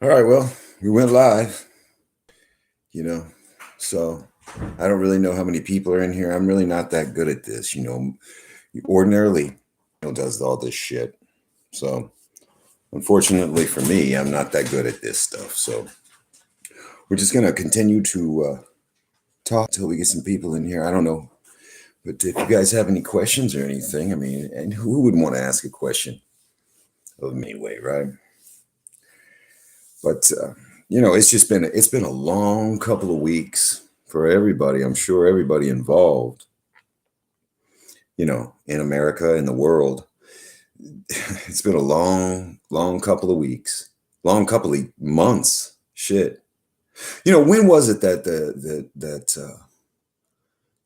All right, well, we went live, you know, so I don't really know how many people are in here. I'm really not that good at this, Ordinarily, does all this shit. So, unfortunately for me, I'm not that good at this stuff. So, we're just gonna continue to talk till we get some people in here. I don't know, but if you guys have any questions or anything, I mean, and who would want to ask a question of me anyway, right? But it's been a long couple of weeks for everybody. I'm sure everybody involved, in America, in the world. It's been a long couple of weeks, long couple of months. Shit. When was it that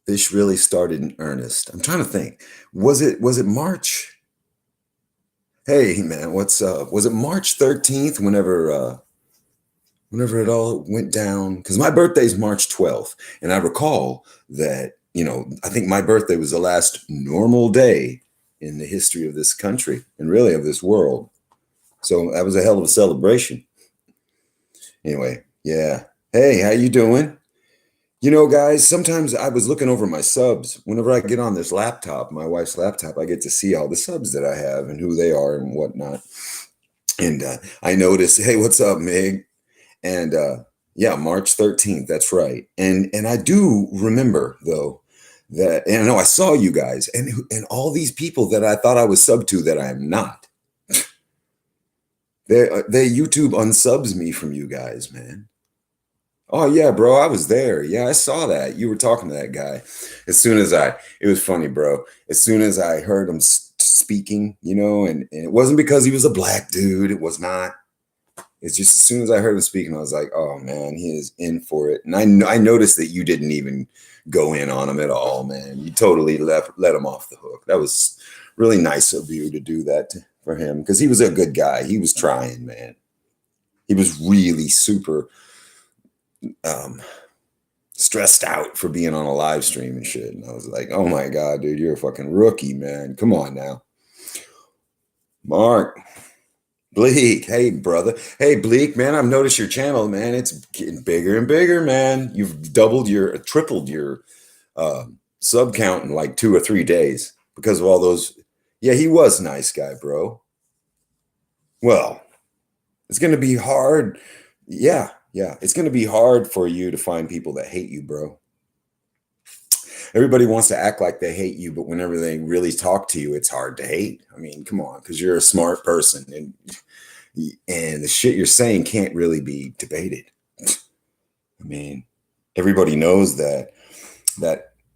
this really started in earnest? I'm trying to think. Was it March? Hey man, what's up? Was it March 13th? Whenever it all went down, because my birthday's March 12th, and I recall that, I think my birthday was the last normal day in the history of this country and really of this world. So that was a hell of a celebration. Anyway, yeah. Hey, how you doing? Guys, sometimes I was looking over my subs. Whenever I get on this laptop, my wife's laptop, I get to see all the subs that I have and who they are and whatnot. And I noticed, hey, what's up, Meg? And yeah, March 13th, that's right. And I do remember though that, and I know I saw you guys and all these people that I thought I was sub to that I am not. They YouTube unsubs me from you guys, man. Oh yeah, bro, I was there. Yeah, I saw that. You were talking to that guy. It was funny, bro. As soon as I heard him speaking, and it wasn't because he was a black dude. It was not. It's just as soon as I heard him speaking, I was like, oh man, he is in for it. And I noticed that you didn't even go in on him at all, man. You totally let him off the hook. That was really nice of you to do that for him, because he was a good guy. He was trying, man. He was really super stressed out for being on a live stream and shit. And I was like, oh my God, dude, you're a fucking rookie, man. Come on now. Mark. Bleak, hey brother. Hey Bleak, man, I've noticed your channel, man. It's getting bigger and bigger, man. You've tripled your sub count in like 2 or 3 days because of all those. Yeah, he was a nice guy, bro. Well, it's gonna be hard. Yeah, it's gonna be hard for you to find people that hate you, bro. Everybody wants to act like they hate you, but whenever they really talk to you, it's hard to hate. I mean, come on, because you're a smart person and the shit you're saying can't really be debated. I mean, everybody knows that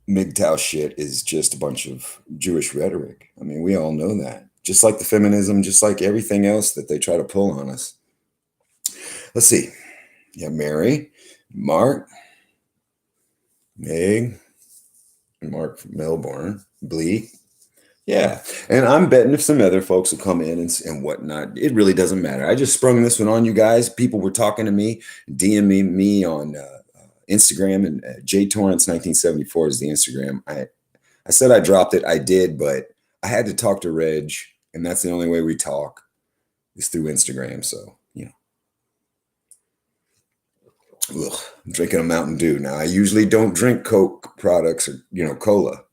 MGTOW shit is just a bunch of Jewish rhetoric. I mean, we all know that. Just like the feminism, just like everything else that they try to pull on us. Let's see. Yeah, Mary, Mark, Meg, Mark from Melbourne, Bleak. Yeah, and I'm betting if some other folks will come in and whatnot, it really doesn't matter. I just sprung this one on you guys. People were talking to me, DMing me on Instagram, and JTorrance1974 is the Instagram. I said I dropped it. I did, but I had to talk to Reg, and that's the only way we talk is through Instagram. So, ugh, I'm drinking a Mountain Dew. Now, I usually don't drink Coke products or, cola.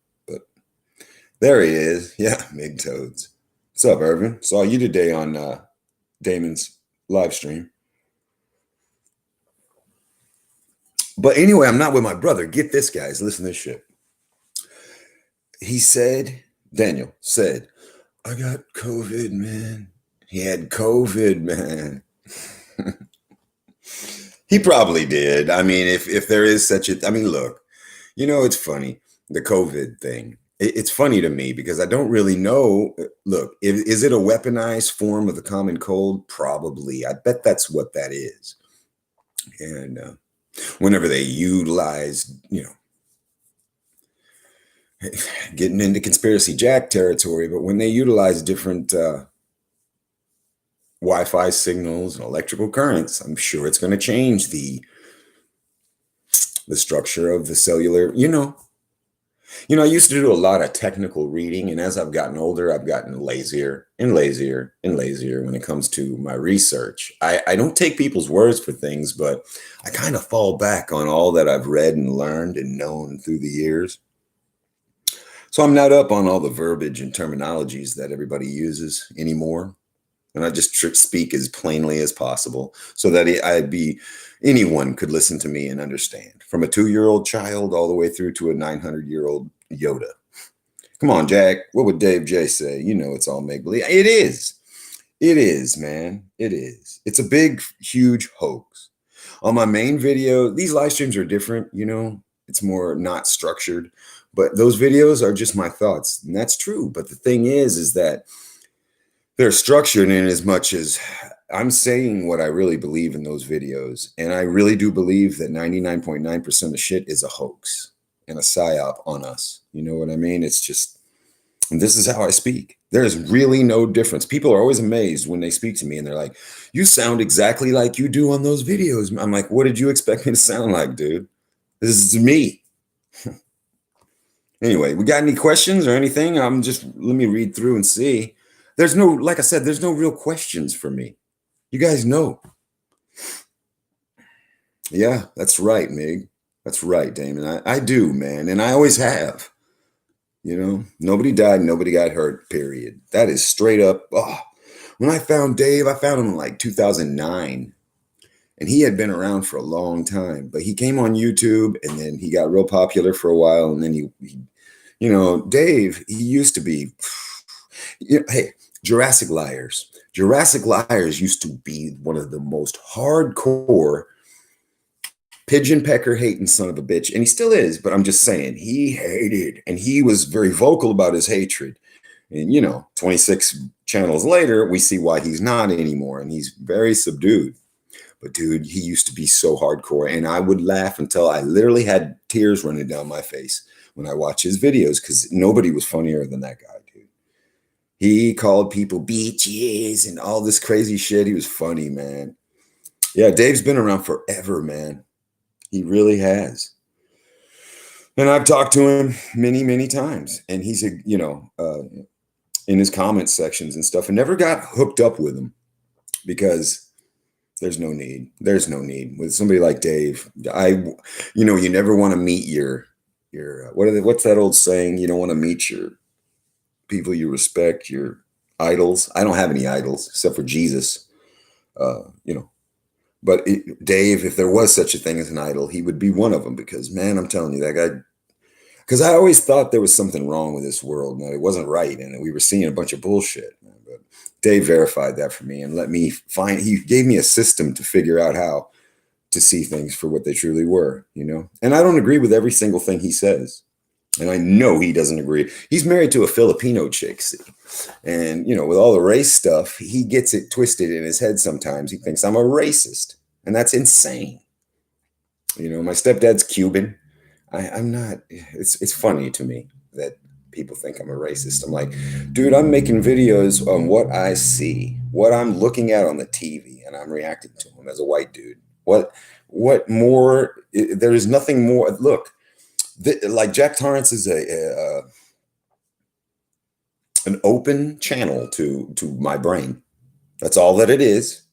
There he is. Yeah, Mig Toads. What's up, Irvin? Saw you today on Damon's live stream. But anyway, I'm not with my brother. Get this, guys. Listen to this shit. He said, Daniel said, I got COVID, man. He had COVID, man. He probably did. I mean, if there is such a, I mean, look, it's funny, the COVID thing. It's funny to me because I don't really know. Look, is it a weaponized form of the common cold? Probably. I bet that's what that is. And whenever they utilize, getting into conspiracy Jack territory, but when they utilize different Wi-Fi signals and electrical currents, I'm sure it's going to change the structure of the cellular, I used to do a lot of technical reading, and as I've gotten older, I've gotten lazier and lazier and lazier when it comes to my research. I don't take people's words for things, but I kind of fall back on all that I've read and learned and known through the years. So I'm not up on all the verbiage and terminologies that everybody uses anymore. And I just speak as plainly as possible so that anyone could listen to me and understand, from a 2-year-old child all the way through to a 900-year-old Yoda. Come on, Jack. What would Dave J say? It's all make believe. It is. It is, man. It is. It's a big, huge hoax. On my main video, these live streams are different. It's more not structured, but those videos are just my thoughts. And that's true. But the thing is that they're structured in as much as I'm saying what I really believe in those videos. And I really do believe that 99.9% of shit is a hoax and a psyop on us. You know what I mean? It's just, and this is how I speak. There's really no difference. People are always amazed when they speak to me and they're like, you sound exactly like you do on those videos. I'm like, what did you expect me to sound like, dude? This is me. Anyway, we got any questions or anything? Let me read through and see. Like I said, there's no real questions for me. You guys know. Yeah, that's right, Mig. That's right, Damon. I do, man. And I always have. Nobody died, nobody got hurt, period. That is straight up. Oh, when I found Dave, I found him in like 2009. And he had been around for a long time. But he came on YouTube and then he got real popular for a while. And then Dave, he used to be, hey, Jurassic Liars. Jurassic Liars used to be one of the most hardcore pigeon pecker hating son of a bitch. And he still is, but I'm just saying he hated, and he was very vocal about his hatred. And, 26 channels later, we see why he's not anymore. And he's very subdued. But dude, he used to be so hardcore. And I would laugh until I literally had tears running down my face when I watched his videos, because nobody was funnier than that guy, dude. He called people bitches and all this crazy shit. He was funny, man. Yeah, Dave's been around forever, man. He really has. And I've talked to him many, many times. And he's, in his comment sections and stuff, and never got hooked up with him because there's no need. There's no need. With somebody like Dave, you never want to meet what's that old saying? You don't want to meet your people you respect, your idols. I don't have any idols except for Jesus, But Dave, if there was such a thing as an idol, he would be one of them, because, man, I'm telling you, that guy, because I always thought there was something wrong with this world, and it wasn't right, and we were seeing a bunch of bullshit. Man. But Dave verified that for me and he gave me a system to figure out how to see things for what they truly were, And I don't agree with every single thing he says. And I know he doesn't agree. He's married to a Filipino chick, see? And, with all the race stuff, he gets it twisted in his head sometimes. He thinks I'm a racist. And that's insane. My stepdad's Cuban. I'm not. It's funny to me that people think I'm a racist. I'm like, dude, I'm making videos on what I see, what I'm looking at on the TV, and I'm reacting to them as a white dude. What more? There is nothing more. Look. Like Jack Torrance is an open channel to my brain. That's all that it is.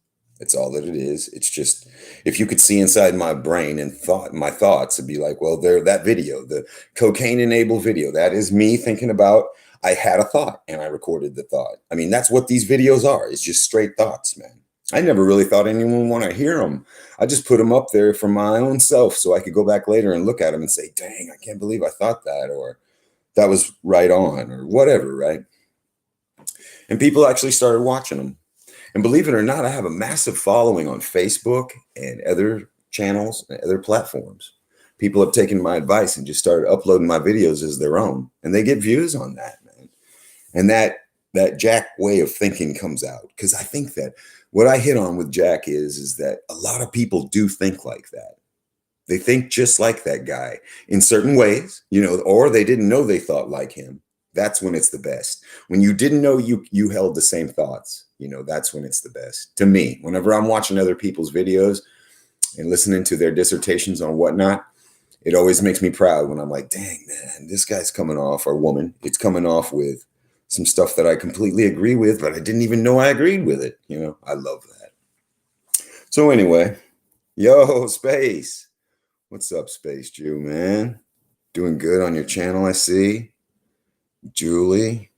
It's all that it is. It's just, if you could see inside my brain and my thoughts, it'd be like, well, that video, the cocaine enabled video, that is me thinking about, I had a thought and I recorded the thought. I mean, that's what these videos are. It's just straight thoughts, man. I never really thought anyone would want to hear them. I just put them up there for my own self so I could go back later and look at them and say, dang, I can't believe I thought that, or that was right on, or whatever, right? And people actually started watching them. And believe it or not, I have a massive following on Facebook and other channels and other platforms. People have taken my advice and just started uploading my videos as their own. And they get views on that, man. And that Jack way of thinking comes out. Because I think that what I hit on with Jack is that a lot of people do think like that. They think just like that guy in certain ways, or they didn't know they thought like him. That's when it's the best. When you didn't know you held the same thoughts, that's when it's the best. To me, whenever I'm watching other people's videos and listening to their dissertations on whatnot, it always makes me proud when I'm like, dang, man, this guy's coming off, or woman, it's coming off with some stuff that I completely agree with, but I didn't even know I agreed with it. I love that. So anyway, yo, Space. What's up, Space Jew, man? Doing good on your channel, I see. Julie.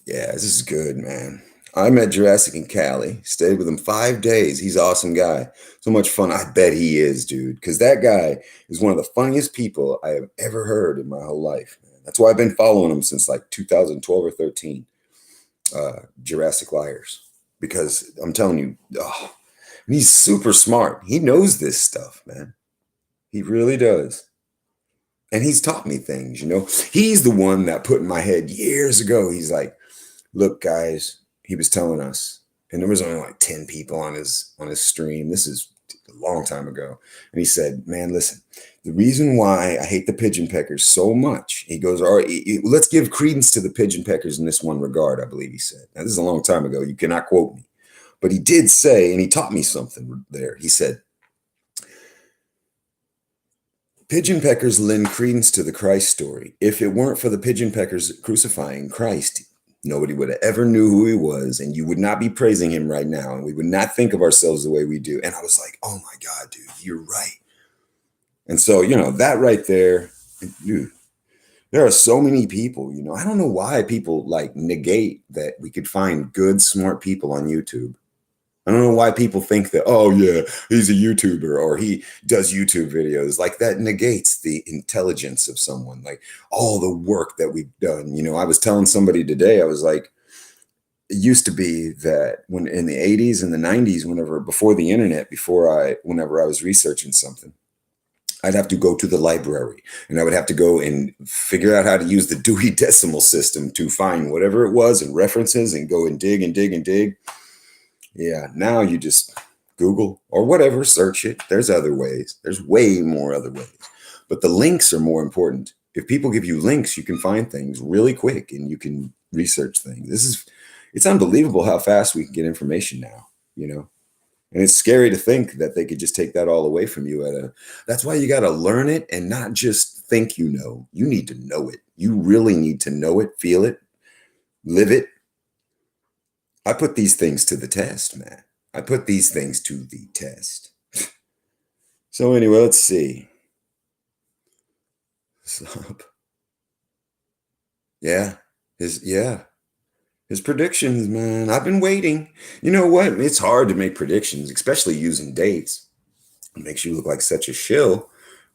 Yeah, this is good, man. I met Jurassic in Cali. Stayed with him 5 days. He's an awesome guy. So much fun. I bet he is, dude. Because that guy is one of the funniest people I have ever heard in my whole life. Man. That's why I've been following him since like 2012 or 13. Jurassic Liars. Because I'm telling you, he's super smart. He knows this stuff, man. He really does. And he's taught me things. He's the one that put in my head years ago. He's like, look, guys, he was telling us, and there was only like 10 people on his stream. This is a long time ago. And he said, man, listen, the reason why I hate the pigeon peckers so much, he goes, all right, let's give credence to the pigeon peckers in this one regard, I believe he said. Now, this is a long time ago. You cannot quote me. But he did say, and he taught me something there. He said, pigeon peckers lend credence to the Christ story. If it weren't for the pigeon peckers crucifying Christ, nobody would have ever knew who he was, and you would not be praising him right now, and we would not think of ourselves the way we do. And I was like, oh my God, dude, you're right. And so, that right there, dude, there are so many people, I don't know why people like negate that we could find good, smart people on YouTube. I don't know why people think that, oh yeah, he's a YouTuber or he does YouTube videos. Like that negates the intelligence of someone, like all the work that we've done. I was telling somebody today, I was like, it used to be that when in the 80s and the 90s, before the internet, whenever I was researching something, I'd have to go to the library and I would have to go and figure out how to use the Dewey Decimal System to find whatever it was and references and go and dig and dig and dig. Yeah, now you just Google or whatever, search it. There's other ways. There's way more other ways. But the links are more important. If people give you links, you can find things really quick and you can research things. It's unbelievable how fast we can get information now, And it's scary to think that they could just take that all away from you that's why you got to learn it and not just think you know. You need to know it. You really need to know it, feel it, live it. I put these things to the test, man. I put these things to the test. So anyway, let's see. Sup? Yeah. His predictions, man. I've been waiting. You know what? It's hard to make predictions, especially using dates. It makes you look like such a shill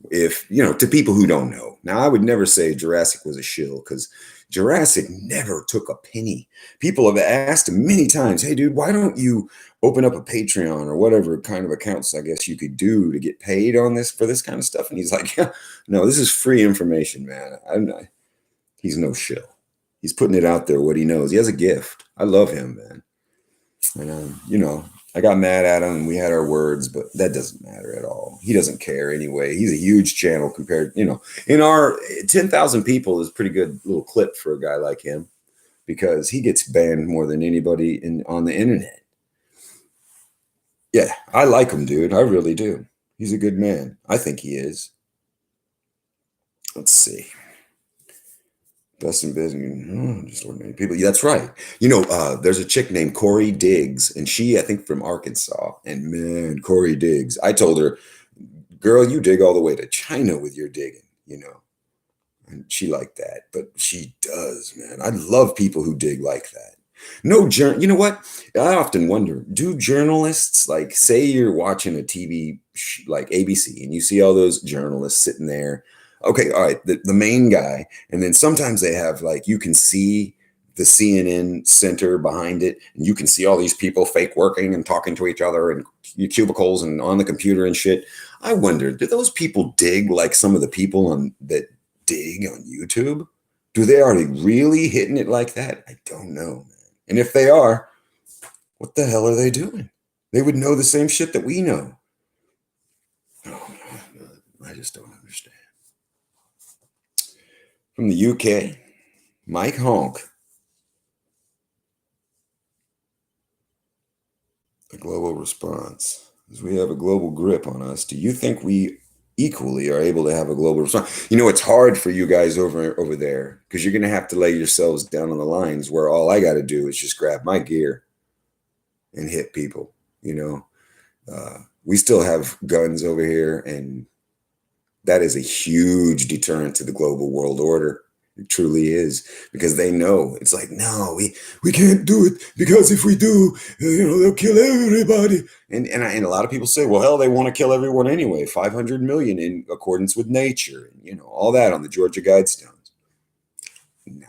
if, to people who don't know. Now, I would never say Jurassic was a shill because Jurassic never took a penny. People have asked him many times, hey, dude, why don't you open up a Patreon or whatever kind of accounts I guess you could do to get paid on this for this kind of stuff? And he's like, no, this is free information, man. He's no shill. He's putting it out there, what he knows. He has a gift. I love him, man. And, I got mad at him and we had our words, but that doesn't matter at all. He doesn't care anyway. He's a huge channel compared, in our 10,000 people is a pretty good little clip for a guy like him because he gets banned more than anybody on the internet. Yeah, I like him, dude. I really do. He's a good man. I think he is. Let's see. Best in business, just ordinary people. Yeah, that's right. There's a chick named Corey Diggs, and I think from Arkansas. And man, Corey Diggs, I told her, girl, you dig all the way to China with your digging, And she liked that, but she does, man. I love people who dig like that. You know what? I often wonder, do journalists, like, say you're watching a TV like ABC and you see all those journalists sitting there. Okay, all right, the main guy. And then sometimes they have, like, you can see the CNN center behind it, and you can see all these people fake working and talking to each other and cubicles and on the computer and shit. I wonder, do those people dig like some of the people that dig on YouTube? Do they already really hitting it like that? I don't know, man. And if they are, what the hell are they doing? They would know the same shit that we know. Oh, I just don't understand. From the UK, Mike Honk. A global response. As we have a global grip on us, do you think we equally are able to have a global response. You know, it's hard for you guys over there because you're going to have to lay yourselves down on the lines where all I got to do is just grab my gear and hit people. You know, we still have guns over here, and that is a huge deterrent to the global world order. It truly is, because they know it's like, no, we can't do it because if we do, they'll kill everybody. And a lot of people say, well, hell, they want to kill everyone anyway. 500 million in accordance with nature, and all that on the Georgia Guidestones. Nah,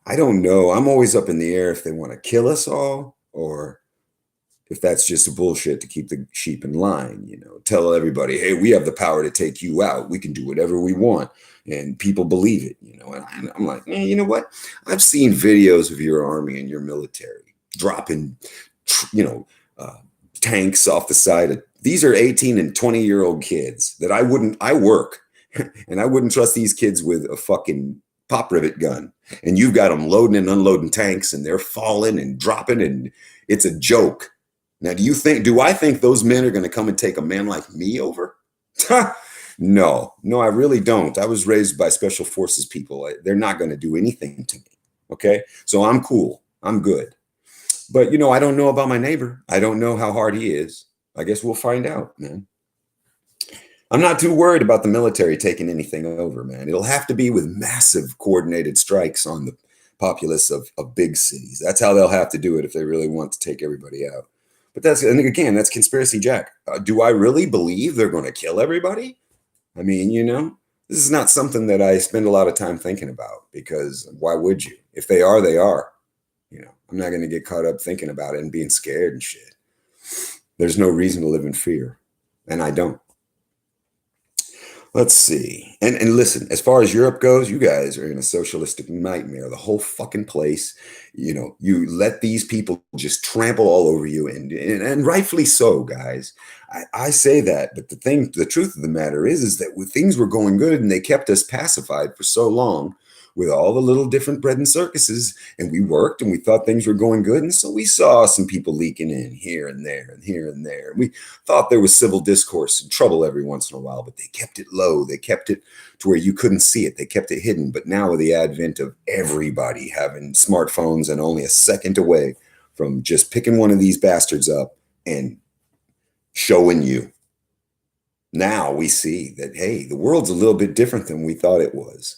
I don't know. I'm always up in the air if they want to kill us all or if that's just a bullshit to keep the sheep in line. Tell everybody, hey, we have the power to take you out. We can do whatever we want. And people believe it, and I'm like, you know what? I've seen videos of your army and your military dropping, tanks off the side of, these are 18 and 20-year-old kids that I work, and I wouldn't trust these kids with a fucking pop rivet gun. And you've got them loading and unloading tanks, and they're falling and dropping, and it's a joke. Now, do I think those men are going to come and take a man like me over? No, I really don't. I was raised by special forces people. They're not going to do anything to me. Okay. So I'm cool. I'm good. But, I don't know about my neighbor. I don't know how hard he is. I guess we'll find out, man. I'm not too worried about the military taking anything over, man. It'll have to be with massive coordinated strikes on the populace of big cities. That's how they'll have to do it if they really want to take everybody out. But that's conspiracy Jack. Do I really believe they're going to kill everybody? I mean, this is not something that I spend a lot of time thinking about, because why would you? If they are, they are. I'm not going to get caught up thinking about it and being scared and shit. There's no reason to live in fear, and I don't. Let's see. And listen, as far as Europe goes, you guys are in a socialistic nightmare. The whole fucking place, you let these people just trample all over you, and rightfully so, guys. I say that, but the truth of the matter is that things were going good, and they kept us pacified for so long with all the little different bread and circuses, and we worked and we thought things were going good. And so we saw some people leaking in here and there and here and there. We thought there was civil discourse and trouble every once in a while, but they kept it low. They kept it to where you couldn't see it. They kept it hidden. But now with the advent of everybody having smartphones and only a second away from just picking one of these bastards up and showing you, now we see that, hey, the world's a little bit different than we thought it was.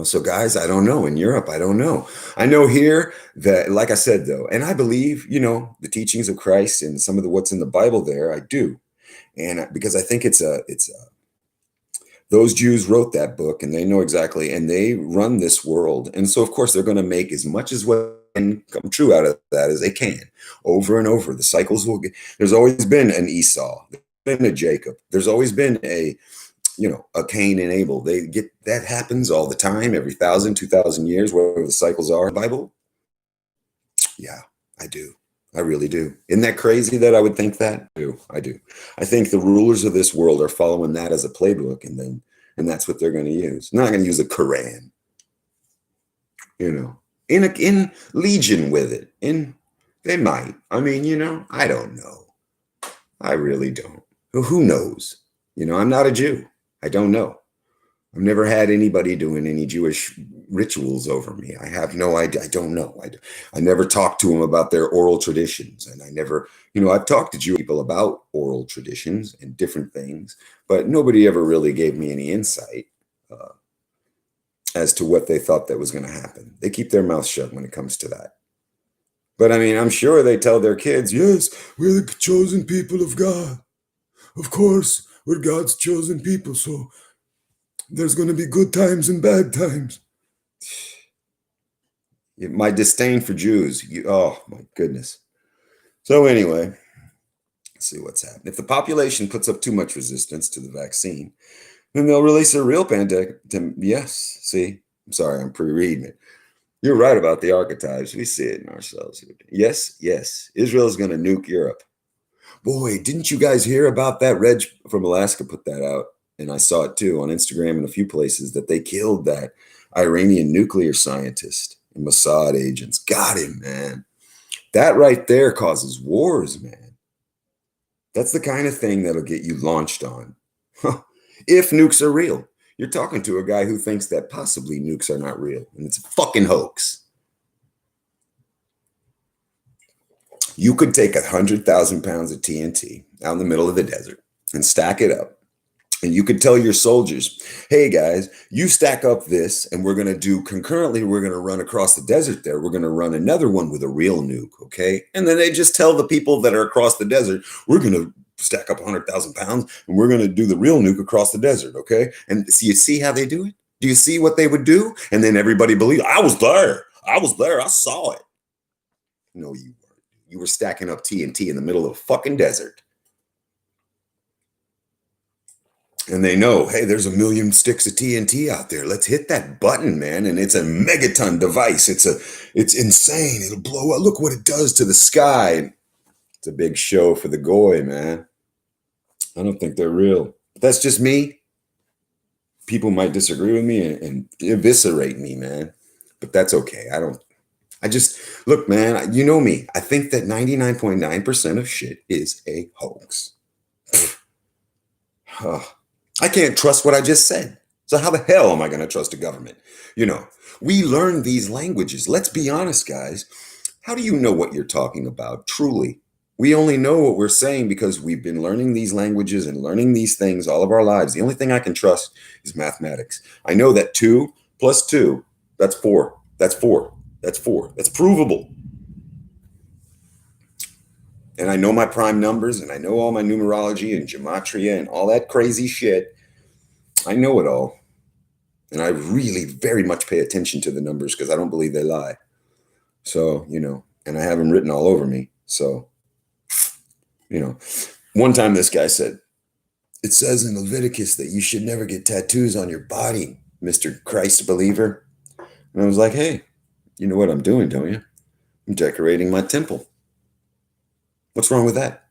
So guys, I don't know. In Europe, I don't know. I know here that, like I said, though, and I believe, the teachings of Christ and some of what's in the Bible there, I do. And because I think those Jews wrote that book, and they know exactly, and they run this world. And so, of course, they're going to make as much as what can come true out of that as they can, over and over. The cycles there's always been an Esau, there's been a Jacob. There's always been a Cain and Abel. That happens all the time, every 1,000, 2,000 years, whatever the cycles are in the Bible. Yeah, I do. I really do. Isn't that crazy that I would think that? I do. I think the rulers of this world are following that as a playbook, and that's what they're going to use. They're not going to use the Quran, in legion with it. They might. I mean, I don't know. I really don't. Who knows? I'm not a Jew. I don't know. I've never had anybody doing any Jewish rituals over me. I have no idea. I don't know. I never talked to them about their oral traditions. And I never, I've talked to Jewish people about oral traditions and different things, but nobody ever really gave me any insight as to what they thought that was going to happen. They keep their mouth shut when it comes to that. But I mean, I'm sure they tell their kids, yes, we're the chosen people of God. Of course, we're God's chosen people, so there's going to be good times and bad times. My disdain for Jews. Oh, my goodness. So anyway, let's see what's happening. If the population puts up too much resistance to the vaccine, then they'll release a real pandemic. Yes, see, I'm sorry, I'm pre-reading it. You're right about the archetypes. We see it in ourselves. Yes. Israel's going to nuke Europe. Boy, didn't you guys hear about that? Reg from Alaska put that out, and I saw it too on Instagram and a few places, that they killed that Iranian nuclear scientist and Mossad agents. Got him, man. That right there causes wars, man. That's the kind of thing that'll get you launched on. If nukes are real, you're talking to a guy who thinks that possibly nukes are not real, and it's a fucking hoax. You could take 100,000 pounds of TNT out in the middle of the desert and stack it up. And you could tell your soldiers, hey guys, you stack up this, and we're going to do concurrently, we're going to run across the desert there. We're going to run another one with a real nuke, okay? And then they just tell the people that are across the desert, we're going to stack up 100,000 pounds and we're going to do the real nuke across the desert, okay? And so you see how they do it? Do you see what they would do? And then everybody believes, I was there. I saw it. No, you weren't. You were stacking up TNT in the middle of a fucking desert. And they know, hey, there's 1,000,000 sticks of TNT out there. Let's hit that button, man. And it's a megaton device. It's insane. It'll blow up. Look what it does to the sky. It's a big show for the goy, man. I don't think they're real. But that's just me. People might disagree with me and eviscerate me, man. But that's okay. I just, look, man, you know me. I think that 99.9% of shit is a hoax. I can't trust what I just said. So how the hell am I going to trust a government? You know, we learn these languages. Let's be honest, guys. How do you know what you're talking about, truly? We only know what we're saying because we've been learning these languages and learning these things all of our lives. The only thing I can trust is mathematics. I know that 2 plus 2, that's 4. That's 4. That's 4. That's provable. And I know my prime numbers, and I know all my numerology and gematria and all that crazy shit. I know it all. And I really very much pay attention to the numbers because I don't believe they lie. So, you know, and I have them written all over me. So, you know, one time this guy said, it says in Leviticus that you should never get tattoos on your body, Mr. Christ believer. And I was like, hey, you know what I'm doing, don't you? I'm decorating my temple. What's wrong with that?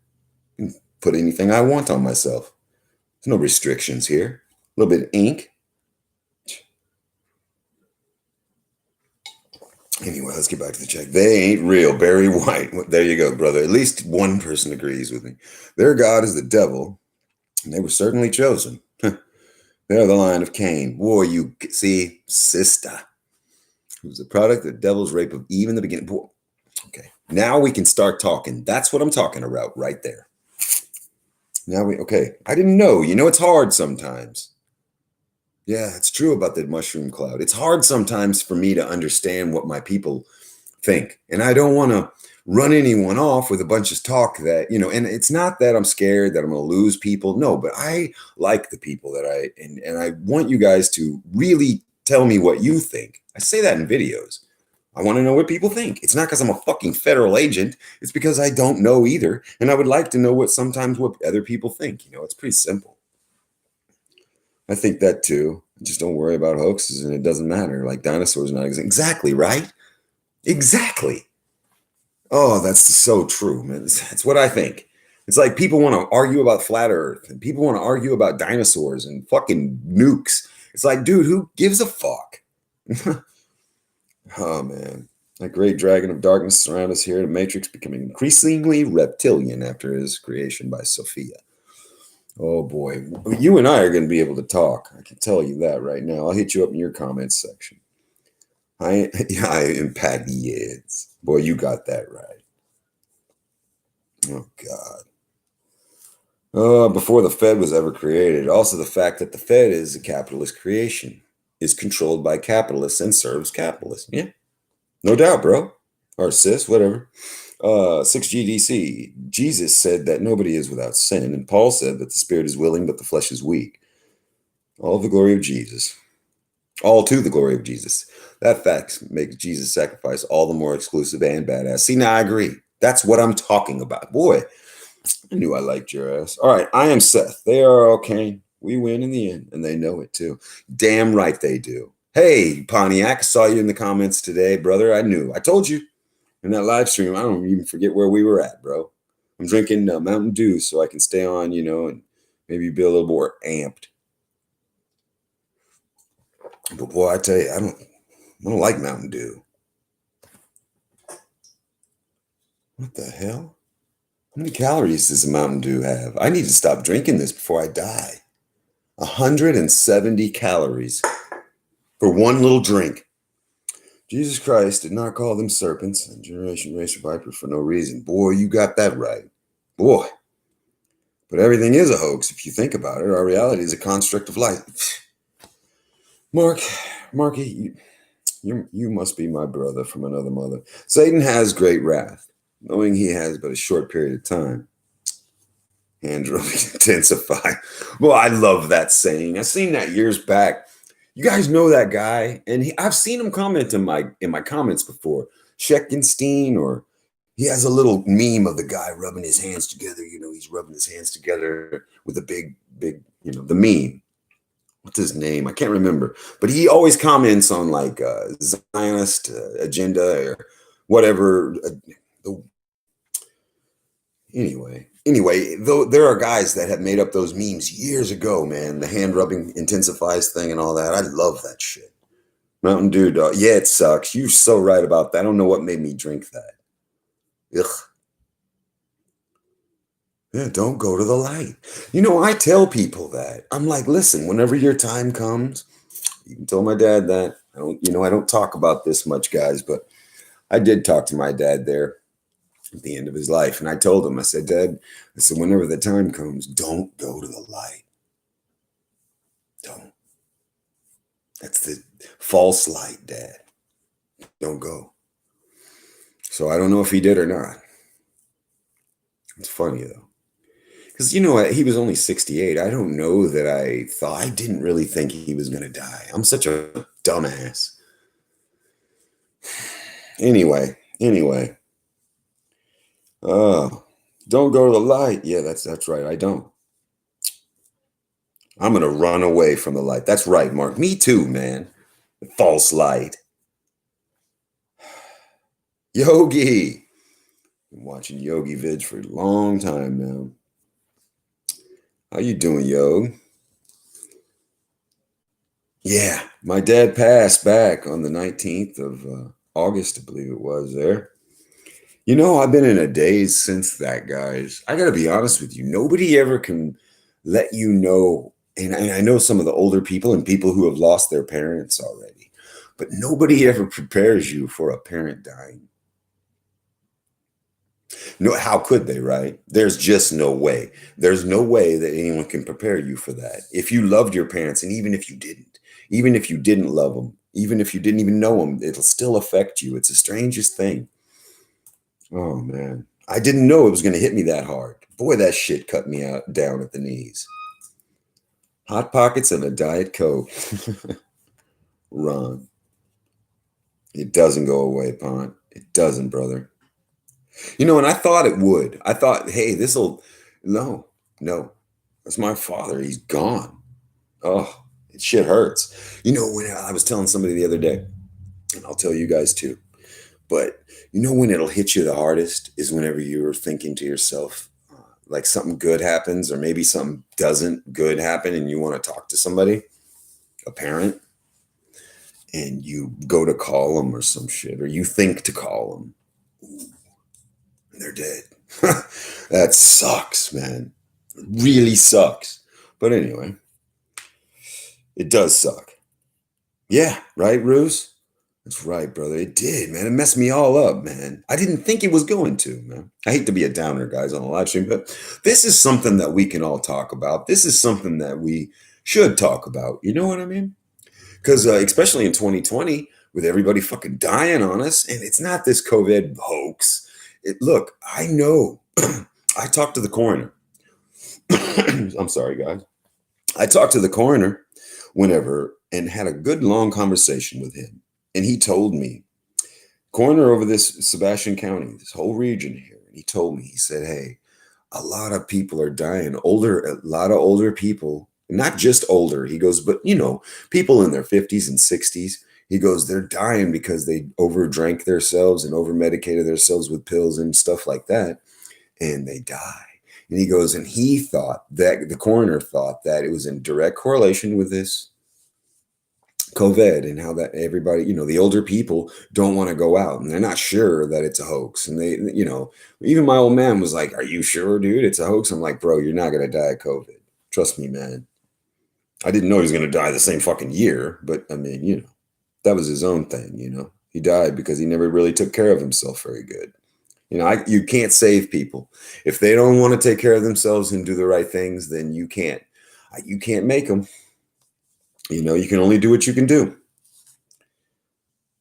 I can put anything I want on myself. There's no restrictions here. A little bit of ink. Anyway, let's get back to the check. They ain't real. Barry White. There you go, brother. At least one person agrees with me. Their God is the devil, and they were certainly chosen. They're the line of Cain. Boy, you see, sister. It was the product of the devil's rape of Eve in the beginning. Boy. Okay, now we can start talking. That's what I'm talking about right there. Okay, I didn't know. You know, it's hard sometimes. Yeah, it's true about the mushroom cloud. It's hard sometimes for me to understand what my people think. And I don't want to run anyone off with a bunch of talk that, you know, and it's not that I'm scared that I'm going to lose people. No, but I like the people that and I want you guys to really tell me what you think. I say that in videos. I want to know what people think. It's not because I'm a fucking federal agent. It's because I don't know either. And I would like to know what other people think. You know, it's pretty simple. I think that too. Just don't worry about hoaxes and it doesn't matter. Like dinosaurs not exist. Exactly, right? Exactly. Oh, that's so true, man. That's what I think. It's like people want to argue about flat earth and people want to argue about dinosaurs and fucking nukes. It's like, dude, who gives a fuck? Oh, man. That great dragon of darkness around us here, the Matrix, becoming increasingly reptilian after his creation by Sophia. Oh boy, you and I are going to be able to talk. I can tell you that right now. I'll hit you up in your comments section. I impact yids. Boy, you got that right. Oh God. Before the Fed was ever created, also the fact that the Fed is a capitalist creation, is controlled by capitalists and serves capitalists. Yeah, no doubt, bro. Or sis, whatever. 6GDC, Jesus said that nobody is without sin, and Paul said that the spirit is willing, but the flesh is weak. All the glory of Jesus. All to the glory of Jesus. That fact makes Jesus' sacrifice all the more exclusive and badass. See, now I agree. That's what I'm talking about. Boy, I knew I liked your ass. All right, I am Seth. They are okay. We win in the end, and they know it too. Damn right they do. Hey, Pontiac, I saw you in the comments today, brother. I knew. I told you. In that live stream, I don't even forget where we were at, bro. I'm drinking Mountain Dew so I can stay on, you know, and maybe be a little more amped. But boy, I tell you, I don't like Mountain Dew. What the hell? How many calories does a Mountain Dew have? I need to stop drinking this before I die. 170 calories for one little drink. Jesus Christ did not call them serpents and Generation Racer Vipers for no reason. Boy, you got that right. Boy. But everything is a hoax if you think about it. Our reality is a construct of light. Marky, you must be my brother from another mother. Satan has great wrath, knowing he has but a short period of time. Hand rubbing intensify. Well, I love that saying. I seen that years back. You guys know that guy, and I've seen him comment in my comments before. Scheckenstein, or he has a little meme of the guy rubbing his hands together. You know, he's rubbing his hands together with a big, the meme. What's his name? I can't remember. But he always comments on like Zionist agenda or whatever. Anyway, though there are guys that have made up those memes years ago, man. The hand rubbing intensifies thing and all that. I love that shit. Mountain Dew, dog. Yeah, it sucks. You're so right about that. I don't know what made me drink that. Ugh. Yeah, don't go to the light. You know, I tell people that. I'm like, listen, whenever your time comes, you can tell my dad that. I don't talk about this much, guys, but I did talk to my dad there at the end of his life. And I told him, I said, Dad, whenever the time comes, don't go to the light. Don't. That's the false light, Dad. Don't go. So I don't know if he did or not. It's funny, though. Because, he was only 68. I don't know that I didn't really think he was going to die. I'm such a dumbass. Anyway. Don't go to the light. Yeah, that's right. I don't. I'm going to run away from the light. That's right, Mark. Me too, man. False light. Yogi. Been watching Yogi vids for a long time now. How you doing, Yo? Yeah, my dad passed back on the 19th of August, I believe it was there. I've been in a daze since that, guys. I got to be honest with you. Nobody ever can let you know. And I know some of the older people and people who have lost their parents already, but nobody ever prepares you for a parent dying. No, how could they, right? There's just no way. There's no way that anyone can prepare you for that. If you loved your parents, and even if you didn't love them, even if you didn't even know them, it'll still affect you. It's the strangest thing. Oh, man. I didn't know it was going to hit me that hard. Boy, that shit cut me down at the knees. Hot Pockets and a Diet Coke. Run. It doesn't go away, Pont. It doesn't, brother. And I thought it would. I thought, hey, no. That's my father. He's gone. Oh, it shit hurts. When I was telling somebody the other day, and I'll tell you guys too, but when it'll hit you the hardest is whenever you're thinking to yourself, like something good happens, or maybe something doesn't good happen, and you want to talk to somebody, a parent, and you go to call them or some shit, or you think to call them. Ooh, and they're dead. That sucks, man. It really sucks. But anyway, it does suck. Yeah, right, Ruse? That's right, brother. It did, man. It messed me all up, man. I didn't think it was going to, man. I hate to be a downer, guys, on the live stream, but this is something that we can all talk about. This is something that we should talk about. You know what I mean? Because especially in 2020, with everybody fucking dying on us, and it's not this COVID hoax. Look, I know. I talked to the coroner. I'm sorry, guys. I talked to the coroner whenever and had a good long conversation with him. And he told me, coroner over this Sebastian County, this whole region here, and he told me, he said, hey, a lot of people are dying, a lot of older people, not just older. He goes, but people in their 50s and 60s, he goes, they're dying because they overdrank themselves and over-medicated themselves with pills and stuff like that, and they die. And he goes, and the coroner thought that it was in direct correlation with this COVID and how that everybody, the older people don't want to go out and they're not sure that it's a hoax. And they, even my old man was like, "Are you sure, dude? It's a hoax?" I'm like, "Bro, you're not going to die of COVID. Trust me, man." I didn't know he was going to die the same fucking year, but I mean, that was his own thing, He died because he never really took care of himself very good. You can't save people. If they don't want to take care of themselves and do the right things, then you can't make them. You can only do what you can do.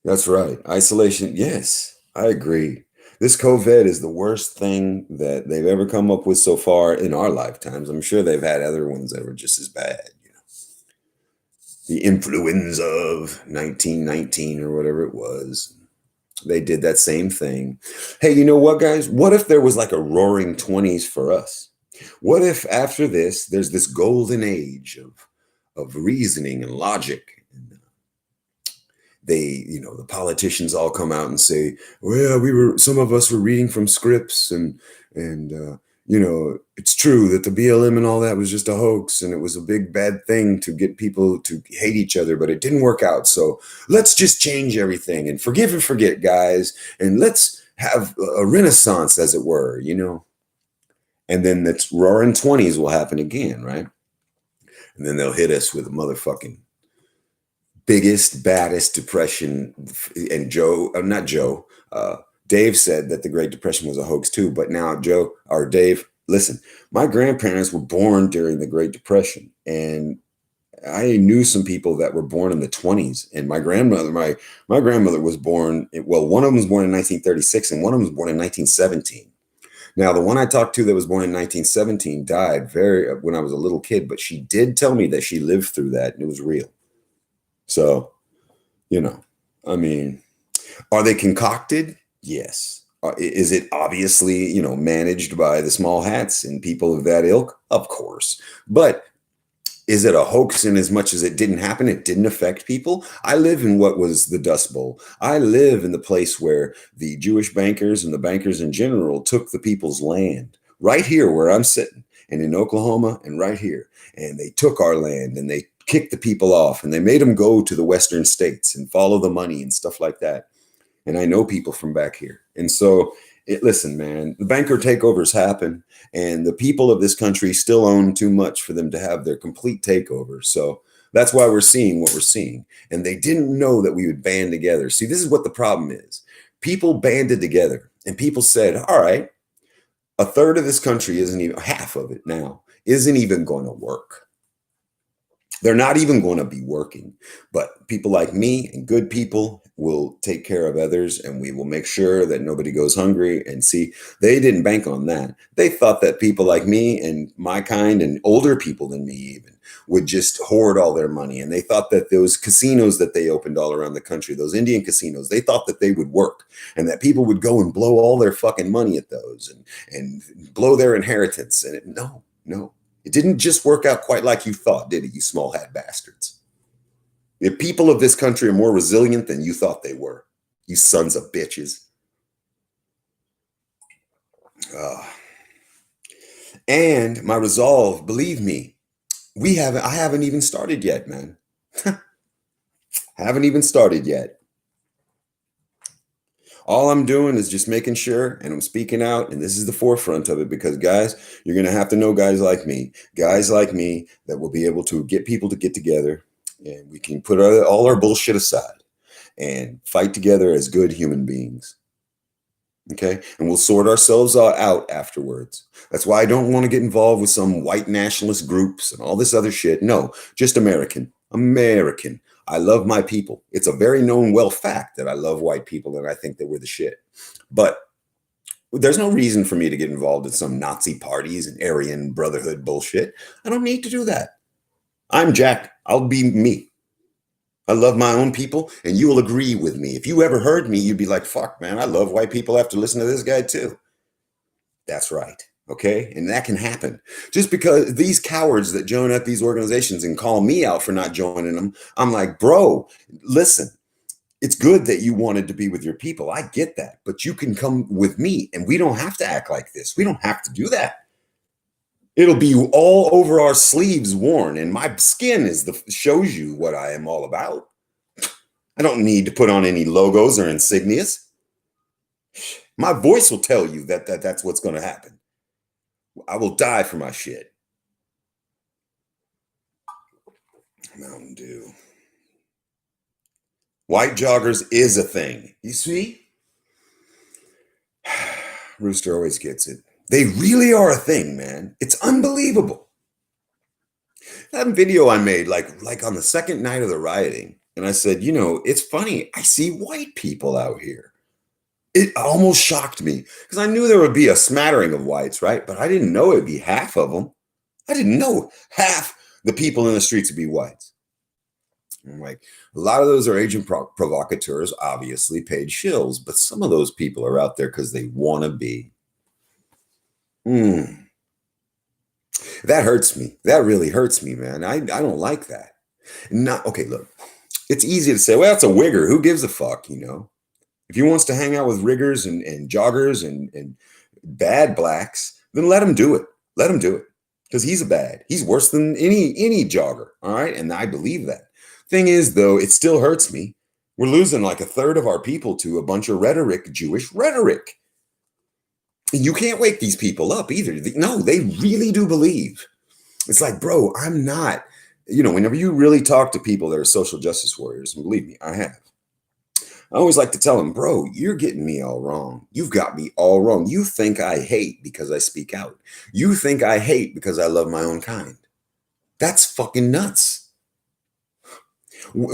That's right. Isolation. Yes, I agree. This COVID is the worst thing that they've ever come up with so far in our lifetimes. I'm sure they've had other ones that were just as bad. The influenza of 1919 or whatever it was. They did that same thing. Hey, you know what, guys? What if there was like a roaring 20s for us? What if after this, there's this golden age of reasoning and logic? And the politicians all come out and say, well, some of us were reading from scripts and it's true that the BLM and all that was just a hoax and it was a big bad thing to get people to hate each other, but it didn't work out. So let's just change everything and forgive and forget, guys. And let's have a renaissance, as it were, And then the roaring 20s will happen again, right? And then they'll hit us with a motherfucking biggest, baddest depression. And Dave said that the Great Depression was a hoax too, but now Dave, listen, my grandparents were born during the Great Depression, and I knew some people that were born in the 20s. And my grandmother was born, one of them was born in 1936 and one of them was born in 1917. Now, the one I talked to that was born in 1917 died when I was a little kid, but she did tell me that she lived through that and it was real. So, I mean, are they concocted? Yes. Is it obviously, managed by the small hats and people of that ilk? Of course. But is it a hoax in as much as it didn't happen? It didn't affect people. I live in what was the Dust Bowl. I live in the place where the Jewish bankers and the bankers in general took the people's land right here where I'm sitting and in Oklahoma and right here. And they took our land and they kicked the people off and they made them go to the Western states and follow the money and stuff like that. And I know people from back here. And so, listen, man, the banker takeovers happen and the people of this country still own too much for them to have their complete takeover. So that's why we're seeing what we're seeing. And they didn't know that we would band together. See, this is what the problem is. People banded together and people said, all right, a third of this country half of it now isn't even going to work. They're not even going to be working, but people like me and good people will take care of others and we will make sure that nobody goes hungry. And see, they didn't bank on that. They thought that people like me and my kind and older people than me even would just hoard all their money. And they thought that those casinos that they opened all around the country, those Indian casinos, they thought that they would work and that people would go and blow all their fucking money at those and blow their inheritance. And no. It didn't just work out quite like you thought, did it, you small hat bastards? The people of this country are more resilient than you thought they were, you sons of bitches. And my resolve, believe me, I haven't even started yet, man. Haven't even started yet. All I'm doing is just making sure, and I'm speaking out, and this is the forefront of it, because guys, you're going to have to know guys like me that will be able to get people to get together, and we can put all our bullshit aside and fight together as good human beings. Okay. And we'll sort ourselves out afterwards. That's why I don't want to get involved with some white nationalist groups and all this other shit. No, just American. I love my people. It's a very known fact that I love white people and I think that we're the shit. But there's no reason for me to get involved in some Nazi parties and Aryan Brotherhood bullshit. I don't need to do that. I'm Jack. I'll be me. I love my own people, and you will agree with me. If you ever heard me, you'd be like, fuck, man, I love white people. I have to listen to this guy too. That's right. Okay. And that can happen. Just because these cowards that join up these organizations and call me out for not joining them, I'm like, bro, listen, it's good that you wanted to be with your people. I get that. But you can come with me, and we don't have to act like this. We don't have to do that. It'll be all over our sleeves worn, and my skin shows you what I am all about. I don't need to put on any logos or insignias. My voice will tell you that's what's going to happen. I will die for my shit. Mountain Dew. White joggers is a thing. You see? Rooster always gets it. They really are a thing, man. It's unbelievable. That video I made, like on the second night of the rioting, and I said, it's funny. I see white people out here. It almost shocked me because I knew there would be a smattering of whites, right? But I didn't know it'd be half of them. I didn't know half the people in the streets would be whites. I'm like, a lot of those are agent provocateurs, obviously paid shills, but some of those people are out there because they want to be. That hurts me. That really hurts me, man. I don't like that. Okay, look, it's easy to say, well, it's a wigger. Who gives a fuck, If he wants to hang out with riggers and joggers and bad blacks, then let him do it. Let him do it. Because he's worse than any jogger. All right. And I believe that. Thing is, though, it still hurts me. We're losing like a third of our people to a bunch of rhetoric, Jewish rhetoric. And you can't wake these people up either. No, they really do believe. It's like, bro, I'm not, whenever you really talk to people that are social justice warriors, and believe me, I have. I always like to tell them, bro, you're getting me all wrong. You've got me all wrong. You think I hate because I speak out. You think I hate because I love my own kind. That's fucking nuts.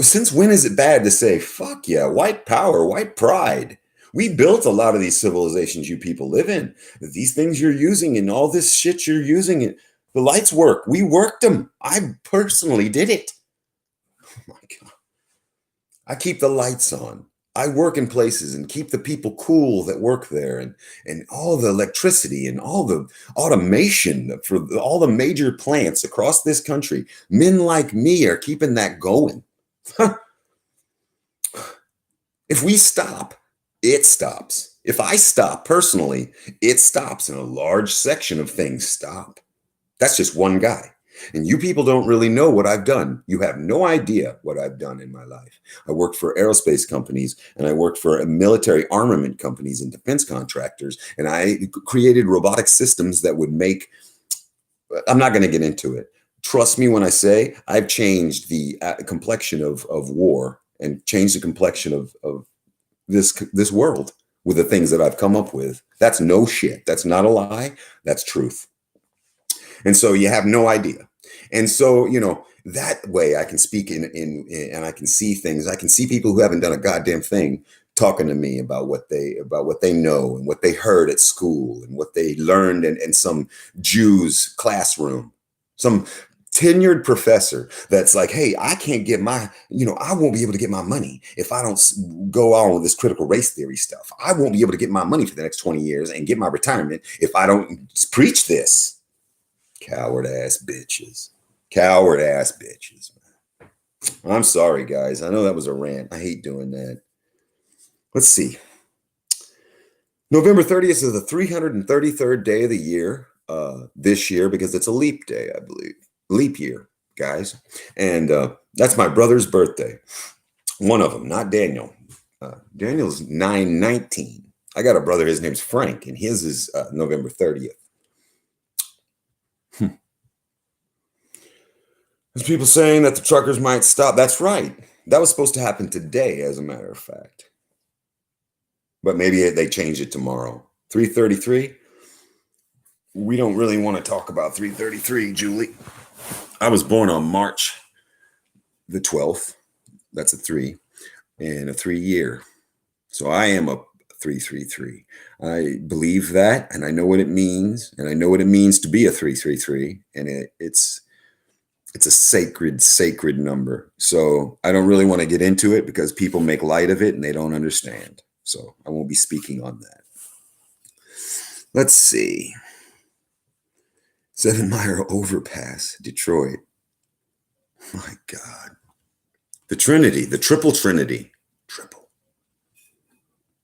Since when is it bad to say, fuck yeah, white power, white pride? We built a lot of these civilizations you people live in. These things you're using and all this shit you're using, the lights work. We worked them. I personally did it. Oh my God. I keep the lights on. I work in places and keep the people cool that work there and all the electricity and all the automation for all the major plants across this country. Men like me are keeping that going. If we stop, it stops. If I stop personally, it stops, and a large section of things stop. That's just one guy. And you people don't really know what I've done. You have no idea what I've done in my life. I worked for aerospace companies, and I worked for military armament companies and defense contractors, and I created robotic systems that would make, I'm not going to get into it. Trust me when I say I've changed the complexion of war and changed the complexion of this world with the things that I've come up with. That's no shit. That's not a lie. That's truth. And so you have no idea. And so, that way I can speak and I can see things. I can see people who haven't done a goddamn thing talking to me about what they know and what they heard at school and what they learned in some Jew's classroom. Some tenured professor that's like, hey, I can't get I won't be able to get my money if I don't go on with this critical race theory stuff. I won't be able to get my money for the next 20 years and get my retirement if I don't preach this. Coward ass bitches. Coward ass bitches, man. I'm sorry, guys. I know that was a rant. I hate doing that. Let's see. November 30th is the 333rd day of the year this year because it's a leap day, I believe. Leap year, guys. And that's my brother's birthday. One of them, not Daniel. Daniel's 9/19. I got a brother, his name's Frank, and his is November 30th. There's people saying that the truckers might stop. That's right. That was supposed to happen today, as a matter of fact. But maybe they change it tomorrow. 333. We don't really want to talk about 333, Julie. I was born on March the 12th. That's a 3 and a 3 year. So I am a 333. I believe that, and I know what it means, and I know what it means to be a 333, and it's a sacred number. So I don't really want to get into it because people make light of it and they don't understand. So I won't be speaking on that. Let's see. 7 Mile Overpass, Detroit. My God. The Trinity, the triple Trinity. Triple.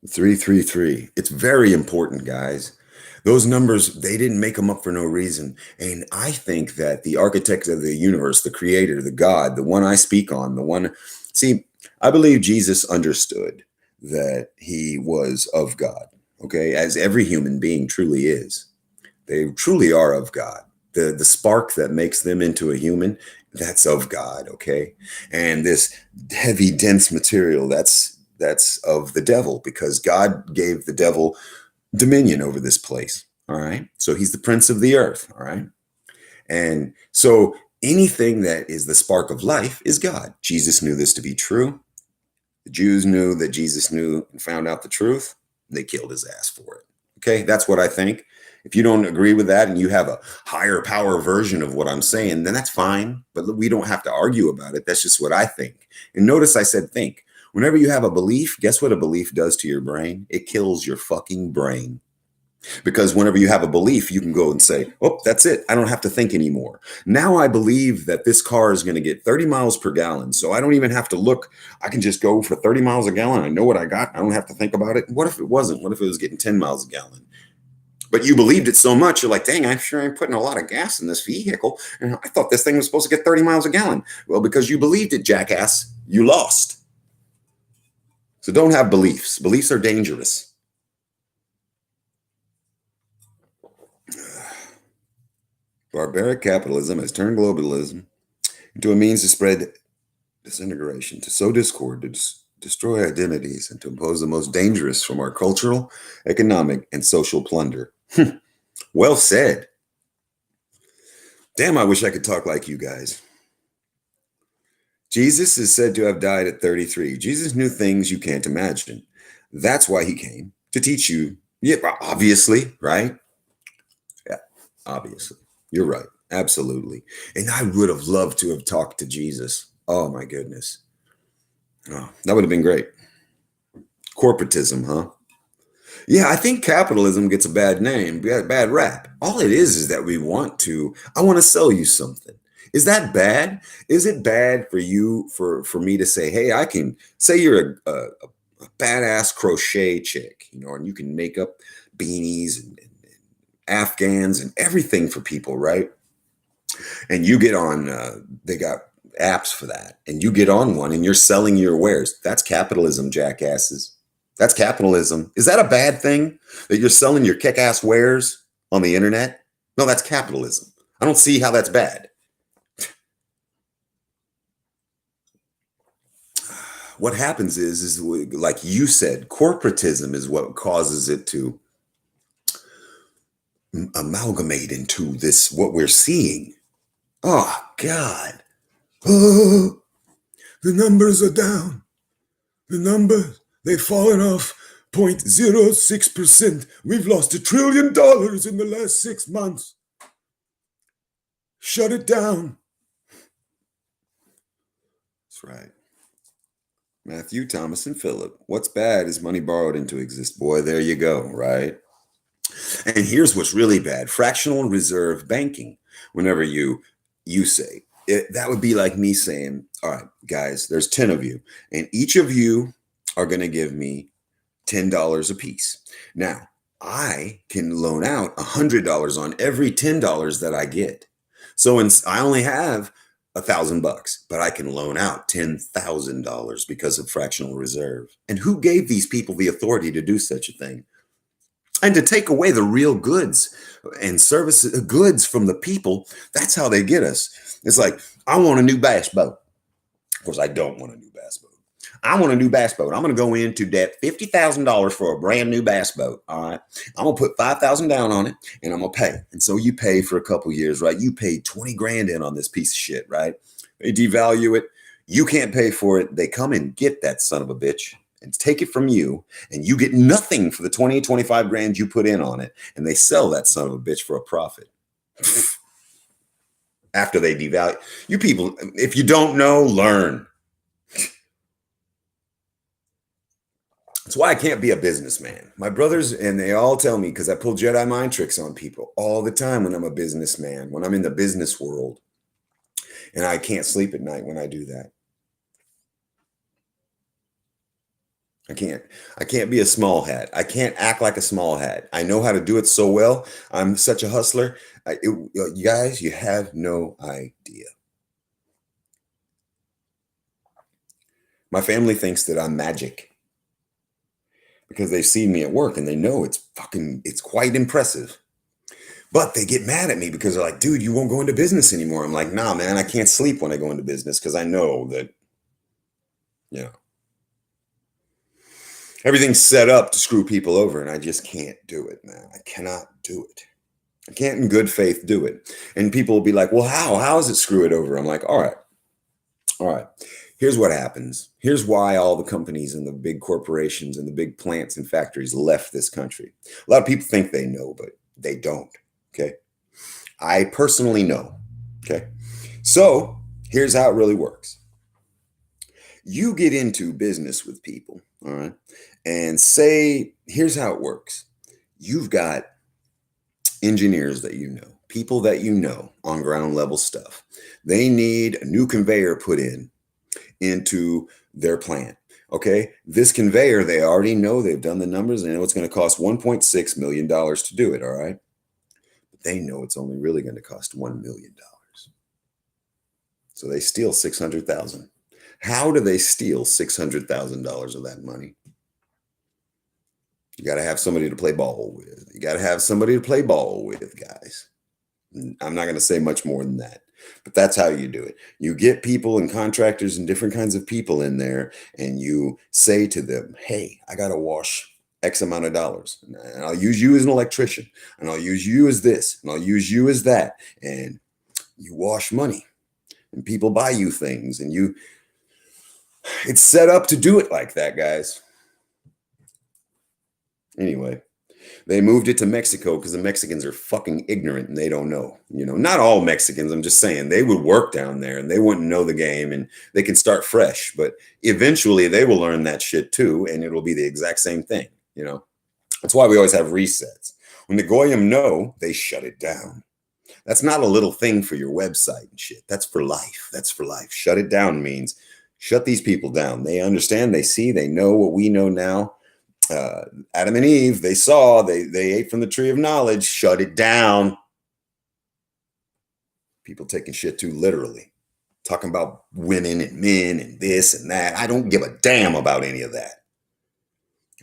333. It's very important, guys. Those numbers, they didn't make them up for no reason. And I think that the architect of the universe, the creator, the God, the one I speak on, I believe Jesus understood that he was of God, okay, as every human being truly is. They truly are of God. The spark that makes them into a human, that's of God, okay? And this heavy, dense material, that's of the devil, because God gave the devil dominion over this place. All right. So he's the prince of the earth. All right. And so anything that is the spark of life is God. Jesus knew this to be true. The Jews knew that Jesus knew and found out the truth. And they killed his ass for it. Okay. That's what I think. If you don't agree with that and you have a higher power version of what I'm saying, then that's fine. But we don't have to argue about it. That's just what I think. And notice I said think. Whenever you have a belief, guess what a belief does to your brain? It kills your fucking brain. Because whenever you have a belief, you can go and say, oh, that's it. I don't have to think anymore. Now I believe that this car is going to get 30 miles per gallon. So I don't even have to look. I can just go for 30 miles a gallon. I know what I got. I don't have to think about it. What if it wasn't? What if it was getting 10 miles a gallon? But you believed it so much, you're like, dang, I'm sure I'm putting a lot of gas in this vehicle. And I thought this thing was supposed to get 30 miles a gallon. Well, because you believed it, jackass, you lost. So don't have beliefs. Beliefs are dangerous. Barbaric capitalism has turned globalism into a means to spread disintegration, to sow discord, to destroy identities, and to impose the most dangerous from our cultural, economic, and social plunder. Well said. Damn, I wish I could talk like you guys. Jesus is said to have died at 33. Jesus knew things you can't imagine. That's why he came, to teach you. Yeah, obviously, right? Yeah, obviously. You're right. Absolutely. And I would have loved to have talked to Jesus. Oh, my goodness. Oh, that would have been great. Corporatism, huh? Yeah, I think capitalism gets a bad name, bad rap. All it is that I want to sell you something. Is that bad? Is it bad for you, for me to say, hey, I can say you're a badass crochet chick, and you can make up beanies and Afghans and everything for people, right? And you get on, they got apps for that, and you get on one and you're selling your wares. That's capitalism, jackasses. That's capitalism. Is that a bad thing that you're selling your kick-ass wares on the internet? No, that's capitalism. I don't see how that's bad. What happens is like you said, corporatism is what causes it to amalgamate into this, what we're seeing. Oh, God. Oh, the numbers are down. The numbers, they've fallen off 0.06%. We've lost $1 trillion in the last 6 months. Shut it down. That's right. Matthew, Thomas, and Philip. What's bad is money borrowed into existence. Boy, there you go, right? And here's what's really bad. Fractional reserve banking. Whenever you say, that would be like me saying, all right, guys, there's 10 of you, and each of you are going to give me $10 a piece. Now, I can loan out $100 on every $10 that I get. So I only have $1,000, but I can loan out $10,000 because of fractional reserve. And who gave these people the authority to do such a thing? And to take away the real goods and services, goods from the people. That's how they get us. It's like, I want a new bass boat. Of course, I don't want a new bass boat. I want a new bass boat. I'm going to go into debt $50,000 for a brand new bass boat. All right. I'm going to put $5,000 down on it and I'm going to pay. And so you pay for a couple years, right? You paid 20 grand in on this piece of shit, right? They devalue it. You can't pay for it. They come and get that son of a bitch and take it from you, and you get nothing for the 20, 25 grand you put in on it. And they sell that son of a bitch for a profit. After they devalue. You people, if you don't know, learn. That's why I can't be a businessman. My brothers, and they all tell me, because I pull Jedi mind tricks on people all the time when I'm a businessman, when I'm in the business world. And I can't sleep at night when I do that. I can't be a small hat. I can't act like a small hat. I know how to do it so well. I'm such a hustler. You guys, you have no idea. My family thinks that I'm magic because they've seen me at work and they know it's quite impressive. But they get mad at me because they're like, dude, you won't go into business anymore. I'm like, nah, man, I can't sleep when I go into business because I know that, you know, everything's set up to screw people over and I just can't do it, man. I cannot do it. I can't in good faith do it. And people will be like, well, how? How does it screw it over? I'm like, all right. Here's what happens. Here's why all the companies and the big corporations and the big plants and factories left this country. A lot of people think they know, but they don't. Okay. I personally know. Okay. So here's how it really works. You get into business with people. All right. And say, here's how it works. You've got engineers that you know, people that you know on ground level stuff. They need a new conveyor put into their plant. Okay. This conveyor, they already know, they've done the numbers, and they know it's going to cost $1.6 million to do it. All right. But they know it's only really going to cost $1 million. So they steal 600,000. How do they steal $600,000 of that money? You got to have somebody to play ball with. You got to have somebody to play ball with, guys. I'm not going to say much more than that, but that's how you do it. You get people and contractors and different kinds of people in there, and you say to them, hey, I got to wash X amount of dollars, and I'll use you as an electrician, and I'll use you as this, and I'll use you as that. And you wash money, and people buy you things, and it's set up to do it like that, guys. Anyway, they moved it to Mexico because the Mexicans are fucking ignorant and they don't know. Not all Mexicans. I'm just saying they would work down there and they wouldn't know the game and they can start fresh. But eventually they will learn that shit too, and it'll be the exact same thing. That's why we always have resets. When the Goyim know, they shut it down. That's not a little thing for your website and shit. That's for life. That's for life. Shut it down means shut these people down. They understand, they see, they know what we know now. Adam and Eve, they saw, they ate from the tree of knowledge. Shut it down. People taking shit too literally, talking about women and men and this and that. I don't give a damn about any of that.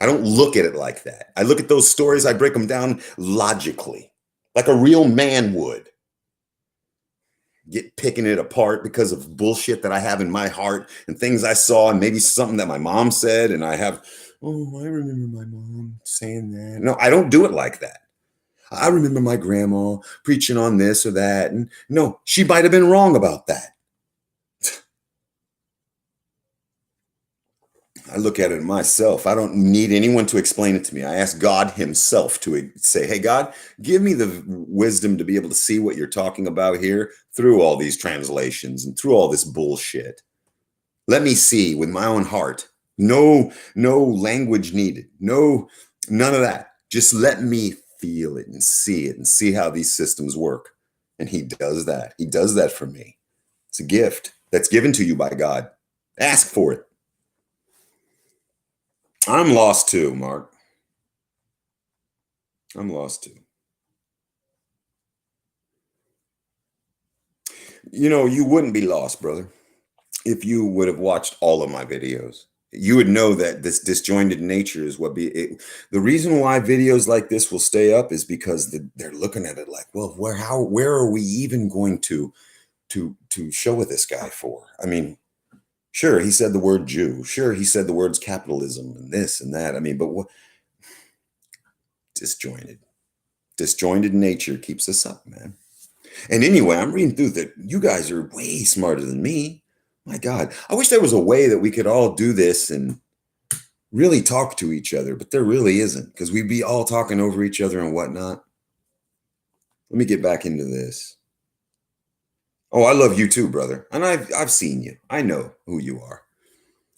I don't look at it like that. I look at those stories, I break them down logically, like a real man would. Get picking it apart because of bullshit that I have in my heart and things I saw and maybe something that my mom said, and I have, oh, I remember my mom saying that. No, I don't do it like that. I remember my grandma preaching on this or that. And no, she might have been wrong about that. I look at it myself. I don't need anyone to explain it to me. I ask God himself to say, hey, God, give me the wisdom to be able to see what you're talking about here through all these translations and through all this bullshit. Let me see with my own heart. No language needed. None of that. Just let me feel it and see how these systems work. And he does that. He does that for me. It's a gift that's given to you by God. Ask for it. I'm lost too, Mark. I'm lost too. You wouldn't be lost, brother, if you would have watched all of my videos. You would know that this disjointed nature is the reason why videos like this will stay up is because they're looking at it like, well, where are we even going to show with this guy for? I mean, sure, he said the word Jew. Sure, he said the words capitalism and this and that. I mean, but what? Disjointed nature keeps us up, man. And anyway, I'm reading through that. You guys are way smarter than me. My God, I wish there was a way that we could all do this and really talk to each other, but there really isn't, because we'd be all talking over each other and whatnot. Let me get back into this. Oh, I love you too, brother. And I've seen you. I know who you are.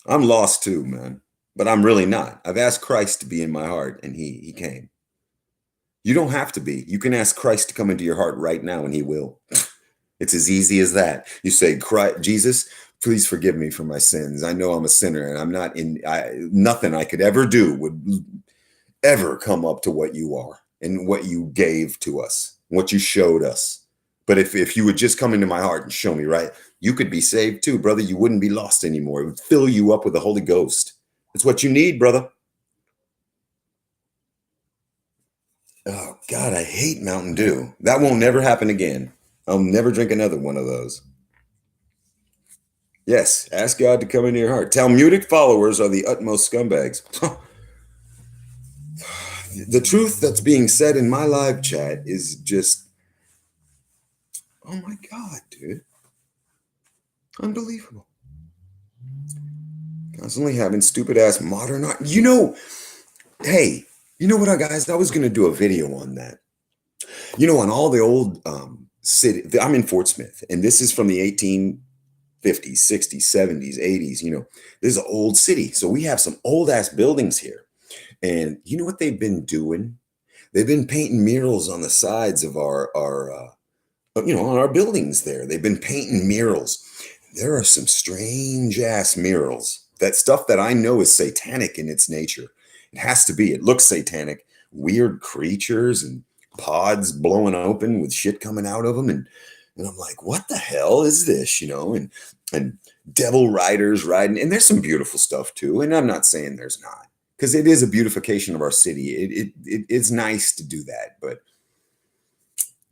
I'm lost too, man, but I'm really not. I've asked Christ to be in my heart and he came. You don't have to be. You can ask Christ to come into your heart right now and he will. It's as easy as that. You say, Jesus, please forgive me for my sins. I know I'm a sinner and I'm not nothing I could ever do would ever come up to what you are and what you gave to us, what you showed us. But if you would just come into my heart and show me, right, you could be saved too, brother. You wouldn't be lost anymore. It would fill you up with the Holy Ghost. That's what you need, brother. Oh, God, I hate Mountain Dew. That won't never happen again. I'll never drink another one of those. Yes, ask God to come into your heart. Talmudic followers are the utmost scumbags. The truth that's being said in my live chat is just, oh my God, dude. Unbelievable. Constantly having stupid ass modern art. Hey, you know what, guys? I was going to do a video on that. On all the old city, I'm in Fort Smith, and this is from the 1850s, 60s, 70s, 80s. This is an old city. So we have some old ass buildings here. And you know what they've been doing? They've been painting murals on the sides of on our buildings there. They've been painting murals. There are some strange ass murals. That stuff that I know is satanic in its nature. It has to be. It looks satanic. Weird creatures and pods blowing open with shit coming out of them. And I'm like, what the hell is this? And devil riders riding. And there's some beautiful stuff too. And I'm not saying there's not, because it is a beautification of our city. It's nice to do that. But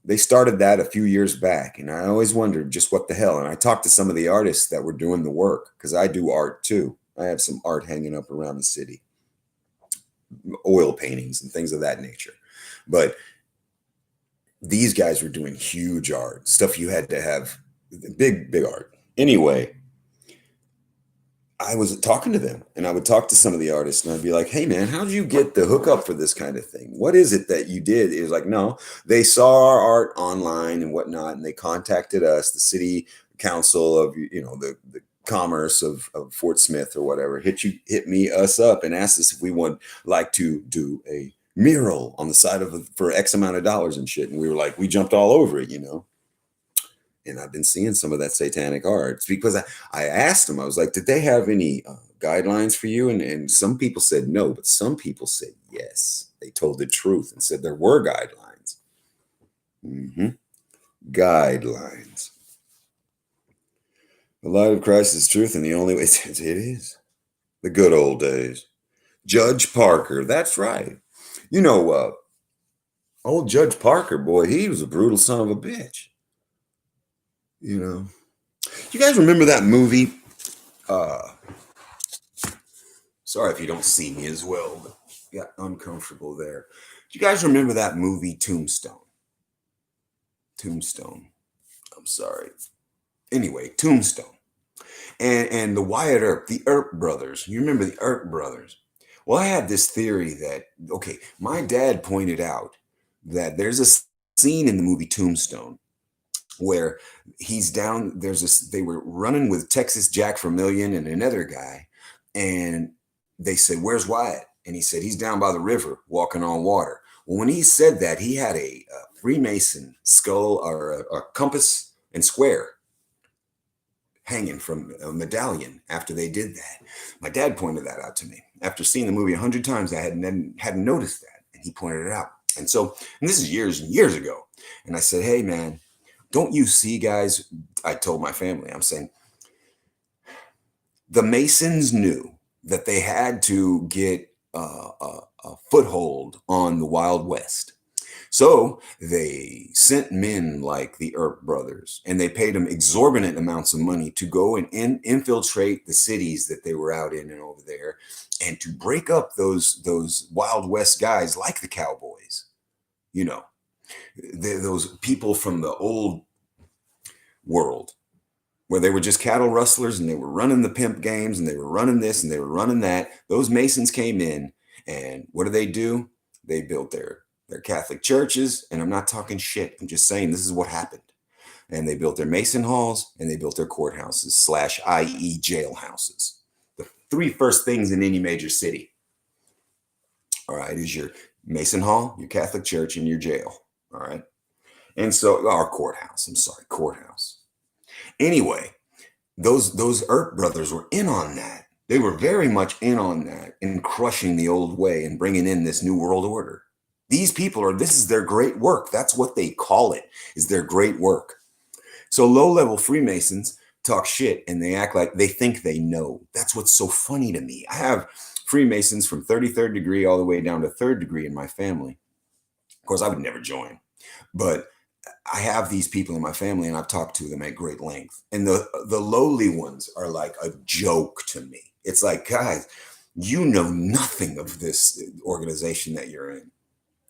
they started that a few years back, and I always wondered just what the hell. And I talked to some of the artists that were doing the work, because I do art too. I have some art hanging up around the city, oil paintings and things of that nature. But these guys were doing huge art, stuff you had to have, big art. Anyway, I was talking to them, and I would talk to some of the artists, and I'd be like, hey man, how did you get the hookup for this kind of thing? What is it that you did? It was like, no, they saw our art online and whatnot, and they contacted us, the city council of, the commerce of Fort Smith or whatever, hit us up and asked us if we would like to do a mural on the side for X amount of dollars and shit. And we were like, we jumped all over it, And I've been seeing some of that satanic art. It's because I asked them, I was like, did they have any guidelines for you? And some people said no, but some people said yes. They told the truth and said there were guidelines. Guidelines. The light of Christ is truth, and the only way it is. The good old days. Judge Parker, that's right. Old Judge Parker, boy, he was a brutal son of a bitch. You guys remember that movie? Sorry if you don't see me as well, but got uncomfortable there. Do you guys remember that movie Tombstone? I'm sorry. Anyway, Tombstone. And the Wyatt Earp, the Earp brothers. You remember the Earp brothers? Well, I had this theory that, my dad pointed out that there's a scene in the movie Tombstone where he's down, they were running with Texas Jack Vermillion and another guy, and they said, where's Wyatt? And he said, he's down by the river walking on water. Well, when he said that, he had a Freemason skull or a compass and square hanging from a medallion after they did that. My dad pointed that out to me. After seeing the movie 100 times, I hadn't noticed that, and he pointed it out. And this is years and years ago. And I said, hey, man, don't you see, guys? I told my family, I'm saying, the Masons knew that they had to get a foothold on the Wild West. So they sent men like the Earp brothers, and they paid them exorbitant amounts of money to go and infiltrate the cities that they were out in and over there, and to break up those Wild West guys like the cowboys, those people from the old world, where they were just cattle rustlers and they were running the pimp games and they were running this and they were running that. Those Masons came in, and what do? They built their Catholic churches, and I'm not talking shit. I'm just saying this is what happened. And they built their Mason halls, and they built their courthouses / i.e. jailhouses. The three first things in any major city, all right, is your Mason hall, your Catholic church, and your jail. All right. And so our courthouse. Anyway, those Earp brothers were in on that. They were very much in on that, in crushing the old way and bringing in this new world order. These people are, this is their great work. That's what they call it, is their great work. So low-level Freemasons talk shit and they act like they think they know. That's what's so funny to me. I have Freemasons from 33rd degree all the way down to 3rd degree in my family. Of course, I would never join, but I have these people in my family and I've talked to them at great length. And the lowly ones are like a joke to me. It's like, guys, you know nothing of this organization that you're in.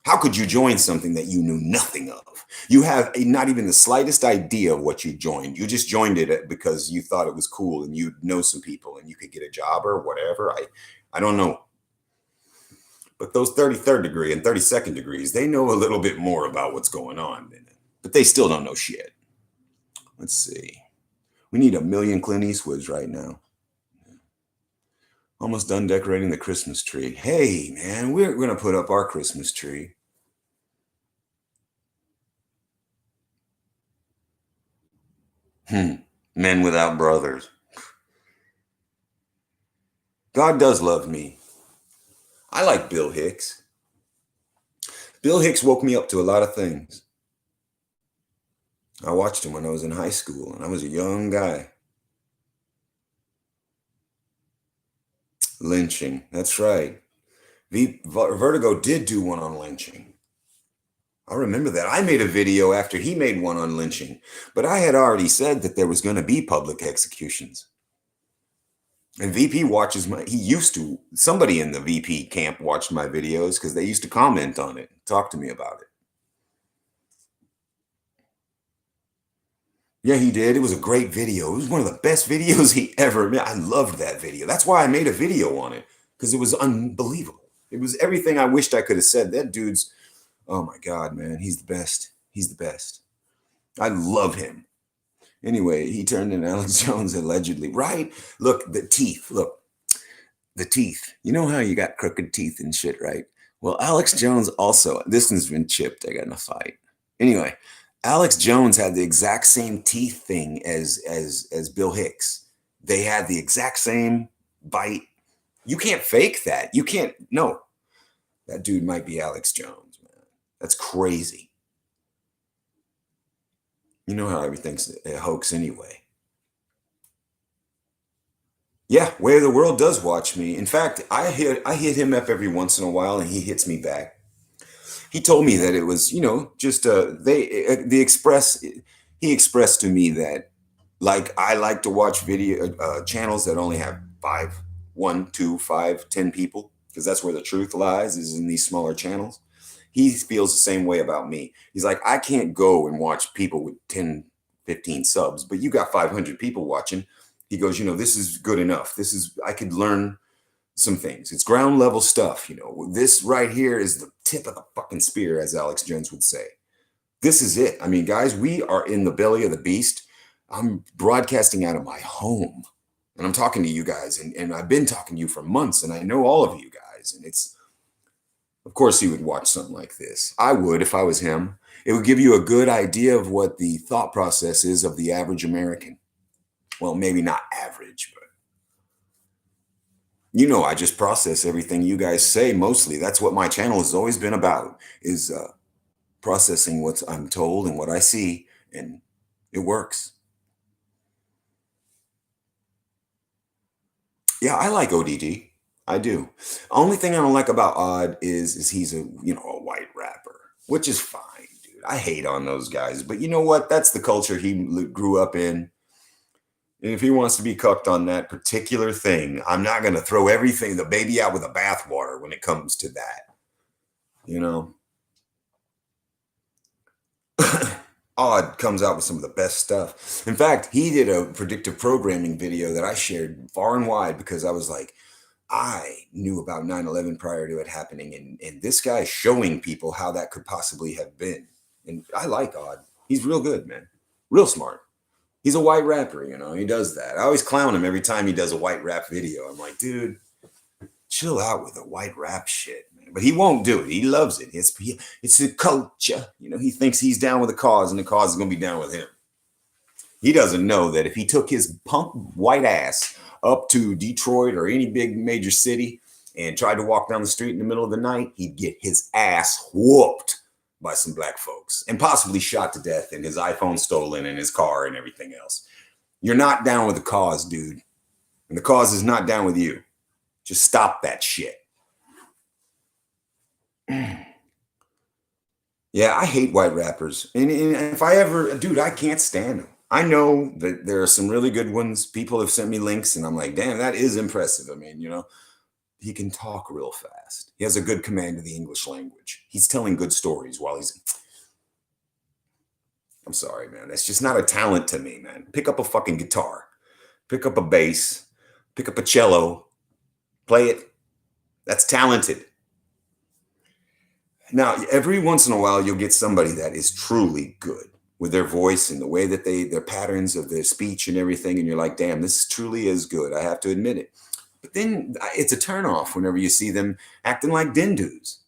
How could you join something that you knew nothing of? You have not even the slightest idea of what you joined. You just joined it because you thought it was cool and you know some people and you could get a job or whatever. I don't know. But those 33rd degree and 32nd degrees, they know a little bit more about what's going on. But they still don't know shit. Let's see. We need 1 million Clint Eastwoods right now. Almost done decorating the Christmas tree. Hey, man, we're going to put up our Christmas tree. Men without brothers. God does love me. I like Bill Hicks. Bill Hicks woke me up to a lot of things. I watched him when I was in high school, and I was a young guy. Lynching. That's right. Vertigo did do one on lynching. I remember that. I made a video after he made one on lynching, but I had already said that there was going to be public executions. And VP watches somebody in the VP camp watched my videos because they used to comment on it, talk to me about it. Yeah, he did. It was a great video. It was one of the best videos he ever made. I loved that video. That's why I made a video on it, because it was unbelievable. It was everything I wished I could have said. That dude's, oh my God, man, he's the best. He's the best. I love him. Anyway, he turned in Alex Jones allegedly, right? Look, the teeth. Look, the teeth. You know how you got crooked teeth and shit, right? Well, Alex Jones also, this one's been chipped. I got in a fight. Anyway, Alex Jones had the exact same teeth thing as Bill Hicks. They had the exact same bite. You can't fake that. You can't. No, that dude might be Alex Jones, man. That's crazy. You know how everything's a hoax anyway. Yeah, Way of the World does watch me. In fact, I hit him up every once in a while, and he hits me back. He told me that it was, just the Express. He expressed to me that, like, I like to watch video channels that only have 1, 2, 5, 10 people, because that's where the truth lies, is in these smaller channels. He feels the same way about me. He's like, I can't go and watch people with 10, 15 subs, but you got 500 people watching. He goes, this is good enough. I could learn some things. It's ground level stuff. This right here is the tip of the fucking spear, as Alex Jones would say. This is it. I mean, guys, we are in the belly of the beast. I'm broadcasting out of my home, and I'm talking to you guys, and I've been talking to you for months, and I know all of you guys, and it's, of course, he would watch something like this. I would if I was him. It would give you a good idea of what the thought process is of the average American. Well, maybe not average, but I just process everything you guys say mostly. That's what my channel has always been about, is processing what I'm told and what I see, and it works. Yeah, I like ODD. I do. Only thing I don't like about Odd is he's a white rapper, which is fine, dude. I hate on those guys, but you know what? That's the culture he grew up in. And if he wants to be cooked on that particular thing, I'm not going to throw the baby out with the bathwater when it comes to that. Odd comes out with some of the best stuff. In fact, he did a predictive programming video that I shared far and wide, because I was like, I knew about 9/11 prior to it happening. And this guy showing people how that could possibly have been. And I like Odd. He's real good, man. Real smart. He's a white rapper, he does that. I always clown him every time he does a white rap video. I'm like, dude, chill out with the white rap shit, man. But he won't do it. He loves it. It's a culture. He thinks he's down with the cause, and the cause is going to be down with him. He doesn't know that if he took his punk white ass up to Detroit or any big major city and tried to walk down the street in the middle of the night, he'd get his ass whooped by some black folks and possibly shot to death and his iPhone stolen and his car and everything else. You're not down with the cause, dude. And the cause is not down with you. Just stop that shit. Yeah, I hate white rappers. And if I ever, dude, I can't stand them. I know that there are some really good ones. People have sent me links and I'm like, damn, that is impressive. I mean, he can talk real fast. He has a good command of the English language. He's telling good stories while he's. I'm sorry, man. That's just not a talent to me, man. Pick up a fucking guitar, pick up a bass, pick up a cello, play it. That's talented. Now, every once in a while, you'll get somebody that is truly good with their voice and the way that their patterns of their speech and everything. And you're like, damn, this truly is good. I have to admit it. But then it's a turnoff whenever you see them acting like Dindus.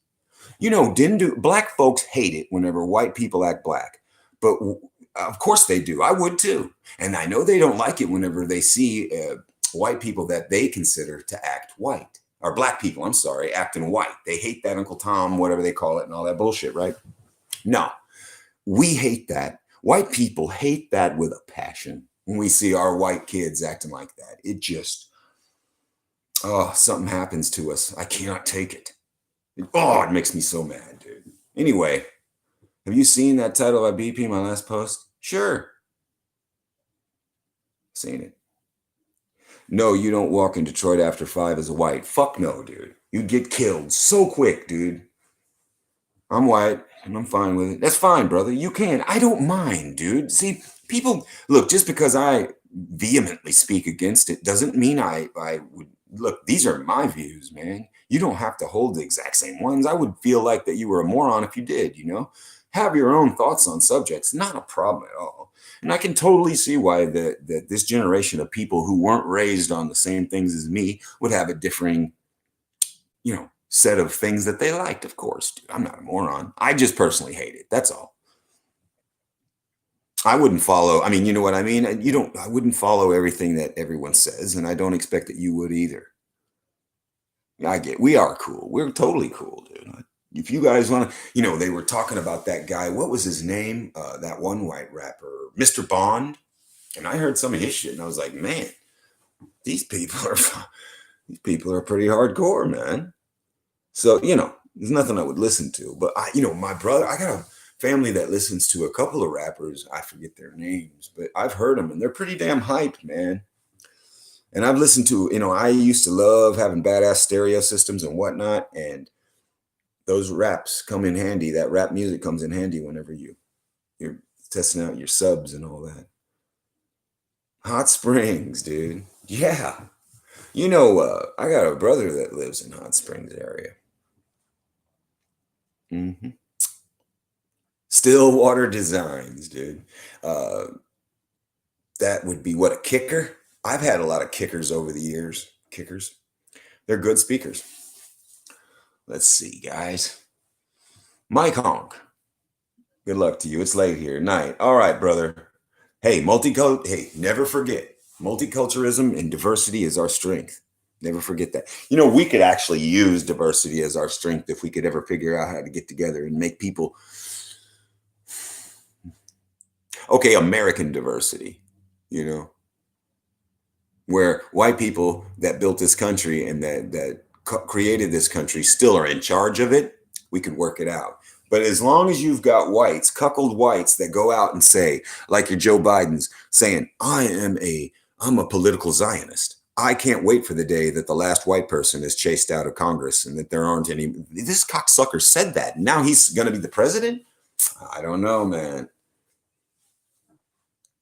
Black folks hate it whenever white people act black. But of course they do. I would too. And I know they don't like it whenever they see white people that they consider to act white. Or black people, I'm sorry, acting white. They hate that Uncle Tom, whatever they call it, and all that bullshit, right? No, we hate that. White people hate that with a passion when we see our white kids acting like that. It just, something happens to us. I cannot take it. It makes me so mad, dude. Anyway, have you seen that title by BP, my last post? Sure. Seen it. No, you don't walk in Detroit after 5 as a white. Fuck no, dude. You'd get killed so quick, dude. I'm white and I'm fine with it. That's fine, brother. You can. I don't mind, dude. See, people, look, just because I vehemently speak against it doesn't mean I would, look, these are my views, man. You don't have to hold the exact same ones. I would feel like that you were a moron if you did, Have your own thoughts on subjects. Not a problem at all. And I can totally see why that this generation of people who weren't raised on the same things as me would have a differing, set of things that they liked. Of course, dude, I'm not a moron. I just personally hate it. That's all. I wouldn't follow. I mean, you know what I mean? I wouldn't follow everything that everyone says, and I don't expect that you would either. We are cool. We're totally cool, dude. If you guys want to, they were talking about that guy. What was his name? That one white rapper, Mr. Bond. And I heard some of his shit, and I was like, man, these people are pretty hardcore, man. So, there's nothing I would listen to. But my brother, I got a family that listens to a couple of rappers. I forget their names, but I've heard them, and they're pretty damn hyped, man. And I've listened to, I used to love having badass stereo systems and whatnot, and those raps come in handy. That rap music comes in handy whenever you're testing out your subs and all that. Hot Springs, dude. Yeah. I got a brother that lives in Hot Springs area. Mm-hmm. Stillwater Designs, dude. That would be what, a kicker? I've had a lot of kickers over the years. Kickers. They're good speakers. Let's see, guys. Mike Honk. Good luck to you. It's late here. Night. All right, brother. Hey, never forget. Multiculturalism and diversity is our strength. Never forget that. We could actually use diversity as our strength if we could ever figure out how to get together and make people. Okay, American diversity, where white people that built this country and that created this country still are in charge of it. We could work it out. But as long as you've got whites, cuckold whites that go out and say, like your Joe Biden's saying, I'm a political Zionist. I can't wait for the day that the last white person is chased out of Congress and that there aren't any. This cocksucker said that. Now he's going to be the president? I don't know, man.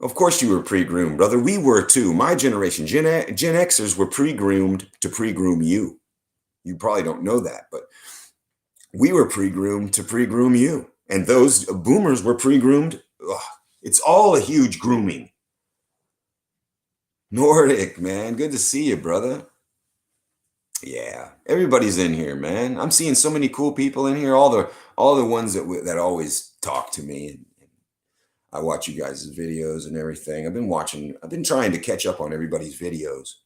Of course you were pre-groomed, brother. We were too. My generation, Gen Xers were pre-groomed to pre-groom you. You probably don't know that, but we were pre-groomed to pre-groom you. And those boomers were pre-groomed. It's all a huge grooming. Nordic, man. Good to see you, brother. Yeah, everybody's in here, man. I'm seeing so many cool people in here. All the ones that always talk to me. And I watch you guys' videos and everything. I've been trying to catch up on everybody's videos.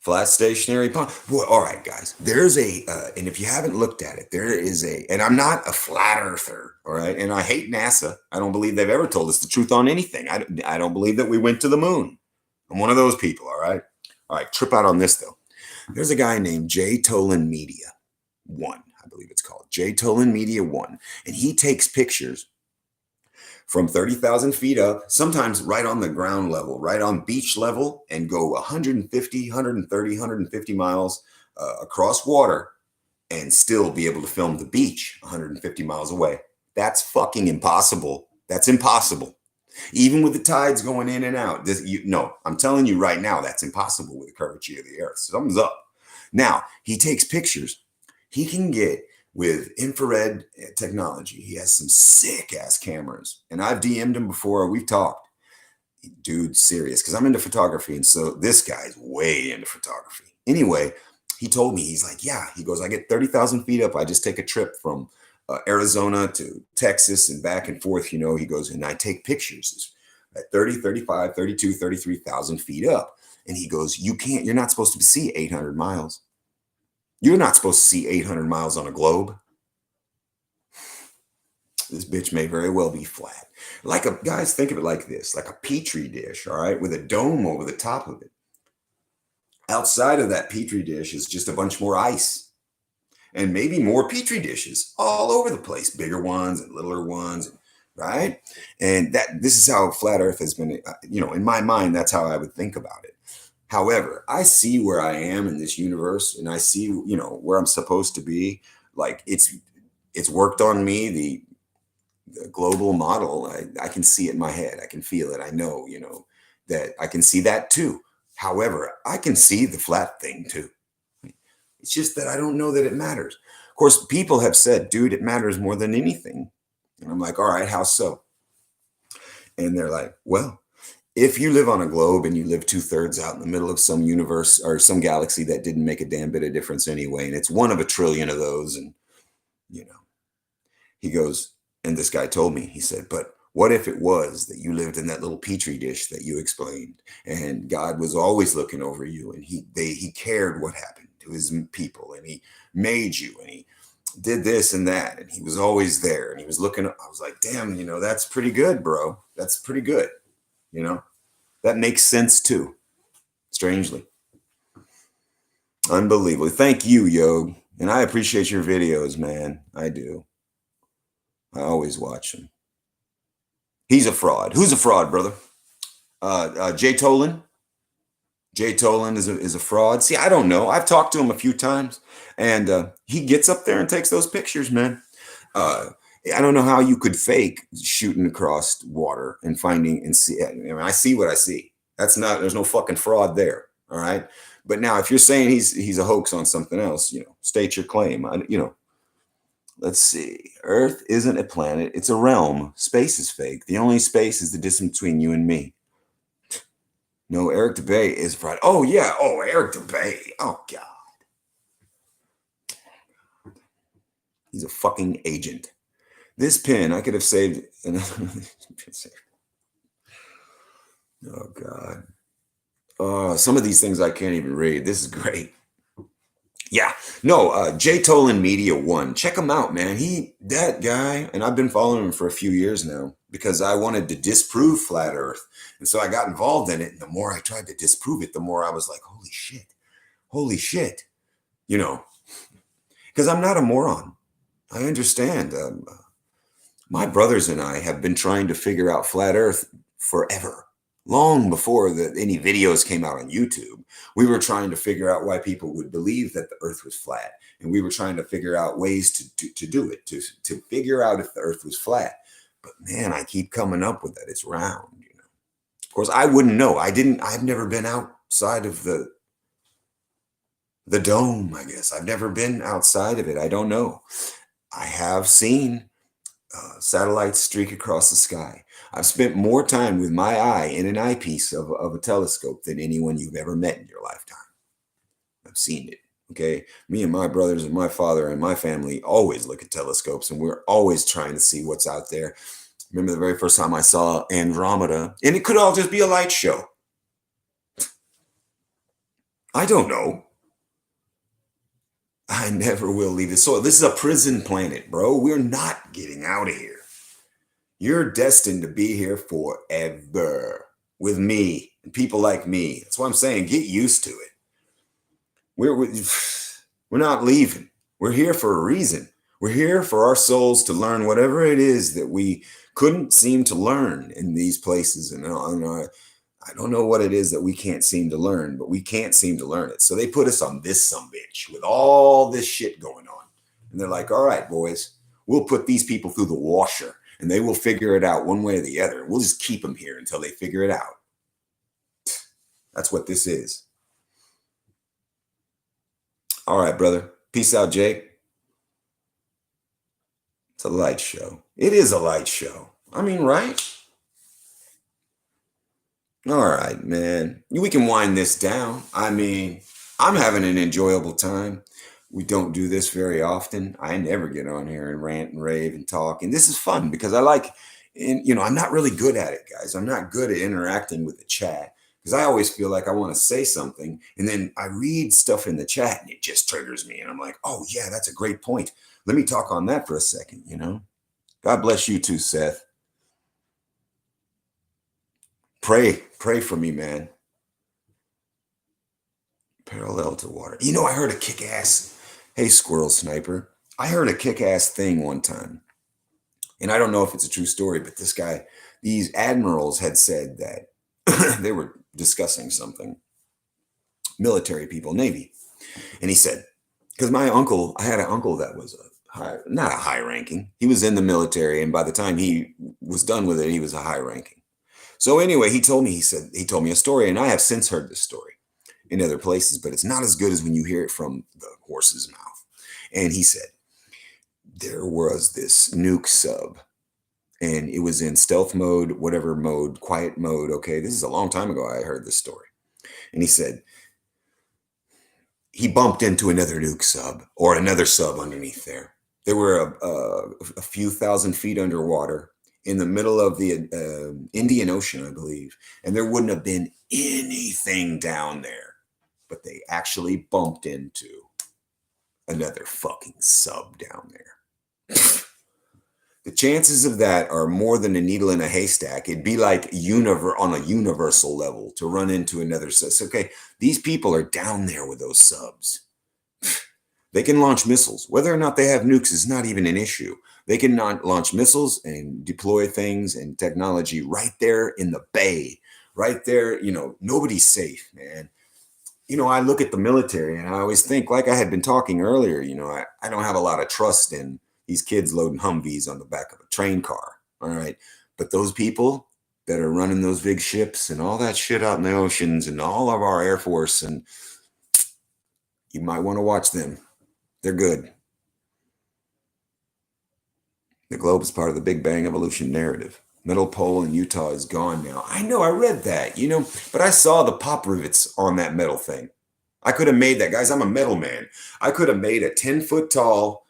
Flat stationary pond. Well, all right, guys. There's a, and if you haven't looked at it, there is a, and I'm not a flat earther, all right? And I hate NASA. I don't believe they've ever told us the truth on anything. I don't believe that we went to the moon. I'm one of those people, all right? All right, trip out on this, though. There's a guy named Jay Tolan Media One, I believe it's called. Jay Tolan Media One. And he takes pictures from 30,000 feet up, sometimes right on the ground level, right on beach level, and go 150, 130, 150 miles across water and still be able to film the beach 150 miles away. That's fucking impossible. That's impossible. Even with the tides going in and out. No, I'm telling you right now, that's impossible with the curvature of the earth. Something's up. Now, he takes pictures. He can get with infrared technology. He has some sick ass cameras, and I've DM'd him before. We've talked. Dude, serious, because I'm into photography, and so this guy's way into photography. Anyway, he told me, he's like, yeah, he goes, I get 30,000 feet up. I just take a trip from Arizona to Texas and back and forth, he goes, and I take pictures at 30, 35, 32, 33,000 feet up. And he goes, you're not supposed to see 800 miles. You're not supposed to see 800 miles on a globe. This bitch may very well be flat. Guys, think of it like this, like a petri dish, all right, with a dome over the top of it. Outside of that petri dish is just a bunch more ice and maybe more petri dishes all over the place, bigger ones and littler ones, right? And this is how flat earth has been, in my mind, that's how I would think about it. However, I see where I am in this universe, and I see, where I'm supposed to be. Like it's worked on me, the global model. I can see it in my head. I can feel it. I know, that I can see that too. However, I can see the flat thing too. It's just that I don't know that it matters. Of course, people have said, dude, it matters more than anything. And I'm like, all right, how so? And they're like, well, if you live on a globe and you live 2/3 out in the middle of some universe or some galaxy that didn't make a damn bit of difference anyway, and it's one of a trillion of those, and he goes, and this guy told me, he said, but what if it was that you lived in that little petri dish that you explained, and God was always looking over you, and he cared what happened to his people, and he made you, and he did this and that, and he was always there, and he was looking. I was like, damn, that's pretty good, bro. That's pretty good. That makes sense too. Strangely. Unbelievable. Thank you, Yog. And I appreciate your videos, man. I do. I always watch them. He's a fraud. Who's a fraud, brother? Jay Tolan. Jay Tolan is a fraud. See, I don't know. I've talked to him a few times, and he gets up there and takes those pictures, man. I don't know how you could fake shooting across water and finding and see. I see what I see. There's no fucking fraud there. All right. But now if you're saying he's a hoax on something else, state your claim. Let's see. Earth isn't a planet. It's a realm. Space is fake. The only space is the distance between you and me. No, Eric DeBay is fraud. Oh, yeah. Oh, Eric DeBay. Oh, God. He's a fucking agent. This pin, I could have saved another. Oh, God. Some of these things I can't even read. This is great. Yeah. No, Jay Tolan Media One. Check him out, man. That guy, and I've been following him for a few years now because I wanted to disprove flat earth. And so I got involved in it. And the more I tried to disprove it, the more I was like, holy shit, because I'm not a moron. I understand. My brothers and I have been trying to figure out flat earth forever. Long before any videos came out on YouTube, we were trying to figure out why people would believe that the earth was flat. And we were trying to figure out ways to do it, to figure out if the earth was flat. But man, I keep coming up with that it's round. Of course, I wouldn't know. I've never been outside of the dome, I guess. I've never been outside of it. I don't know. I have seen satellites streak across the sky. I've spent more time with my eye in an eyepiece of a telescope than anyone you've ever met in your lifetime. I've seen it. Okay. Me and my brothers and my father and my family always look at telescopes, and we're always trying to see what's out there. Remember the very first time I saw Andromeda, and it could all just be a light show. I don't know. I never will leave this soil. This is a prison planet, bro. We're not getting out of here. You're destined to be here forever with me and people like me. That's why I'm saying get used to it. We're not leaving. We're here for a reason. We're here for our souls to learn whatever it is that we couldn't seem to learn in these places. And I don't know what it is that we can't seem to learn, but we can't seem to learn it. So they put us on this sumbitch with all this shit going on. And they're like, all right, boys, we'll put these people through the washer and they will figure it out one way or the other. We'll just keep them here until they figure it out. That's what this is. All right, brother. Peace out, Jake. It's a light show. It is a light show. I mean, right? All right, man. We can wind this down. I mean, I'm having an enjoyable time. We don't do this very often. I never get on here and rant and rave and talk. And this is fun because I like, and I'm not really good at it, guys. I'm not good at interacting with the chat because I always feel like I want to say something. And then I read stuff in the chat and it just triggers me. And I'm like, oh, yeah, that's a great point. Let me talk on that for a second. God bless you too, Seth. Pray for me, man. Parallel to water. I heard a kick-ass. Hey, Squirrel Sniper. I heard a kick-ass thing one time. And I don't know if it's a true story, but these admirals had said that they were discussing something. Military people, Navy. And he said, because I had an uncle that was not a high ranking. He was in the military. And by the time he was done with it, he was a high ranking. So anyway, he told me a story, and I have since heard this story in other places, but it's not as good as when you hear it from the horse's mouth. And he said, there was this nuke sub, and it was in stealth mode, whatever mode, quiet mode. Okay, this is a long time ago I heard this story. And he said, he bumped into another nuke sub or another sub underneath there. There were a few thousand feet underwater in the middle of the Indian Ocean, I believe, and there wouldn't have been anything down there, but they actually bumped into another fucking sub down there. The chances of that are more than a needle in a haystack. It'd be like on a universal level to run into another sub. Okay, these people are down there with those subs. They can launch missiles. Whether or not they have nukes is not even an issue. They can launch missiles and deploy things and technology right there in the bay, right there. Nobody's safe, man. I look at the military and I always think, like I had been talking earlier, I don't have a lot of trust in these kids loading Humvees on the back of a train car. All right. But those people that are running those big ships and all that shit out in the oceans and all of our Air Force, and you might want to watch them. They're good. The globe is part of the Big Bang evolution narrative. Metal pole in Utah is gone now. I know, I read that, but I saw the pop rivets on that metal thing. I could have made that, guys. I'm a metal man. I could have made a 10-foot tall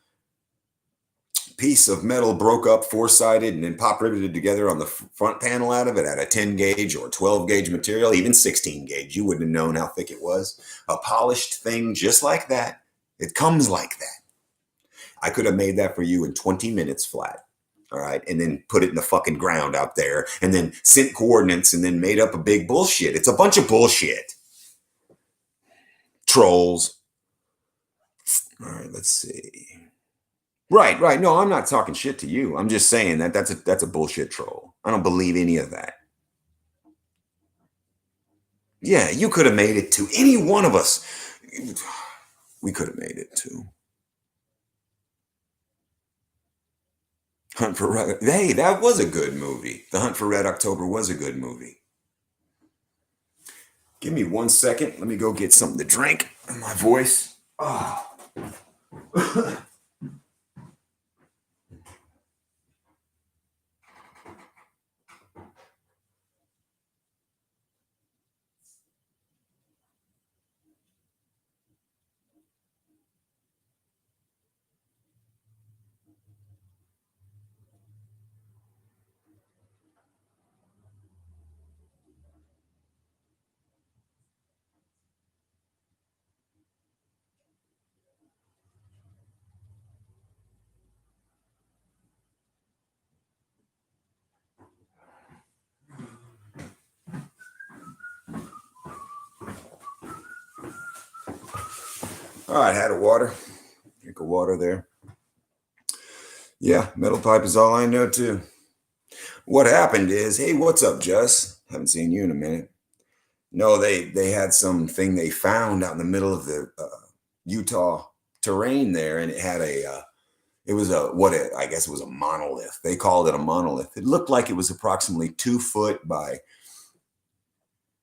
piece of metal, broke up, four-sided, and then pop riveted together on the front panel out of it at a 10 gauge or 12 gauge material, even 16 gauge. You wouldn't have known how thick it was. A polished thing just like that. It comes like that. I could have made that for you in 20 minutes flat. All right. And then put it in the fucking ground out there and then sent coordinates and then made up a big bullshit. It's a bunch of bullshit. Trolls. All right. Let's see. Right. No, I'm not talking shit to you. I'm just saying that's a bullshit troll. I don't believe any of that. Yeah, you could have made it to any one of us. We could have made it to Hunt for Red. Hey, that was a good movie. The Hunt for Red October was a good movie. Give me 1 second. Let me go get something to drink. My voice. Oh. All right, had a water. Drink of water there. Yeah, metal pipe is all I know too. What happened is, hey, what's up, Jess? Haven't seen you in a minute. No, they had something they found out in the middle of the Utah terrain there, and it had it was I guess it was a monolith. They called it a monolith. It looked like it was approximately 2 foot by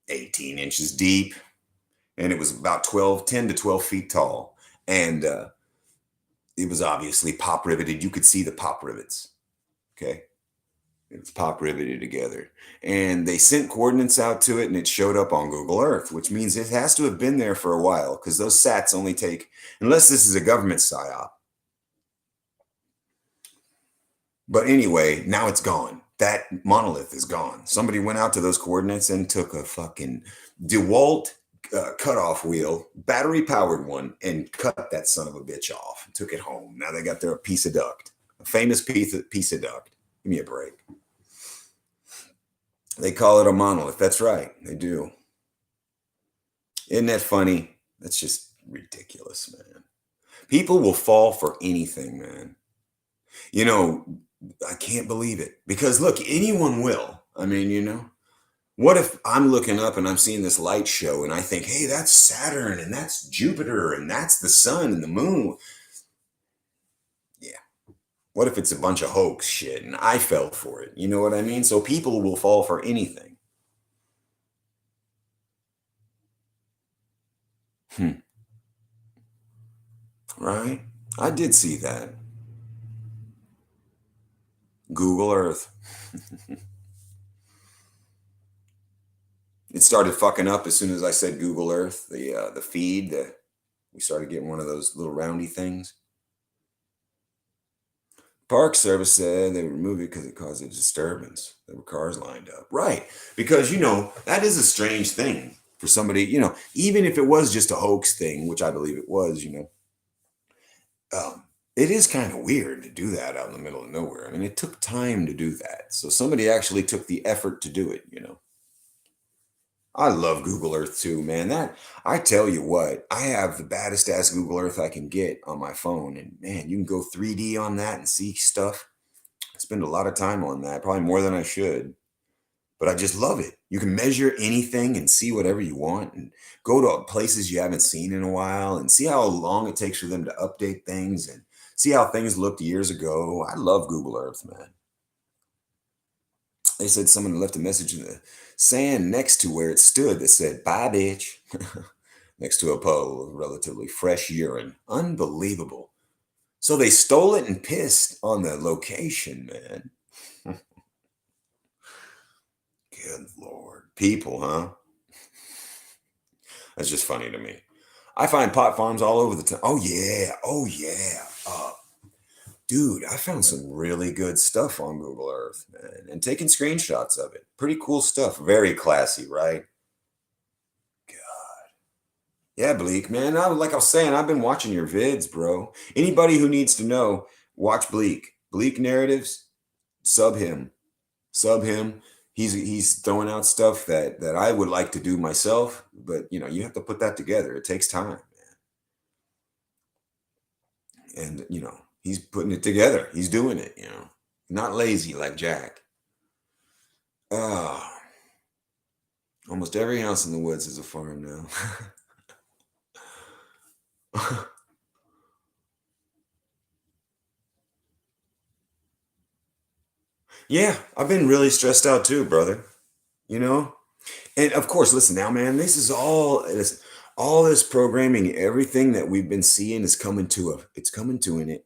18 inches deep, and it was about 10 to 12 feet tall, and it was obviously pop riveted. You could see the pop rivets. Okay. It was pop riveted together. And they sent coordinates out to it and it showed up on Google Earth, which means it has to have been there for a while because those sats only take, unless this is a government psyop. But anyway, now it's gone. That monolith is gone. Somebody went out to those coordinates and took a fucking DeWalt cutoff wheel, battery powered one, and cut that son of a bitch off and took it home. Now they got their piece of duct, a famous piece of duct. Give me a break. They call it a monolith. That's right. They do. Isn't that funny? That's just ridiculous, man. People will fall for anything, man. You know, I can't believe it. Because look, anyone will. I mean, you know, what if I'm looking up and I'm seeing this light show and I think, hey, that's Saturn and that's Jupiter and that's the sun and the moon? Yeah. What if it's a bunch of hoax shit and I fell for it? You know what I mean? So people will fall for anything. Right? I did see that. Google Earth. It started fucking up as soon as I said Google Earth. The feed, we started getting one of those little roundy things. Park Service said they would remove it because it caused a disturbance. There were cars lined up. Right. Because, you know, that is a strange thing for somebody, you know, even if it was just a hoax thing, which I believe it was, you know, it is kind of weird to do that out in the middle of nowhere. I mean, it took time to do that. So somebody actually took the effort to do it, you know. I love Google Earth too, man. That I tell you what, I have the baddest ass Google Earth I can get on my phone. And man, you can go 3D on that and see stuff. I spend a lot of time on that, probably more than I should. But I just love it. You can measure anything and see whatever you want and go to places you haven't seen in a while and see how long it takes for them to update things and see how things looked years ago. I love Google Earth, man. They said someone left a message in the sand next to where it stood that said, "Bye, bitch," next to a puddle of relatively fresh urine. Unbelievable. So they stole it and pissed on the location, man. Good Lord. People, huh? That's just funny to me. I find pot farms all over the town. Oh, yeah. Oh, yeah. Dude, I found some really good stuff on Google Earth, man, and taking screenshots of it. Pretty cool stuff. Very classy, right? God. Yeah, Bleak, man. Like I was saying, I've been watching your vids, bro. Anybody who needs to know, watch Bleak. Bleak Narratives, sub him. Sub him. He's throwing out stuff that I would like to do myself, but you know, you have to put that together. It takes time, man. And you know, he's putting it together. He's doing it, you know. Not lazy like Jack. Ah, almost every house in the woods is a farm now. Yeah, I've been really stressed out too, brother. You know? And of course, listen now, man, all this programming, everything that we've been seeing is coming to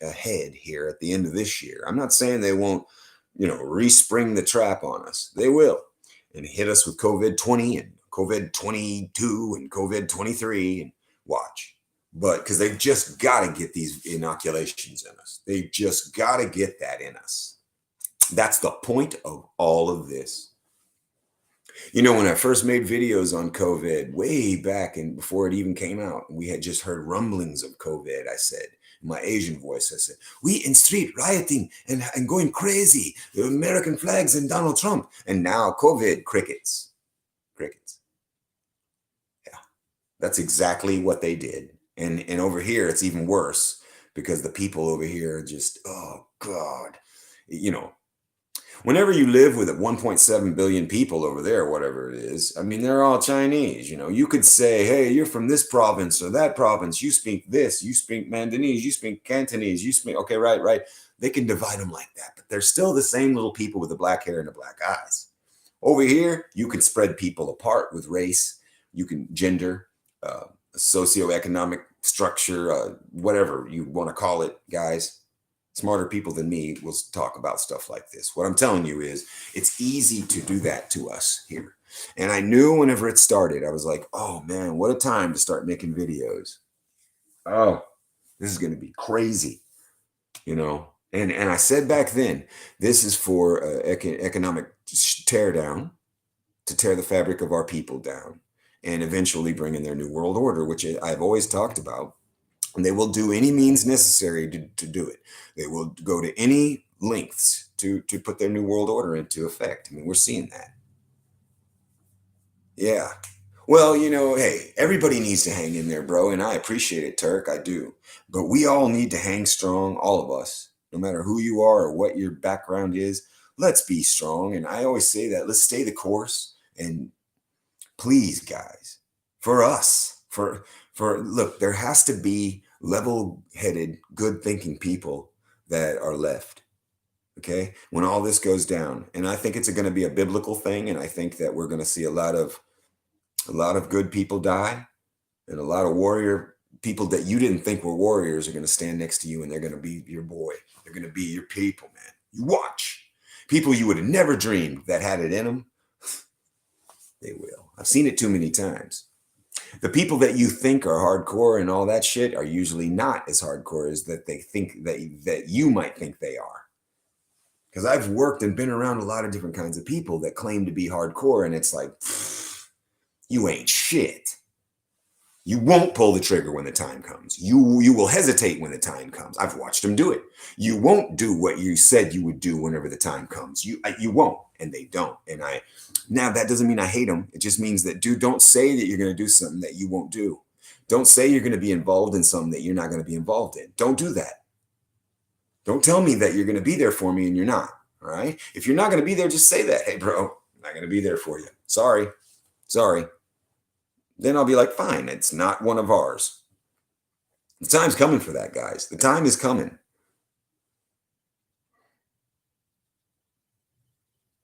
a head here at the end of this year. I'm not saying they won't, you know, respring the trap on us. They will. And hit us with COVID 20 and COVID 22 and COVID 23 and watch. But because they've just got to get these inoculations in us. They've just got to get that in us. That's the point of all of this. You know, when I first made videos on COVID way back and before it even came out, we had just heard rumblings of COVID. I said, in my Asian voice, I said, "We in street rioting and going crazy, American flags and Donald Trump." And now COVID, crickets. Crickets. Yeah, that's exactly what they did. And over here, it's even worse because the people over here are just, oh God, you know, whenever you live with 1.7 billion people over there, whatever it is, I mean, they're all Chinese. You know, you could say, hey, you're from this province or that province. You speak this, you speak Mandanese, you speak Cantonese, you speak, okay, right, right. They can divide them like that, but they're still the same little people with the black hair and the black eyes. Over here, you can spread people apart with race, you can gender, socioeconomic structure, whatever you want to call it, guys. Smarter people than me will talk about stuff like this. What I'm telling you is it's easy to do that to us here. And I knew whenever it started, I was like, oh man, what a time to start making videos. Oh, this is going to be crazy, you know? And I said back then, this is for economic teardown, to tear the fabric of our people down and eventually bring in their new world order, which I've always talked about. And they will do any means necessary to do it. They will go to any lengths to put their new world order into effect. I mean, we're seeing that. Yeah. Well, you know, hey, everybody needs to hang in there, bro. And I appreciate it, Turk. I do. But we all need to hang strong, all of us, no matter who you are or what your background is. Let's be strong. And I always say that. Let's stay the course. And please, guys, for us, for look, there has to be level-headed, good-thinking people that are left. Okay, when all this goes down, and I think it's going to be a biblical thing, and I think that we're going to see a lot of good people die, and a lot of warrior people that you didn't think were warriors are going to stand next to you, and they're going to be your boy. They're going to be your people, man. You watch. People you would have never dreamed that had it in them, they will. I've seen it too many times. The people that you think are hardcore and all that shit are usually not as hardcore as that they think that you might think they are. Because I've worked and been around a lot of different kinds of people that claim to be hardcore, and it's like, you ain't shit. You won't pull the trigger when the time comes. You will hesitate when the time comes. I've watched them do it. You won't do what you said you would do whenever the time comes. You won't, and they don't. And now that doesn't mean I hate them. It just means that, dude, don't say that you're going to do something that you won't do. Don't say you're going to be involved in something that you're not going to be involved in. Don't do that. Don't tell me that you're going to be there for me and you're not. All right. If you're not going to be there, just say that. Hey, bro, I'm not going to be there for you. Sorry. Then I'll be like, fine, it's not one of ours. The time's coming for that, guys. The time is coming.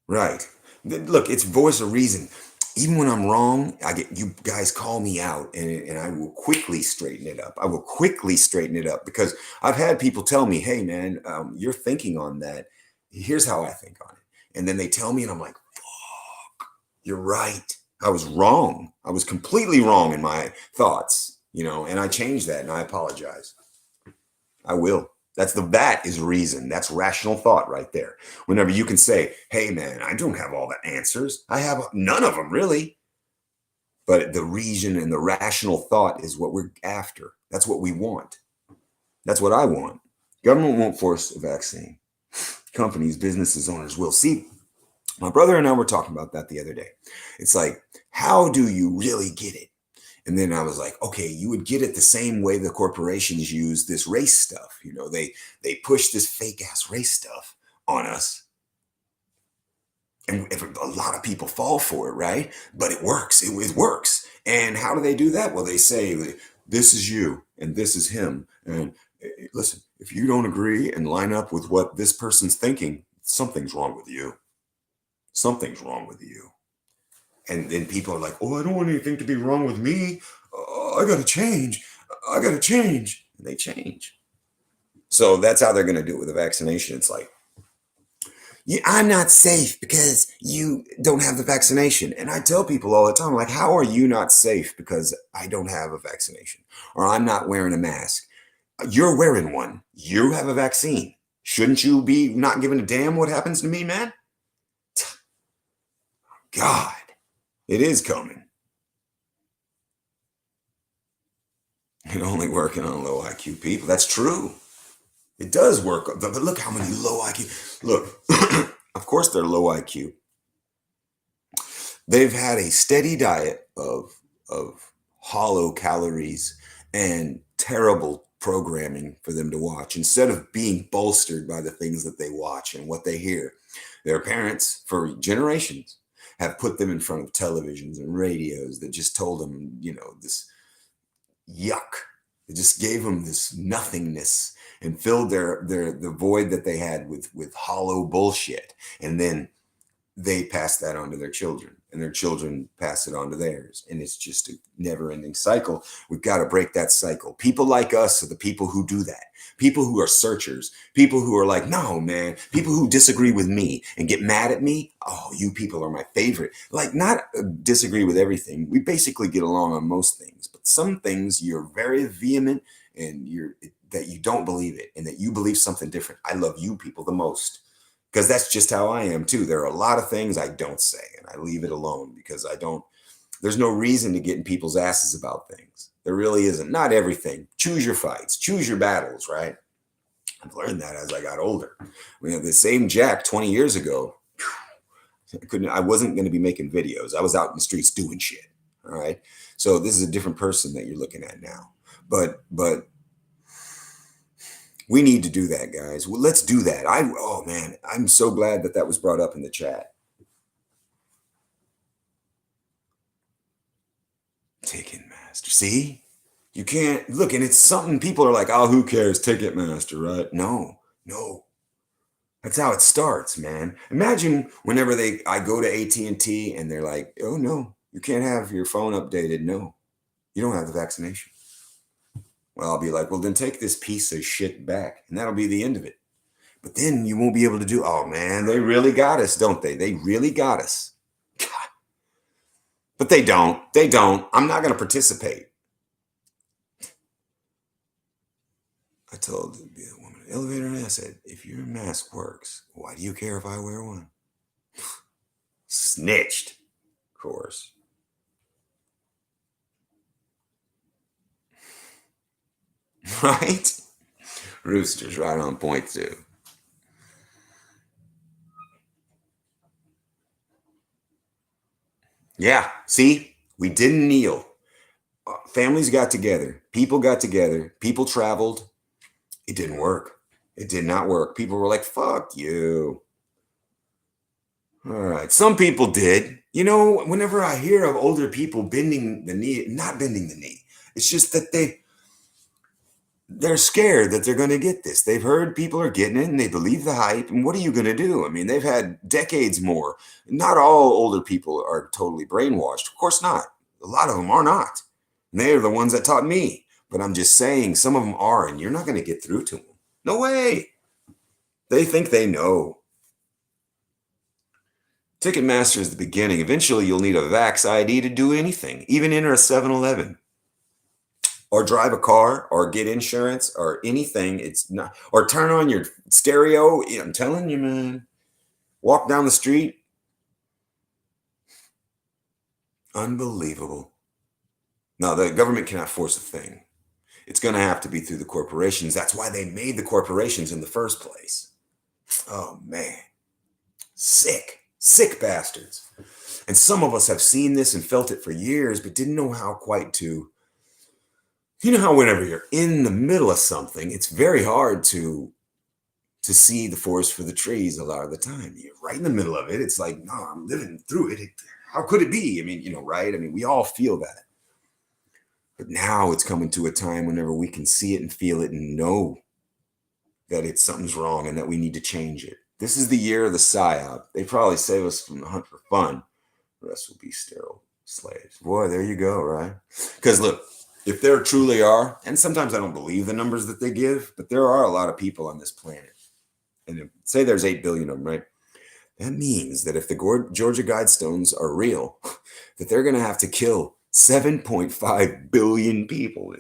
Right. Look, it's voice of reason. Even when I'm wrong, you guys call me out, and I will quickly straighten it up. I will quickly straighten it up because I've had people tell me, hey, man, you're thinking on that. Here's how I think on it. And then they tell me, and I'm like, fuck, you're right. I was wrong. I was completely wrong in my thoughts, and I changed that, and I apologize. I will. That is reason. That's rational thought right there. Whenever you can say, hey, man, I don't have all the answers. I have none of them, really. But the reason and the rational thought is what we're after. That's what we want. That's what I want. Government won't force a vaccine. Companies, businesses, owners will. See, my brother and I were talking about that the other day. It's like, how do you really get it? And then I was like, okay, you would get it the same way the corporations use this race stuff. They push this fake ass race stuff on us. And if a lot of people fall for it, right? But it works. It works. And how do they do that? Well, they say, this is you and this is him. And listen, if you don't agree and line up with what this person's thinking, something's wrong with you. Something's wrong with you. And then people are like, oh, I don't want anything to be wrong with me. I got to change. I got to change. And they change. So that's how they're going to do it with a vaccination. It's like, I'm not safe because you don't have the vaccination. And I tell people all the time, like, how are you not safe because I don't have a vaccination? Or I'm not wearing a mask. You're wearing one. You have a vaccine. Shouldn't you be not giving a damn what happens to me, man? God. It is coming. And only working on low IQ people. That's true. It does work. But look how many low IQ. Look, of course they're low IQ. They've had a steady diet of hollow calories and terrible programming for them to watch. Instead of being bolstered by the things that they watch and what they hear, their parents, for generations, have put them in front of televisions and radios that just told them, this yuck. It just gave them this nothingness and filled the void that they had with hollow bullshit. And then they pass that on to their children, and their children pass it on to theirs. And it's just a never ending cycle. We've got to break that cycle. People like us are the people who do that. People who are searchers, people who are like, no, man, people who disagree with me and get mad at me. Oh, you people are my favorite. Like, not disagree with everything. We basically get along on most things, but some things you're very vehement and that you don't believe it and that you believe something different. I love you people the most, because that's just how I am too. There are a lot of things I don't say and I leave it alone because there's no reason to get in people's asses about things. There really isn't. Not everything. Choose your fights, choose your battles, right? I've learned that as I got older. The same Jack 20 years ago, I wasn't going to be making videos. I was out in the streets doing shit. All right. So this is a different person that you're looking at now. But we need to do that, guys. Well, let's do that. Oh man, I'm so glad that was brought up in the chat. Ticketmaster. See, you can't look, and it's something people are like, oh, who cares? Ticketmaster, right? No. That's how it starts, man. Imagine whenever I go to AT&T and they're like, oh no, you can't have your phone updated. No, you don't have the vaccination. Well, I'll be like, well, then take this piece of shit back, and that'll be the end of it. But then you won't be able to do, oh man, they really got us, don't they? They really got us. God. But they don't. I'm not going to participate. I told the woman in the elevator, and I said, if your mask works, why do you care if I wear one? Snitched, of course. Right? Rooster's right on point, too. Yeah, see? We didn't kneel. Families got together. People got together. People traveled. It didn't work. It did not work. People were like, fuck you. All right. Some people did. Whenever I hear of older people bending the knee, not bending the knee, it's just that they're scared that they're going to get this. They've heard people are getting it and they believe the hype. And what are you going to do? I mean, they've had decades more. Not all older people are totally brainwashed. Of course not. A lot of them are not. And they're the ones that taught me. But I'm just saying some of them are, and you're not going to get through to them. No way. They think they know. Ticketmaster is the beginning. Eventually, you'll need a Vax ID to do anything, even enter a 7-Eleven. Or drive a car, or get insurance, or anything. It's not, or turn on your stereo. I'm telling you, man. Walk down the street. Unbelievable. No, the government cannot force a thing. It's going to have to be through the corporations. That's why they made the corporations in the first place. Oh, man. Sick bastards. And some of us have seen this and felt it for years, but didn't know how quite to. You know how whenever you're in the middle of something, it's very hard to see the forest for the trees a lot of the time. You're right in the middle of it. It's like, no, I'm living through it. How could it be? I mean, right? I mean, we all feel that. But now it's coming to a time whenever we can see it and feel it and know that something's wrong and that we need to change it. This is the year of the psyop. They probably save us from the hunt for fun. The rest will be sterile slaves. Boy, there you go, right? Because look, if there truly are, and sometimes I don't believe the numbers that they give, but there are a lot of people on this planet. And say there's 8 billion of them, right? That means that if the Georgia Guidestones are real, that they're going to have to kill 7.5 billion people.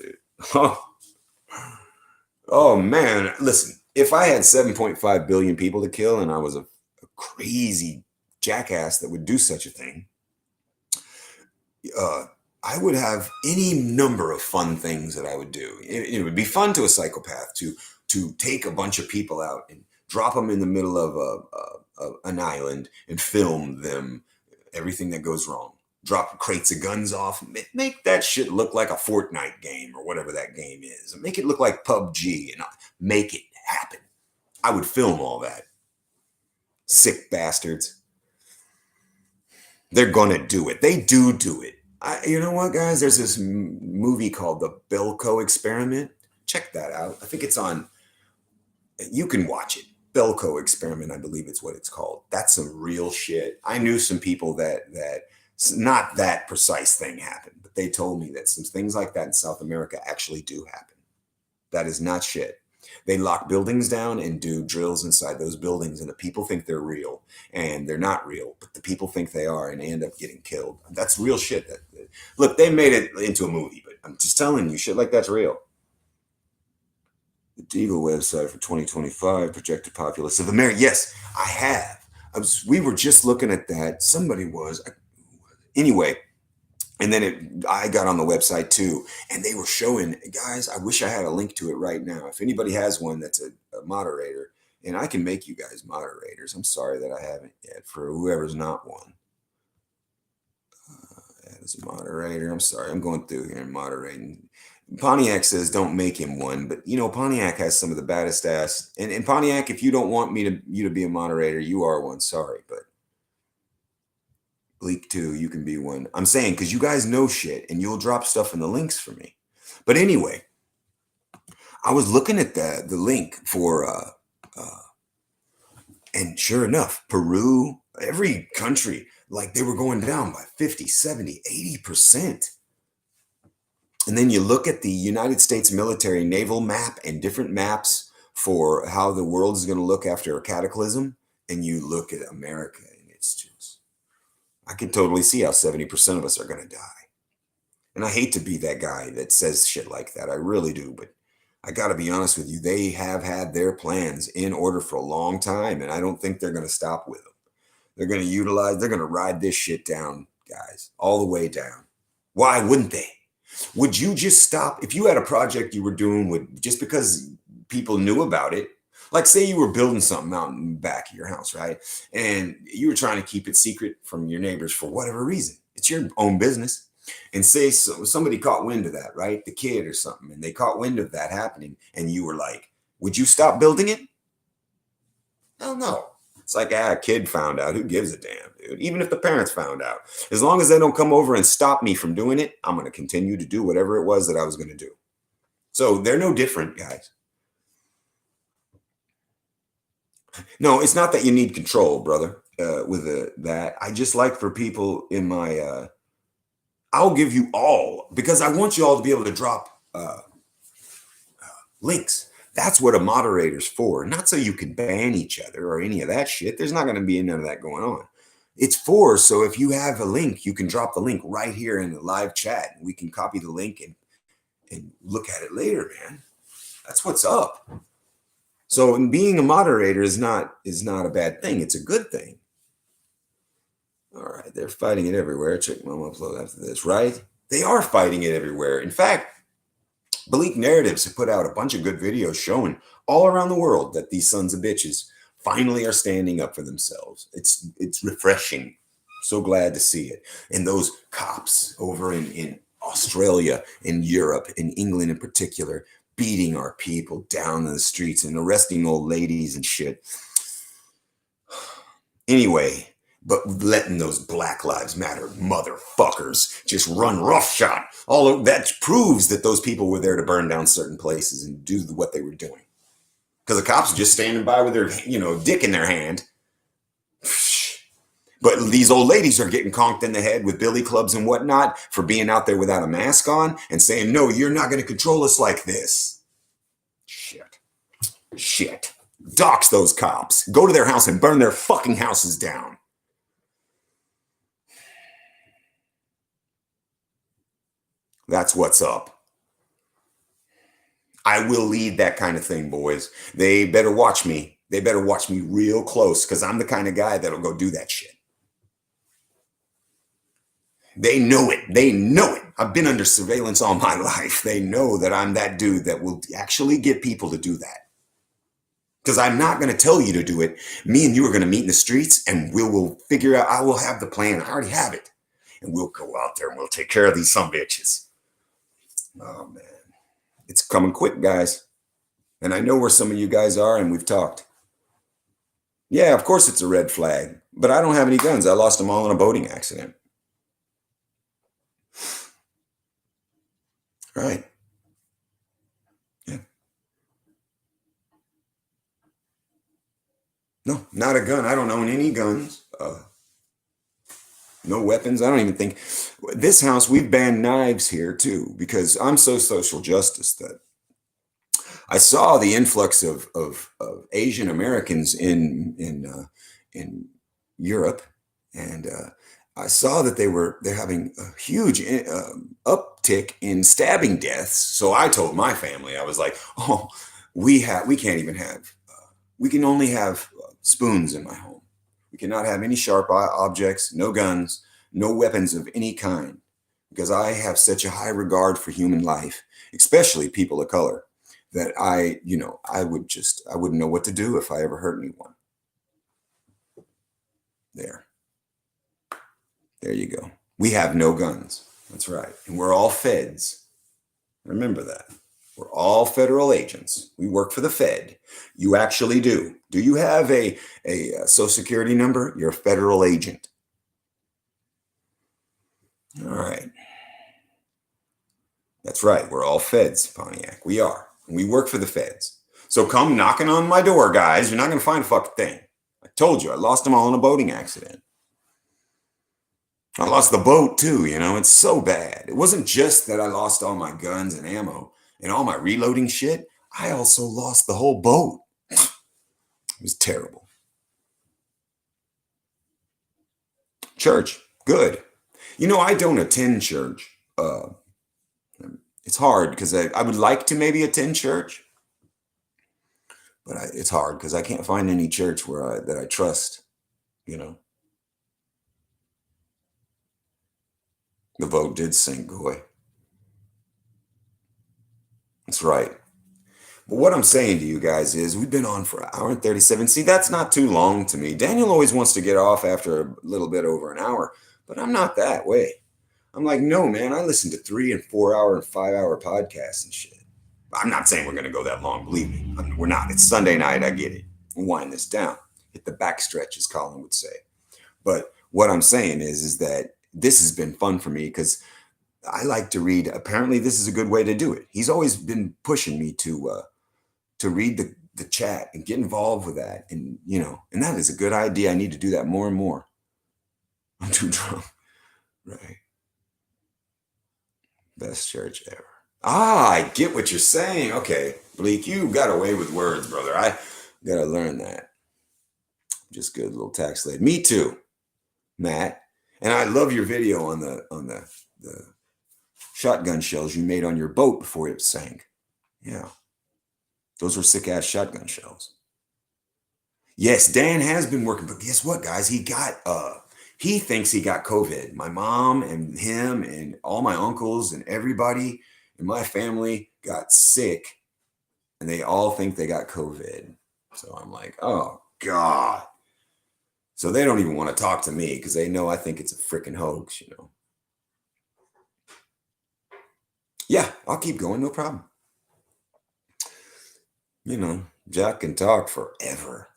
Oh, man. Listen, if I had 7.5 billion people to kill and I was a crazy jackass that would do such a thing, I would have any number of fun things that I would do. It would be fun to a psychopath to take a bunch of people out and drop them in the middle of an island and film them, everything that goes wrong. drop crates of guns off. Make that shit look like a Fortnite game or whatever that game is. Make it look like PUBG and make it happen. I would film all that. Sick bastards. They're gonna do it. They do it. You know what, guys? There's this movie called The Belko Experiment. Check that out. I think it's on. You can watch it. Belko Experiment, I believe it's what it's called. That's some real shit. I knew some people that not that precise thing happened, but they told me that some things like that in South America actually do happen. That is not shit. They lock buildings down and do drills inside those buildings, and the people think they're real, and they're not real, but the people think they are, and they end up getting killed. That's real shit. Look, they made it into a movie, but I'm just telling you, shit like that's real. The DIVA website for 2025 projected populace of America. Yes, I have. We were just looking at that. Somebody was. Anyway, and then I got on the website too, and they were showing, guys, I wish I had a link to it right now. If anybody has one that's a moderator, and I can make you guys moderators. I'm sorry that I haven't yet for whoever's not one. As a moderator, I'm sorry. I'm going through here and moderating. Pontiac says don't make him one, but you know, Pontiac has some of the baddest ass. And Pontiac, if you don't want you to be a moderator, you are one. Sorry, but Bleak too, you can be one. I'm saying because you guys know shit and you'll drop stuff in the links for me. But anyway, I was looking at the link for and sure enough, Peru, every country, like they were going down by 50, 70, 80%. And then you look at the United States military naval map and different maps for how the world is going to look after a cataclysm, and you look at America, and it's just, I can totally see how 70% of us are going to die. And I hate to be that guy that says shit like that. I really do. But I got to be honest with you. They have had their plans in order for a long time, and I don't think they're going to stop with them. They're going to ride this shit down, guys, all the way down. Why wouldn't they? Would you just stop if you had a project you were doing just because people knew about it? Like say you were building something out in the back of your house, right? And you were trying to keep it secret from your neighbors for whatever reason. It's your own business. And say somebody caught wind of that, right? The kid or something, and they caught wind of that happening. And you were like, would you stop building it? Hell no. It's like, a kid found out. Who gives a damn, dude? Even if the parents found out. As long as they don't come over and stop me from doing it, I'm going to continue to do whatever it was that I was going to do. So they're no different, guys. No, it's not that you need control, brother, with that. I just like for people in my... I'll give you all, because I want you all to be able to drop links. That's what a moderator's for, not so you can ban each other or any of that shit. There's not going to be none of that going on. It's for, so if you have a link, you can drop the link right here in the live chat. We can copy the link and look at it later, man. That's what's up. So being a moderator is not a bad thing. It's a good thing. All right, they're fighting it everywhere. Check my upload after this, right? They are fighting it everywhere. In fact, Bleak Narratives have put out a bunch of good videos showing all around the world that these sons of bitches finally are standing up for themselves. It's refreshing. So glad to see it. And those cops over in Australia, in Europe, in England in particular, beating our people down in the streets and arresting old ladies and shit. Anyway, but letting those Black Lives Matter motherfuckers just run roughshod. All of that proves that those people were there to burn down certain places and do what they were doing. Because the cops are just standing by with their, dick in their hand. But these old ladies are getting conked in the head with billy clubs and whatnot for being out there without a mask on and saying, no, you're not going to control us like this. Shit. Dox those cops. Go to their house and burn their fucking houses down. That's what's up. I will lead that kind of thing, boys. They better watch me. They better watch me real close because I'm the kind of guy that'll go do that shit. They know it. They know it. I've been under surveillance all my life. They know that I'm that dude that will actually get people to do that. Because I'm not going to tell you to do it. Me and you are going to meet in the streets and we will figure out, I will have the plan. I already have it. and we'll go out there and we'll take care of these some bitches. Oh man, it's coming quick, guys. And I know where some of you guys are, and we've talked. Yeah, of course it's a red flag, but I don't have any guns. I lost them all in a boating accident. Right. Yeah. No, not a gun. I don't own any guns. No weapons. I don't even think this house, we've banned knives here too, because I'm so social justice that I saw the influx of Asian Americans in Europe, and I saw that they're having a huge uptick in stabbing deaths. So I told my family, I was like, "Oh, we can't even have we can only have spoons in my home. We cannot have any sharp objects, no guns, no weapons of any kind, because I have such a high regard for human life, especially people of color, that I wouldn't know what to do if I ever hurt anyone." There you go. We have no guns. That's right. And we're all feds. Remember that. We're all federal agents. We work for the Fed. You actually do. Do you have a Social Security number? You're a federal agent. All right. That's right. We're all feds, Pontiac. We are. And we work for the feds. So come knocking on my door, guys. You're not going to find a fucking thing. I told you, I lost them all in a boating accident. I lost the boat too, it's so bad. It wasn't just that I lost all my guns and ammo and all my reloading shit. I also lost the whole boat. It was terrible. Church, good. I don't attend church. It's hard because I would like to maybe attend church, but it's hard because I can't find any church that I trust, The vote did sink, Goy. That's right. But what I'm saying to you guys is we've been on for an hour and 37. See, that's not too long to me. Daniel always wants to get off after a little bit over an hour, but I'm not that way. I'm like, no, man, I listen to 3 and 4 hour and 5 hour podcasts and shit. I'm not saying we're going to go that long, believe me. We're not. It's Sunday night. I get it. We'll wind this down. Hit the backstretch, as Colin would say. But what I'm saying is that this has been fun for me because I like to read. Apparently, this is a good way to do it. He's always been pushing me to read the chat and get involved with that. And, and that is a good idea. I need to do that more and more. I'm too drunk. Right. Best church ever. I get what you're saying. Okay, Bleak, you got away with words, brother. I got to learn that. Just good little tax lady. Me too, Matt. And I love your video on the shotgun shells you made on your boat before it sank. Yeah. Those were sick ass shotgun shells. Yes, Dan has been working, but guess what, guys? He thinks he got COVID. My mom and him and all my uncles and everybody in my family got sick, and they all think they got COVID. So I'm like, oh God. So they don't even want to talk to me because they know I think it's a freaking hoax, Yeah, I'll keep going, no problem. Jack can talk forever.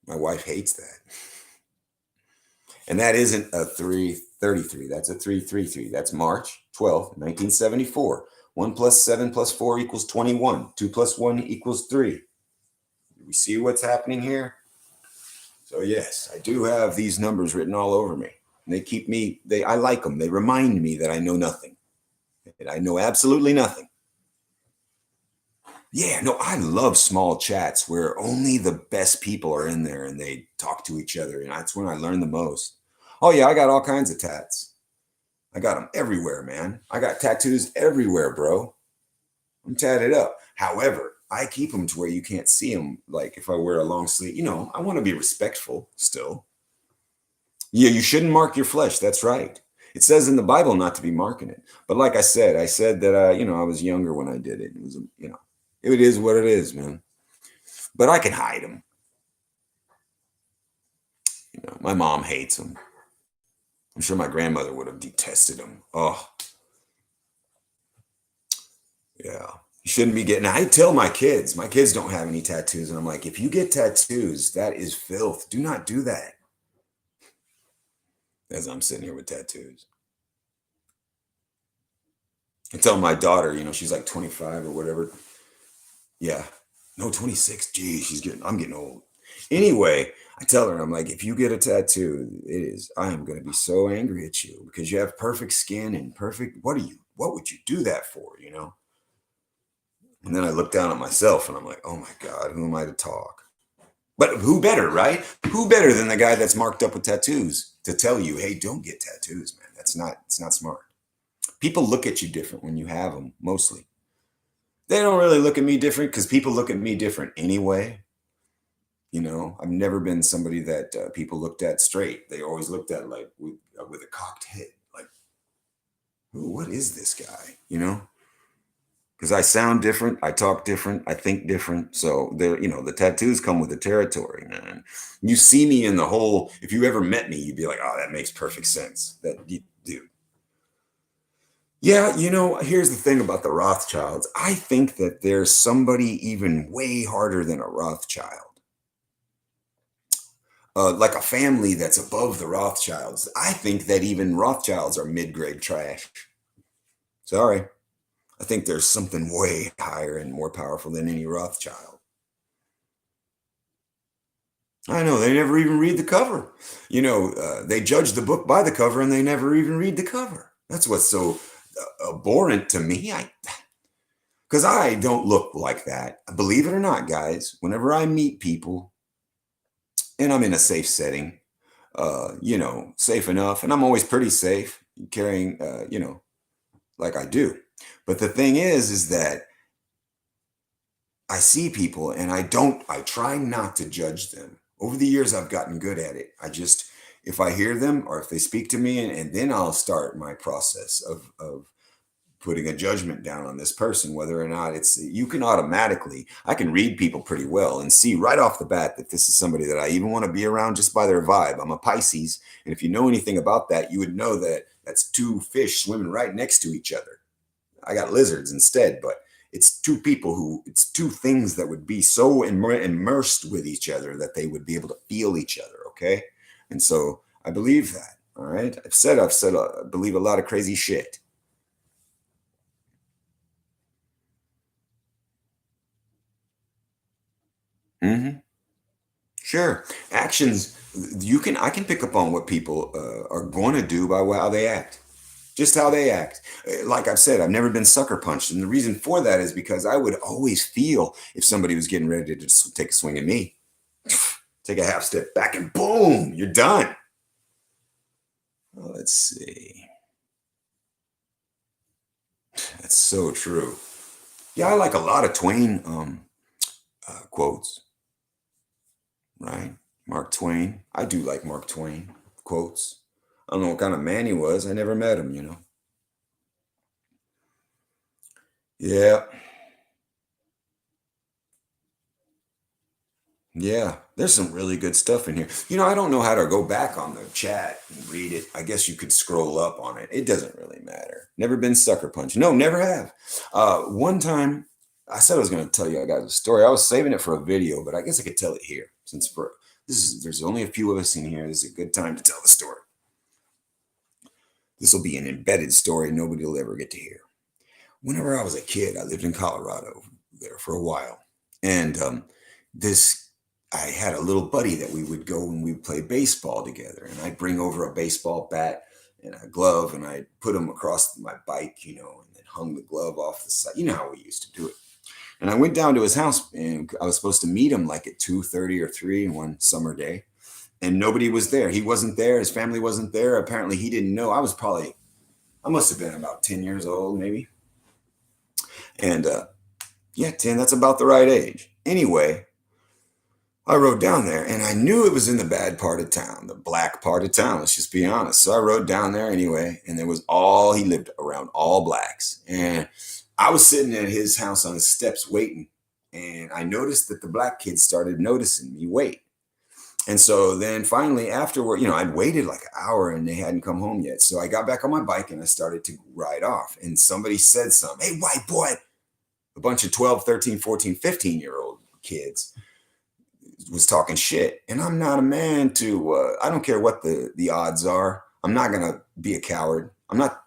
My wife hates that. And that isn't a 333. That's a 333. That's March 12th, 1974. 1 plus 7 plus 4 equals 21. 2 plus 1 equals 3. We see what's happening here? So yes, I do have these numbers written all over me. And they keep me, I like them. They remind me that I know nothing. And I know absolutely nothing. Yeah, no, I love small chats where only the best people are in there and they talk to each other. And that's when I learn the most. Oh yeah, I got all kinds of tats. I got them everywhere, man. I got tattoos everywhere, bro. I'm tatted up. However, I keep them to where you can't see them. Like if I wear a long sleeve, I want to be respectful still. Yeah, you shouldn't mark your flesh. That's right. It says in the Bible not to be marking it. But like I said that, I was younger when I did it. It was, it is what it is, man. But I can hide them. My mom hates them. I'm sure my grandmother would have detested them. Oh, yeah. You shouldn't be getting. I tell my kids don't have any tattoos, and I'm like, if you get tattoos, that is filth. Do not do that. As I'm sitting here with tattoos, I tell my daughter, she's like 25 or whatever. Yeah, no, 26. Gee, I'm getting old. Anyway, I tell her, I'm like, if you get a tattoo, I am going to be so angry at you because you have perfect skin and perfect. What would you do that for? And then I look down at myself and I'm like, oh my God, who am I to talk? But who better, right? Who better than the guy that's marked up with tattoos to tell you, hey, don't get tattoos, man. It's not smart. People look at you different when you have them, mostly. They don't really look at me different because people look at me different anyway. I've never been somebody that people looked at straight. They always looked at like with a cocked head, like, ooh, what is this guy? Because I sound different, I talk different, I think different. So the tattoos come with the territory, man. You see me in the whole. If you ever met me, you'd be like, oh, that makes perfect sense. That you do. Yeah, here's the thing about the Rothschilds. I think that there's somebody even way harder than a Rothschild. Like a family that's above the Rothschilds. I think that even Rothschilds are mid-grade trash. Sorry. I think there's something way higher and more powerful than any Rothschild. I know, they never even read the cover. They judge the book by the cover and they never even read the cover. That's what's so abhorrent to me. Because I don't look like that. Believe it or not, guys, whenever I meet people and I'm in a safe setting, safe enough, and I'm always pretty safe carrying, like I do. But the thing is that I see people and I try not to judge them. Over the years, I've gotten good at it. If I hear them or if they speak to me, and then I'll start my process of putting a judgment down on this person, whether or not I can read people pretty well and see right off the bat that this is somebody that I even want to be around just by their vibe. I'm a Pisces. And if you know anything about that, you would know that that's two fish swimming right next to each other. I got lizards instead, but it's it's two things that would be so immersed with each other that they would be able to feel each other. Okay. And so I believe that. All right. I believe a lot of crazy shit. Hmm. Sure. Actions, I can pick up on what people are going to do by how they act. Just how they act. Like I've said, I've never been sucker punched. And the reason for that is because I would always feel if somebody was getting ready to just take a swing at me, take a half step back and boom, you're done. Well, let's see. That's so true. Yeah, I like a lot of Twain quotes, right? Mark Twain. I do like Mark Twain quotes. I don't know what kind of man he was. I never met him. Yeah. Yeah, there's some really good stuff in here. I don't know how to go back on the chat and read it. I guess you could scroll up on it. It doesn't really matter. Never been sucker punched. No, never have. One time, I said I was going to tell you guys a story. I was saving it for a video, but I guess I could tell it here since there's only a few of us in here. This is a good time to tell the story. This will be an embedded story nobody will ever get to hear. Whenever I was a kid, I lived in Colorado there for a while, and this I had a little buddy that we would go and we would play baseball together, and I'd bring over a baseball bat and a glove, and I'd put them across my bike, and then hung the glove off the side. You know how we used to do it. And I went down to his house, and I was supposed to meet him like at 2:30 or 3 one summer day, and nobody was there. He wasn't there. His family wasn't there. Apparently, he didn't know. I must have been about 10 years old, maybe. And yeah, 10, that's about the right age. Anyway, I rode down there and I knew it was in the bad part of town, the black part of town. Let's just be honest. So I rode down there anyway, and he lived around all blacks. And I was sitting at his house on the steps waiting. And I noticed that the black kids started noticing me wait. And so then finally afterward, I'd waited like an hour and they hadn't come home yet. So I got back on my bike and I started to ride off. And somebody said something, "Hey, white boy," a bunch of 12, 13, 14, 15-year-old kids was talking shit. And I'm not a man to, I don't care what the odds are. I'm not going to be a coward. I'm not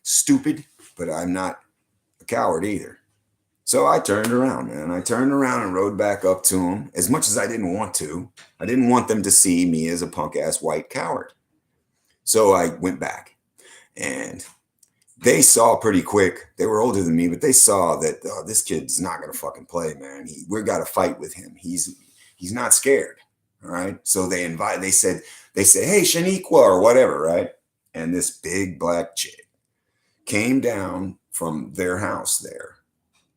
stupid, but I'm not a coward either. So I turned around, man. I turned around and rode back up to them as much as I didn't want to. I didn't want them to see me as a punk ass white coward. So I went back and they saw pretty quick. They were older than me, but they saw that this kid's not going to fucking play, man. We got to fight with him. He's not scared. All right. So they said, "Hey, Shaniqua," or whatever. Right. And this big black chick came down from their house there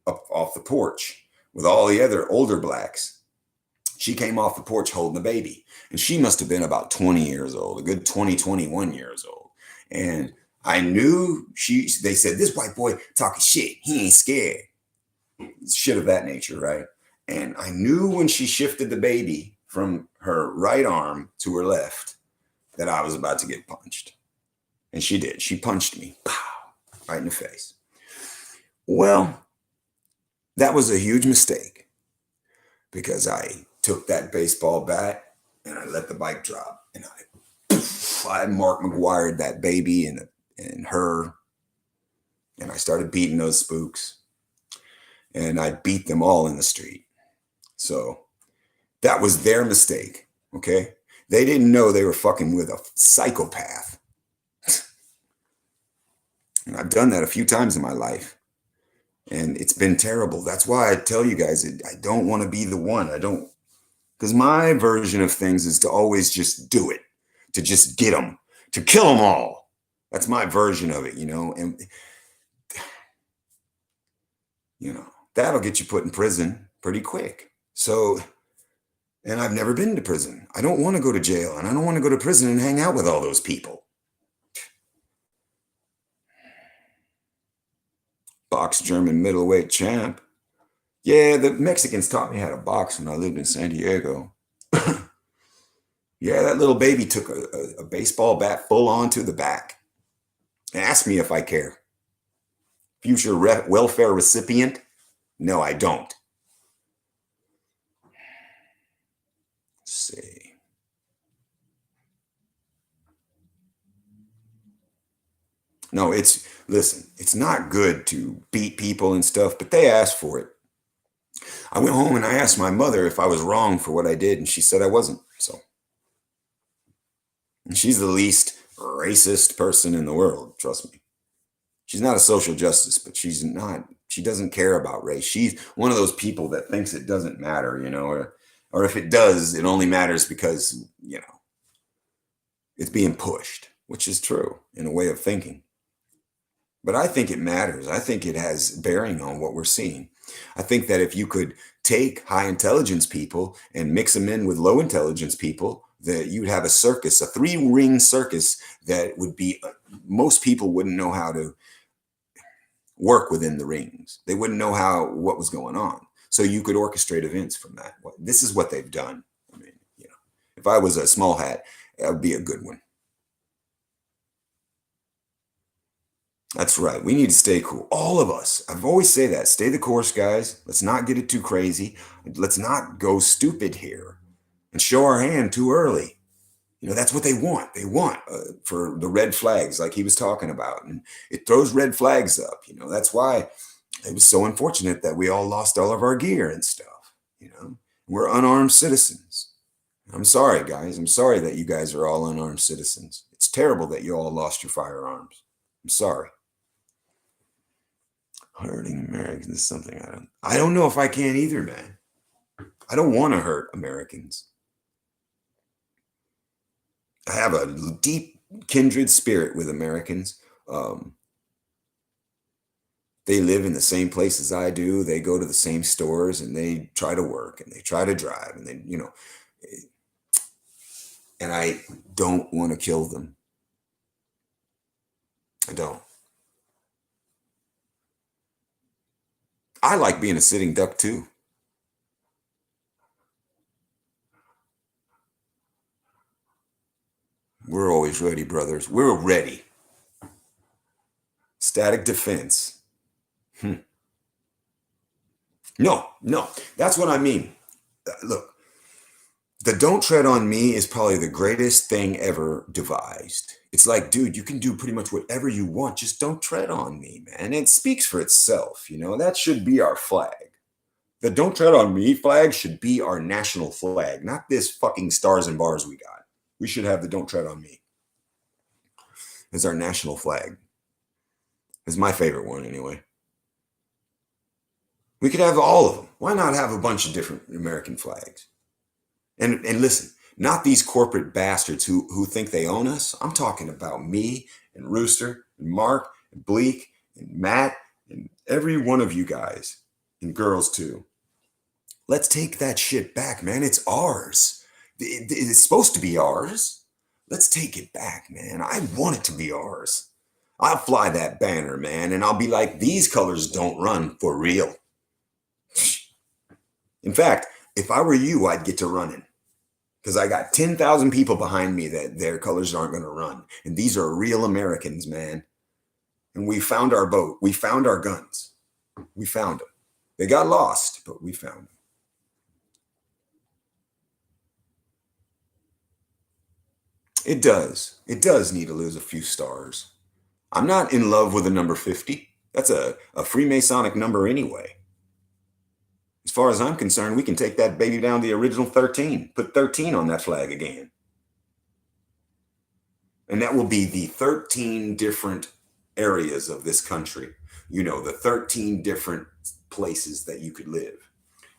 up off the porch with all the other older blacks. She came off the porch holding the baby, and she must have been about 20 years old, a good 20, 21 years old. And I knew they said, "This white boy talking shit. He ain't scared." Shit of that nature, right? And I knew when she shifted the baby from her right arm to her left that I was about to get punched. And she did. She punched me, pow, right in the face. Well, that was a huge mistake because I took that baseball bat and I let the bike drop and I Mark McGuired that baby and her, and I started beating those spooks, and I beat them all in the street. So that was their mistake. Okay. They didn't know they were fucking with a psychopath. And I've done that a few times in my life. And it's been terrible. That's why I tell you guys, I don't want to be the one. Because my version of things is to always just do it, to just get them, to kill them all. That's my version of it, and, that'll get you put in prison pretty quick. So, and I've never been to prison. I don't want to go to jail, and I don't want to go to prison and hang out with all those people. Box German middleweight champ. Yeah, the Mexicans taught me how to box when I lived in San Diego. Yeah, that little baby took a baseball bat full on to the back and asked me if I care. Future welfare recipient? No, I don't. Let's see. No, listen, it's not good to beat people and stuff, but they asked for it. I went home and I asked my mother if I was wrong for what I did, and she said I wasn't. So, and she's the least racist person in the world, trust me. She's not a social justice, but she doesn't care about race. She's one of those people that thinks it doesn't matter, or if it does, it only matters because, it's being pushed, which is true in a way of thinking. But I think it matters. I think it has bearing on what we're seeing. I think that if you could take high intelligence people and mix them in with low intelligence people, that you'd have a circus, a 3-ring circus that would be, most people wouldn't know how to work within the rings. They wouldn't know what was going on. So you could orchestrate events from that. This is what they've done. I mean, if I was a small hat, that would be a good one. That's right. We need to stay cool. All of us. I've always say that. Stay the course, guys. Let's not get it too crazy. Let's not go stupid here and show our hand too early. That's what they want. They want for the red flags like he was talking about. And it throws red flags up. That's why it was so unfortunate that we all lost all of our gear and stuff. We're unarmed citizens. I'm sorry, guys. I'm sorry that you guys are all unarmed citizens. It's terrible that you all lost your firearms. I'm sorry. Hurting Americans is something I don't know if I can either, man. I don't want to hurt Americans. I have a deep kindred spirit with Americans. They live in the same places I do. They go to the same stores and they try to work and they try to drive and and I don't want to kill them. I don't. I like being a sitting duck too. We're always ready, brothers. We're ready. Static defense. No, no, that's what I mean. Look, the don't tread on me is probably the greatest thing ever devised. It's like, dude, you can do pretty much whatever you want. Just don't tread on me, man. It speaks for itself. That should be our flag. The don't tread on me flag should be our national flag, not this fucking stars and bars we got. We should have the don't tread on me as our national flag. It's my favorite one anyway. We could have all of them. Why not have a bunch of different American flags? And listen, not these corporate bastards who think they own us. I'm talking about me and Rooster and Mark and Bleak and Matt and every one of you guys and girls too. Let's take that shit back, man. It's ours. It's supposed to be ours. Let's take it back, man. I want it to be ours. I'll fly that banner, man, and I'll be like, these colors don't run for real. In fact, if I were you, I'd get to running. Because I got 10,000 people behind me that their colors aren't going to run. And these are real Americans, man. And we found our boat. We found our guns. We found them. They got lost, but we found them. It does. It does need to lose a few stars. I'm not in love with the number 50. That's a Freemasonic number anyway. As far as I'm concerned, we can take that baby down to the original 13. Put 13 on that flag again. And that will be the 13 different areas of this country. The 13 different places that you could live.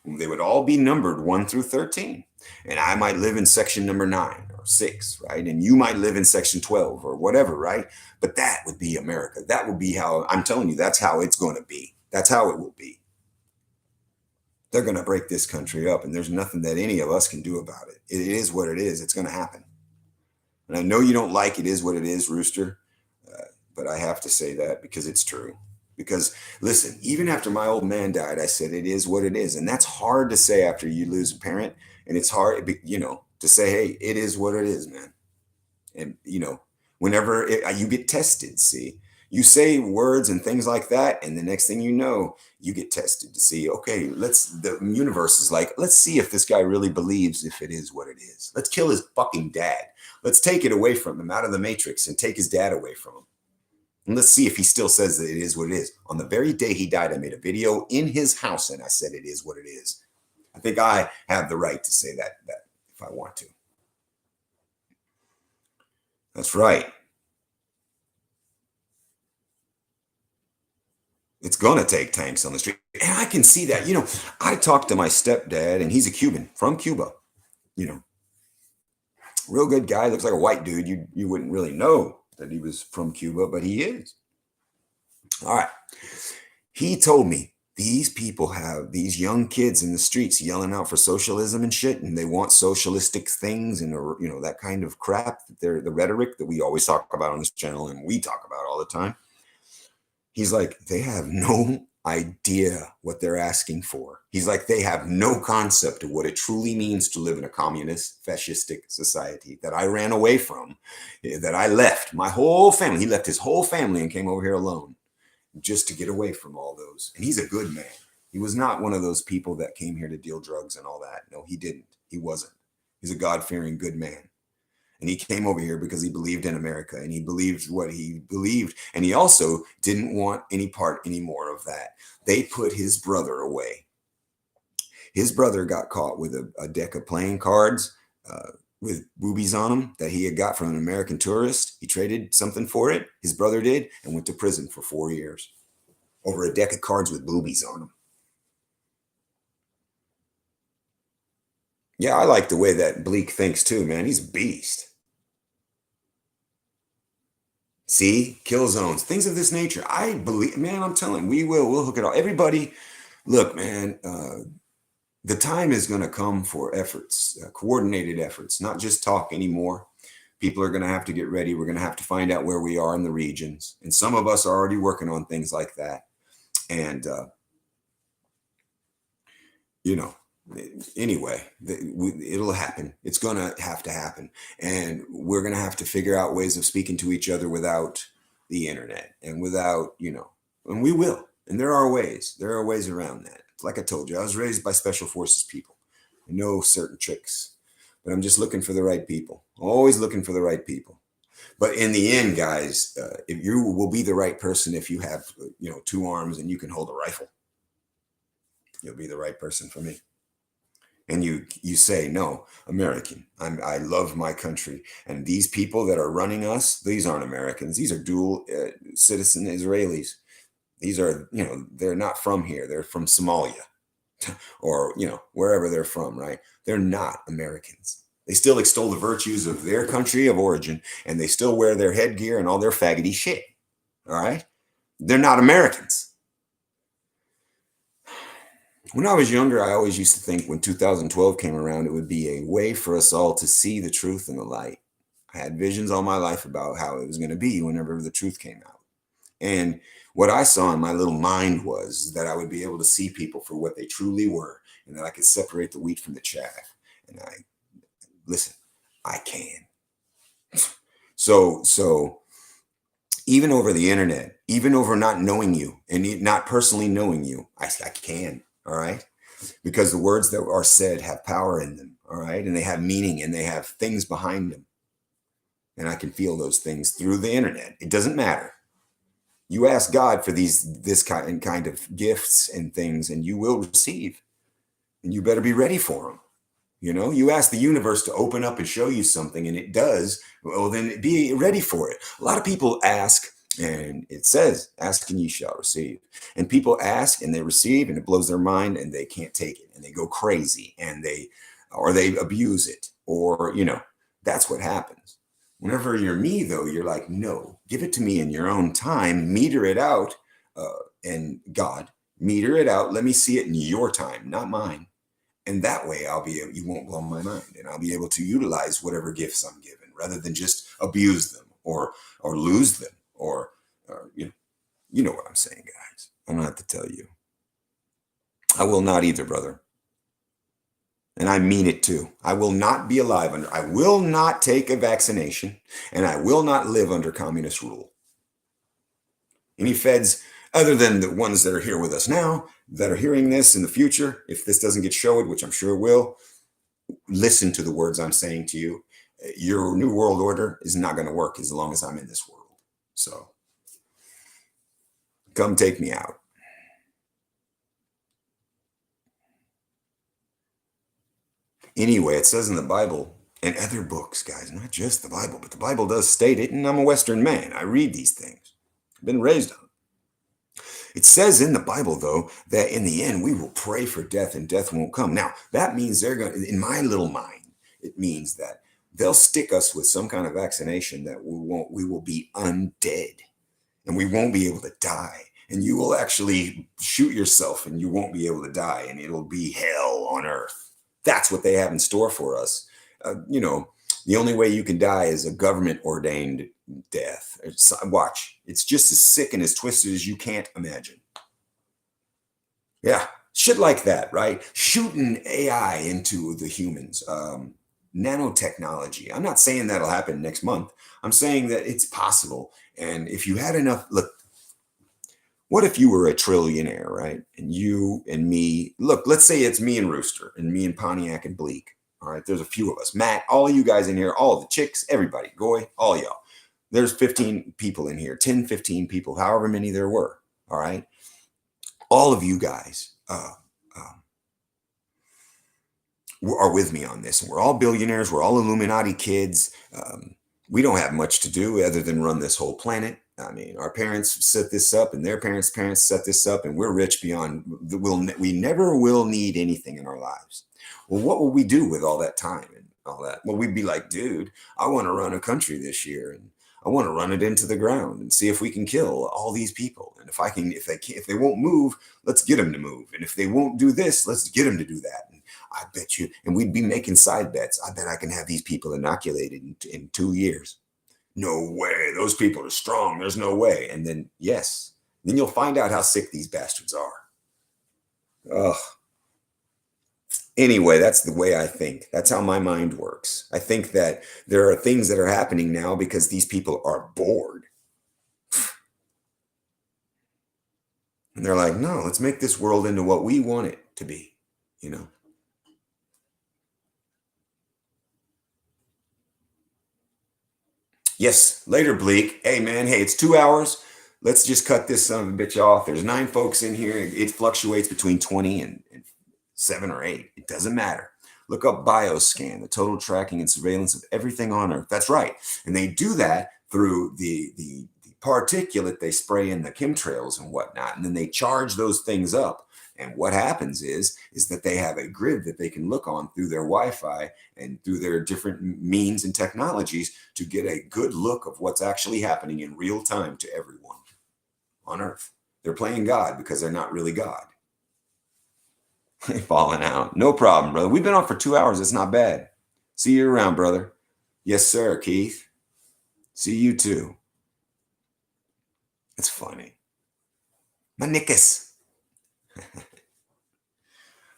They would all be numbered 1 through 13. And I might live in section number 9 or 6, right? And you might live in section 12 or whatever, right? But that would be America. That would be how, I'm telling you, that's how it's going to be. That's how it will be. They're going to break this country up, and there's nothing that any of us can do about it. It is what it is. It's going to happen. And I know you don't like it is what it is, Rooster, but I have to say that because it's true. Because, listen, even after my old man died, I said it is what it is. And that's hard to say after you lose a parent. And it's hard, to say, hey, it is what it is, man. And, whenever you get tested, see, you say words and things like that, and the next thing you know, you get tested to see, okay, the universe is like, let's see if this guy really believes if it is what it is. Let's kill his fucking dad. Let's take it away from him out of the Matrix and take his dad away from him. And let's see if he still says that it is what it is. On the very day he died, I made a video in his house and I said it is what it is. I think I have the right to say that if I want to. That's right. It's going to take tanks on the street. And I can see that. I talked to my stepdad, and he's a Cuban from Cuba. Real good guy. Looks like a white dude. You wouldn't really know that he was from Cuba, but he is. All right. He told me these people have these young kids in the streets yelling out for socialism and shit, and they want socialistic things and that kind of crap. They're the rhetoric that we always talk about on this channel, and we talk about all the time. He's like, they have no idea what they're asking for. He's like, they have no concept of what it truly means to live in a communist, fascistic society that I ran away from, that I left. My whole family, he left his whole family and came over here alone just to get away from all those. And he's a good man. He was not one of those people that came here to deal drugs and all that. No, he didn't. He wasn't. He's a God-fearing, good man. And he came over here because he believed in America and he believed what he believed. And he also didn't want any part anymore of that. They put his brother away. His brother got caught with a deck of playing cards with boobies on them that he had got from an American tourist. He traded something for it. His brother did, and went to prison for 4 years over a deck of cards with boobies on them. Yeah, I like the way that Bleak thinks too, man. He's a beast. See, kill zones, things of this nature. I believe, man, I'm telling you, we'll hook it all. Everybody, look, man, the time is going to come for efforts, coordinated efforts, not just talk anymore. People are going to have to get ready. We're going to have to find out where we are in the regions. And some of us are already working on things like that. And, Anyway, it'll happen. It's going to have to happen. And we're going to have to figure out ways of speaking to each other without the internet and without, and we will. And there are ways. There are ways around that. Like I told you, I was raised by special forces people. I know certain tricks, but I'm just looking for the right people. Always looking for the right people. But in the end, guys, if you will be the right person if you have, 2 arms and you can hold a rifle. You'll be the right person for me. And you say, no, American, I love my country. And these people that are running us, these aren't Americans. These are dual citizen Israelis. These are, they're not from here. They're from Somalia or, wherever they're from, right? They're not Americans. They still extol the virtues of their country of origin, and they still wear their headgear and all their faggoty shit. All right? They're not Americans. When I was younger, I always used to think when 2012 came around, it would be a way for us all to see the truth and the light. I had visions all my life about how it was going to be whenever the truth came out. And what I saw in my little mind was that I would be able to see people for what they truly were, and that I could separate the wheat from the chaff. And listen, I can. So even over the internet, even over not knowing you and not personally knowing you, I can. All right. Because the words that are said have power in them. All right. And they have meaning and they have things behind them. And I can feel those things through the internet. It doesn't matter. You ask God for this kind of gifts and things, and you will receive. And you better be ready for them. You ask the universe to open up and show you something, and it does. Well, then be ready for it. A lot of people ask, and it says, ask and ye shall receive. And people ask and they receive, and it blows their mind, and they can't take it, and they go crazy, and they abuse it, or, that's what happens. Whenever you're me, though, you're like, no, give it to me in your own time, meter it out, and God, meter it out. Let me see it in your time, not mine. And that way you won't blow my mind, and I'll be able to utilize whatever gifts I'm given rather than just abuse them or lose them or you know what I'm saying, guys. I don't have to tell you. I will not either, brother. And I mean it too. I will not be alive I will not take a vaccination, and I will not live under communist rule. Any feds other than the ones that are here with us now, that are hearing this in the future, if this doesn't get showed, which I'm sure it will, listen to the words I'm saying to you. Your new world order is not going to work as long as I'm in this world. So come take me out. Anyway, it says in the Bible and other books, guys, not just the Bible, but the Bible does state it, and I'm a Western man. I read these things. I've been raised on. It says in the Bible, though, that in the end, we will pray for death and death won't come. Now, that means they're going to, in my little mind, it means that they'll stick us with some kind of vaccination that we will be undead and we won't be able to die. And you will actually shoot yourself and you won't be able to die, and it'll be hell on earth. That's what they have in store for us. The only way you can die is a government ordained death. Watch, it's just as sick and as twisted as you can't imagine. Yeah, shit like that, right? Shooting AI into the humans, nanotechnology. I'm not saying that'll happen next month. I'm saying that it's possible. And if you had enough, look, what if you were a trillionaire, right? And you and me, look, let's say it's me and Rooster and me and Pontiac and Bleak. All right, there's a few of us. Matt, all of you guys in here, all the chicks, everybody, Goy, all y'all. There's 15 people in here, 10, 15 people, however many there were. All right. All of you guys are with me on this. And we're all billionaires. We're all Illuminati kids. We don't have much to do other than run this whole planet. I mean, our parents set this up and their parents' set this up, and we're rich beyond, we never will need anything in our lives. Well, what will we do with all that time and all that? Well, we'd be like, dude, I want to run a country this year, and I want to run it into the ground and see if we can kill all these people. And if they won't move, let's get them to move. And if they won't do this, let's get them to do that. And I bet you, and we'd be making side bets. I bet I can have these people inoculated in 2 years. No way. Those people are strong. There's no way. And then, yes, then you'll find out how sick these bastards are. Ugh. Anyway, that's the way I think. That's how my mind works. I think that there are things that are happening now because these people are bored. And they're like, no, let's make this world into what we want it to be, you know? Yes, later, Bleak. Hey, man, hey, it's 2 hours. Let's just cut this son of a bitch off. There's 9 folks in here. It fluctuates between 20 and 7 or 8. It doesn't matter. Look up Bioscan, the total tracking and surveillance of everything on Earth. That's right. And they do that through the particulate they spray in the chemtrails and whatnot. And then they charge those things up. And what happens is that they have a grid that they can look on through their Wi-Fi and through their different means and technologies to get a good look of what's actually happening in real time to everyone on Earth. They're playing God because they're not really God. Falling out. No problem, brother. We've been on for 2 hours. It's not bad. See you around, brother. Yes, sir, Keith. See you too. It's funny. My niggas.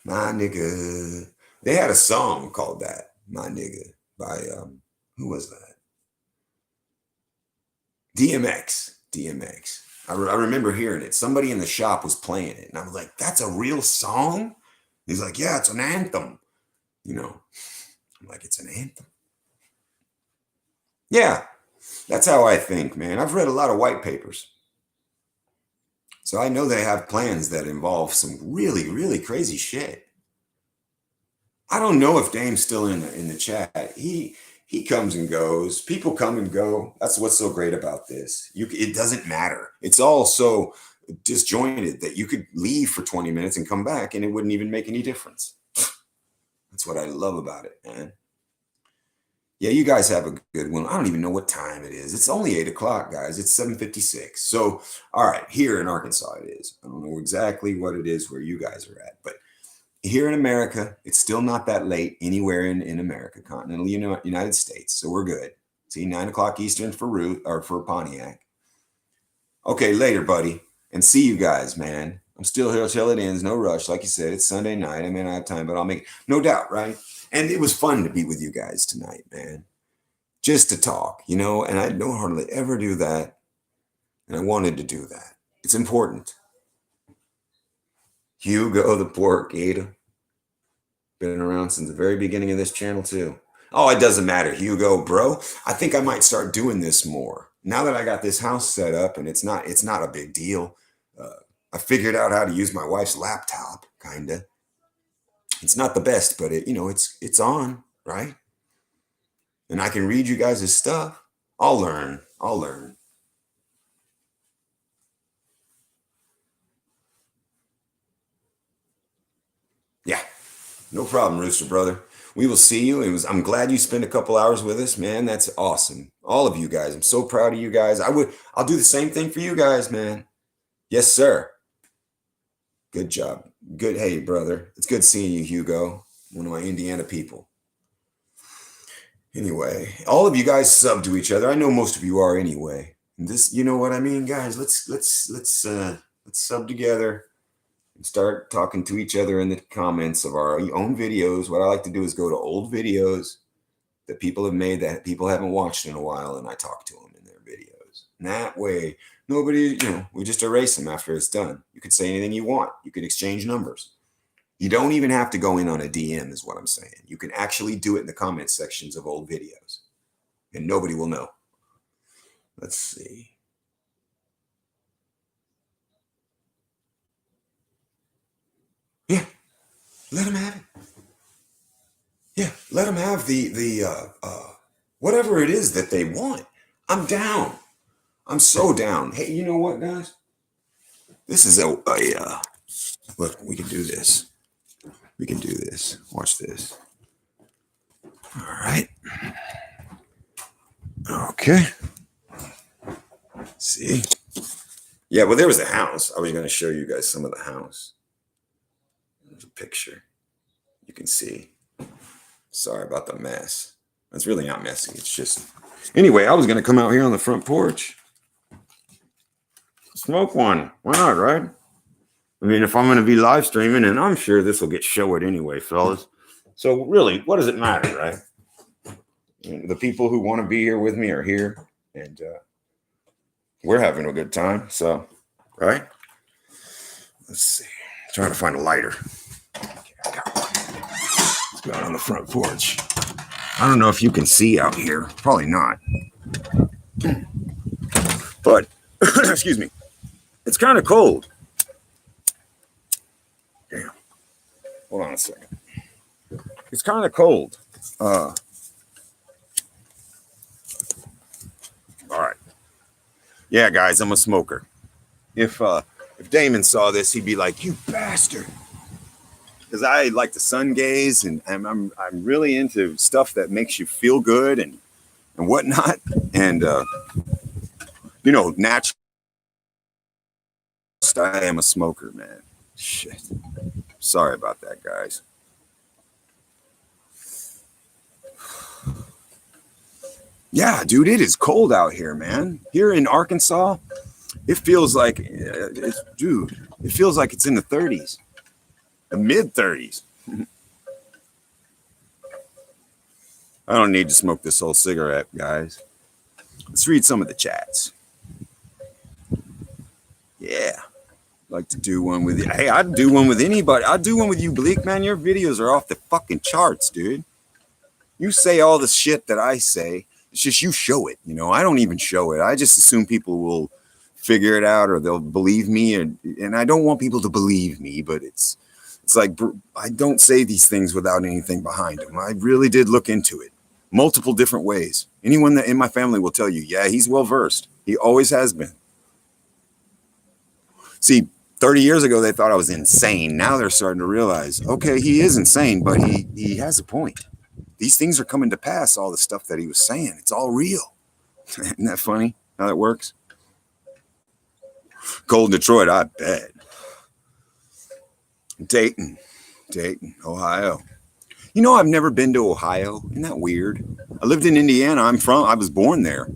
My nigga. They had a song called that, My Nigga, by, who was that? DMX. DMX. I remember hearing it. Somebody in the shop was playing it. And I was like, that's a real song? He's like, yeah, it's an anthem. You know, I'm like, it's an anthem. Yeah, that's how I think, man. I've read a lot of white papers. So I know they have plans that involve some really, really crazy shit. I don't know if Dame's still in the chat. He comes and goes. People come and go. That's what's so great about this. It doesn't matter. It's all so disjointed that you could leave for 20 minutes and come back and it wouldn't even make any difference. That's what I love about it, man. Yeah, you guys have a good one. I don't even know what time it is. It's only 8 o'clock, guys. It's 7:56. So, all right, here in Arkansas it is. I don't know exactly what it is where you guys are at, but here in America, it's still not that late anywhere in America, continental United States. So we're good. See, 9 o'clock Eastern for Ruth or for Pontiac. Okay, later, buddy. And see you guys, man. I'm still here till it ends. No rush. Like you said, it's Sunday night. I may not have time, but I'll make it. No doubt, right? And it was fun to be with you guys tonight, man. Just to talk, you know, and I don't hardly ever do that. And I wanted to do that. It's important. Hugo the Pork Eater. Been around since the very beginning of this channel, too. Oh, it doesn't matter, Hugo, bro. I think I might start doing this more. Now that I got this house set up and it's not a big deal. I figured out how to use my wife's laptop, kind of. It's not the best, but it's on, right? And I can read you guys' stuff. I'll learn. Yeah, no problem, Rooster brother. We will see you. I'm glad you spent a couple hours with us, man. That's awesome. All of you guys. I'm so proud of you guys. I'll do the same thing for you guys, man. Yes, sir. Good job. Good. Hey, brother. It's good seeing you, Hugo. One of my Indiana people. Anyway, all of you guys sub to each other. I know most of you are anyway. And this, you know what I mean, guys? Let's sub together and start talking to each other in the comments of our own videos. What I like to do is go to old videos that people have made that people haven't watched in a while, and I talk to them in their videos. And that way, nobody, we just erase them after it's done. You could say anything you want. You could exchange numbers. You don't even have to go in on a DM is what I'm saying. You can actually do it in the comment sections of old videos, and nobody will know. Let's see. Yeah, let them have it. Yeah, let them have the whatever it is that they want. I'm down. I'm so down. Hey, you know what, guys? This is a look. We can do this. We can do this. Watch this. All right. Okay. See? Yeah, well, there was the house. I was going to show you guys some of the house. There's a picture. You can see. Sorry about the mess. It's really not messy. It's just... Anyway, I was going to come out here on the front porch. Smoke one. Why not, right? I mean, if I'm going to be live streaming, and I'm sure this will get showed anyway, fellas. So really, what does it matter, right? The people who want to be here with me are here, and we're having a good time. So, right? Let's see. Trying to find a lighter. Let's go out on the front porch. I don't know if you can see out here. Probably not. But, excuse me, it's kind of cold. Damn. Hold on a second. It's kind of cold. All right. Yeah, guys, I'm a smoker. If Damon saw this, he'd be like, "You bastard." Because I like to sun gaze, and I'm really into stuff that makes you feel good and whatnot. And natural. I am a smoker, man. Shit. Sorry about that, guys. Yeah, dude, it is cold out here, man. Here in Arkansas, it feels like, it feels like it's in the 30s, the mid 30s. I don't need to smoke this whole cigarette, guys. Let's read some of the chats. Yeah. Like to do one with you. Hey, I'd do one with anybody. I'd do one with you, Bleak, man. Your videos are off the fucking charts, dude. You say all the shit that I say. It's just you show it. I don't even show it. I just assume people will figure it out or they'll believe me. And I don't want people to believe me, but it's like I don't say these things without anything behind them. I really did look into it multiple different ways. Anyone that in my family will tell you, yeah, he's well versed. He always has been. See, 30 years ago, they thought I was insane. Now they're starting to realize, okay, he is insane, but he has a point. These things are coming to pass, all the stuff that he was saying. It's all real. Isn't that funny how that works? Cold Detroit, I bet. Dayton, Ohio. I've never been to Ohio. Isn't that weird? I lived in Indiana. I was born there.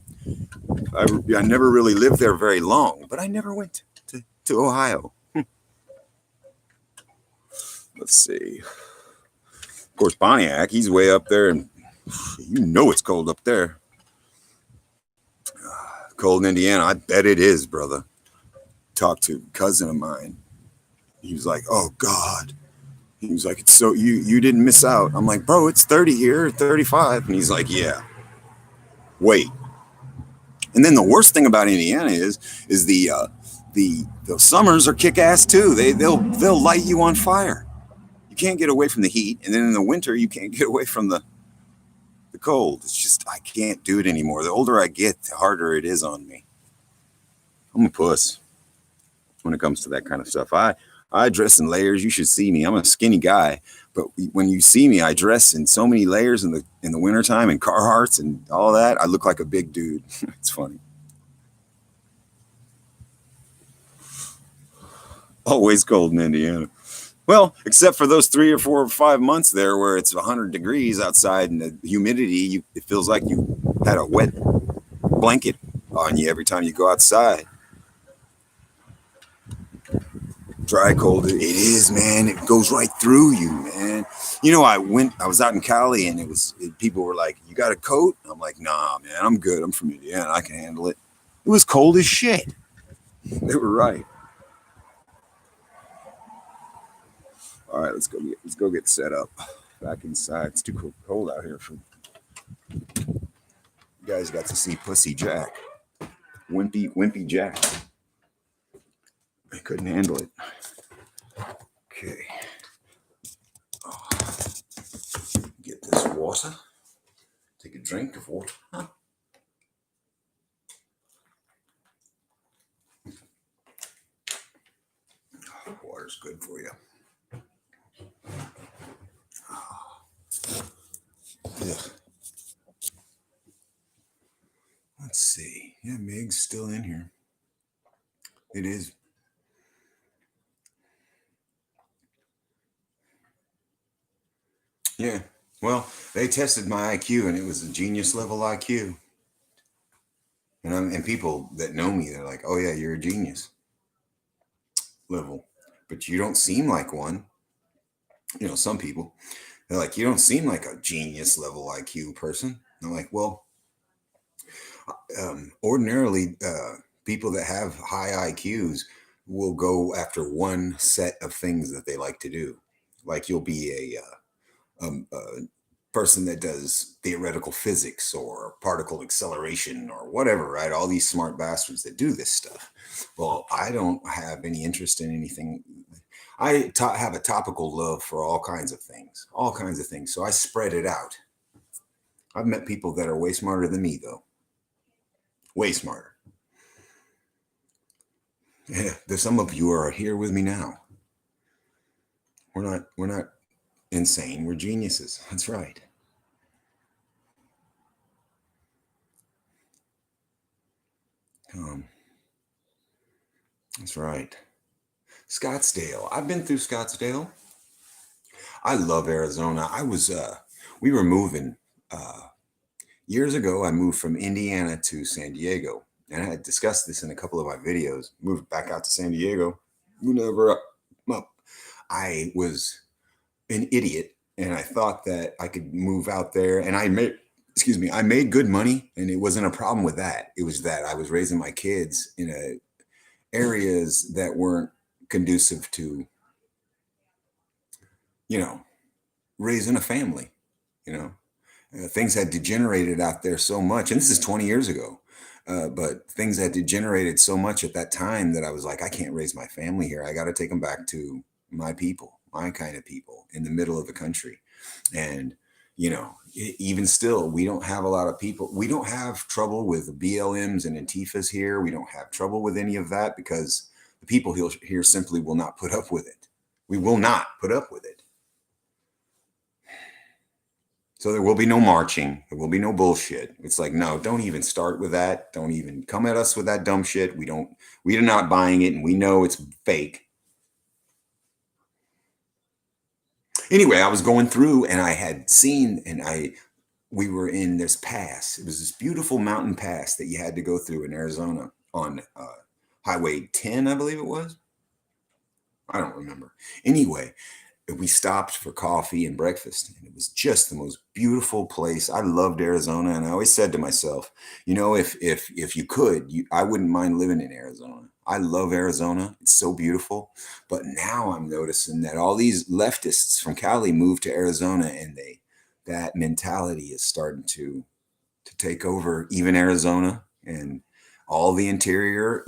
I never really lived there very long, but I never went to Ohio. Let's see. Of course, Pontiac, he's way up there, and it's cold up there. Cold in Indiana, I bet it is, brother. Talked to a cousin of mine. He was like, oh, God. He was like, it's so, you didn't miss out. I'm like, bro, it's 30 here, 35. And he's like, yeah. Wait. And then the worst thing about Indiana is the summers are kick-ass too. They'll light you on fire. You can't get away from the heat, and then in the winter you can't get away from the cold. It's just I can't do it anymore. The older I get, the harder it is on me. I'm a puss when it comes to that kind of stuff. I dress in layers. You should see me. I'm a skinny guy, but when you see me, I dress in so many layers in the wintertime and Carhartts and all that. I look like a big dude. It's funny. Always cold in Indiana. Well, except for those 3 or 4 or 5 months there where it's 100 degrees outside and the humidity, it feels like you had a wet blanket on you every time you go outside. Dry cold, it is, man. It goes right through you, man. I was out in Cali and people were like, you got a coat? I'm like, nah, man, I'm good. I'm from Indiana. I can handle it. It was cold as shit. They were right. All right, let's go get set up back inside. It's too cold out here for you guys. Got to see Pussy Jack, Wimpy Jack. I couldn't handle it. Okay, get this water. Take a drink of water. Water's good for you. Let's see. Yeah, Meg's still in here. It is. Yeah. Well, they tested my IQ and it was a genius level IQ. And people that know me, they're like, oh yeah, you're a genius level. but you don't seem like one. You know, some people, they're like, you don't seem like a genius level IQ person. I'm like, well, ordinarily, people that have high IQs will go after one set of things that they like to do. Like you'll be a person that does theoretical physics or particle acceleration or whatever, right? All these smart bastards that do this stuff. Well, I don't have any interest in anything. Have a topical love for all kinds of things, all kinds of things. So I spread it out. I've met people that are way smarter than me, though. Way smarter. Yeah, there's some of you are here with me now. We're not insane. We're geniuses. That's right. Um, that's right. Scottsdale. I've been through Scottsdale. I love Arizona. We were moving uh, years ago. I moved from Indiana to San Diego, and I had discussed this in a couple of my videos. Moved back out to San Diego. Whenever I was an idiot, and I thought that I could move out there, and I made good money, and it wasn't a problem with that. It was that I was raising my kids in areas that weren't conducive to, you know, raising a family. You know, things had degenerated out there so much, and this is 20 years ago. But things had degenerated so much at that time that I was like, I can't raise my family here. I got to take them back to my people, my kind of people in the middle of the country. And, even still, we don't have a lot of people. We don't have trouble with BLMs and Antifas here. We don't have trouble with any of that because the people here simply will not put up with it. We will not put up with it. So there will be no marching. There will be no bullshit. It's like, no, don't even start with that. Don't even come at us with that dumb shit. We are not buying it, and we know it's fake. Anyway, I was going through and I had seen, we were in this pass. It was this beautiful mountain pass that you had to go through in Arizona on Highway 10, I believe it was. I don't remember. Anyway, we stopped for coffee and breakfast, and it was just the most beautiful place. I loved Arizona, and I always said to myself, if you could, I wouldn't mind living in Arizona. I love Arizona. It's so beautiful. But now I'm noticing that all these leftists from Cali moved to Arizona, and that mentality is starting to take over even Arizona and all the interior.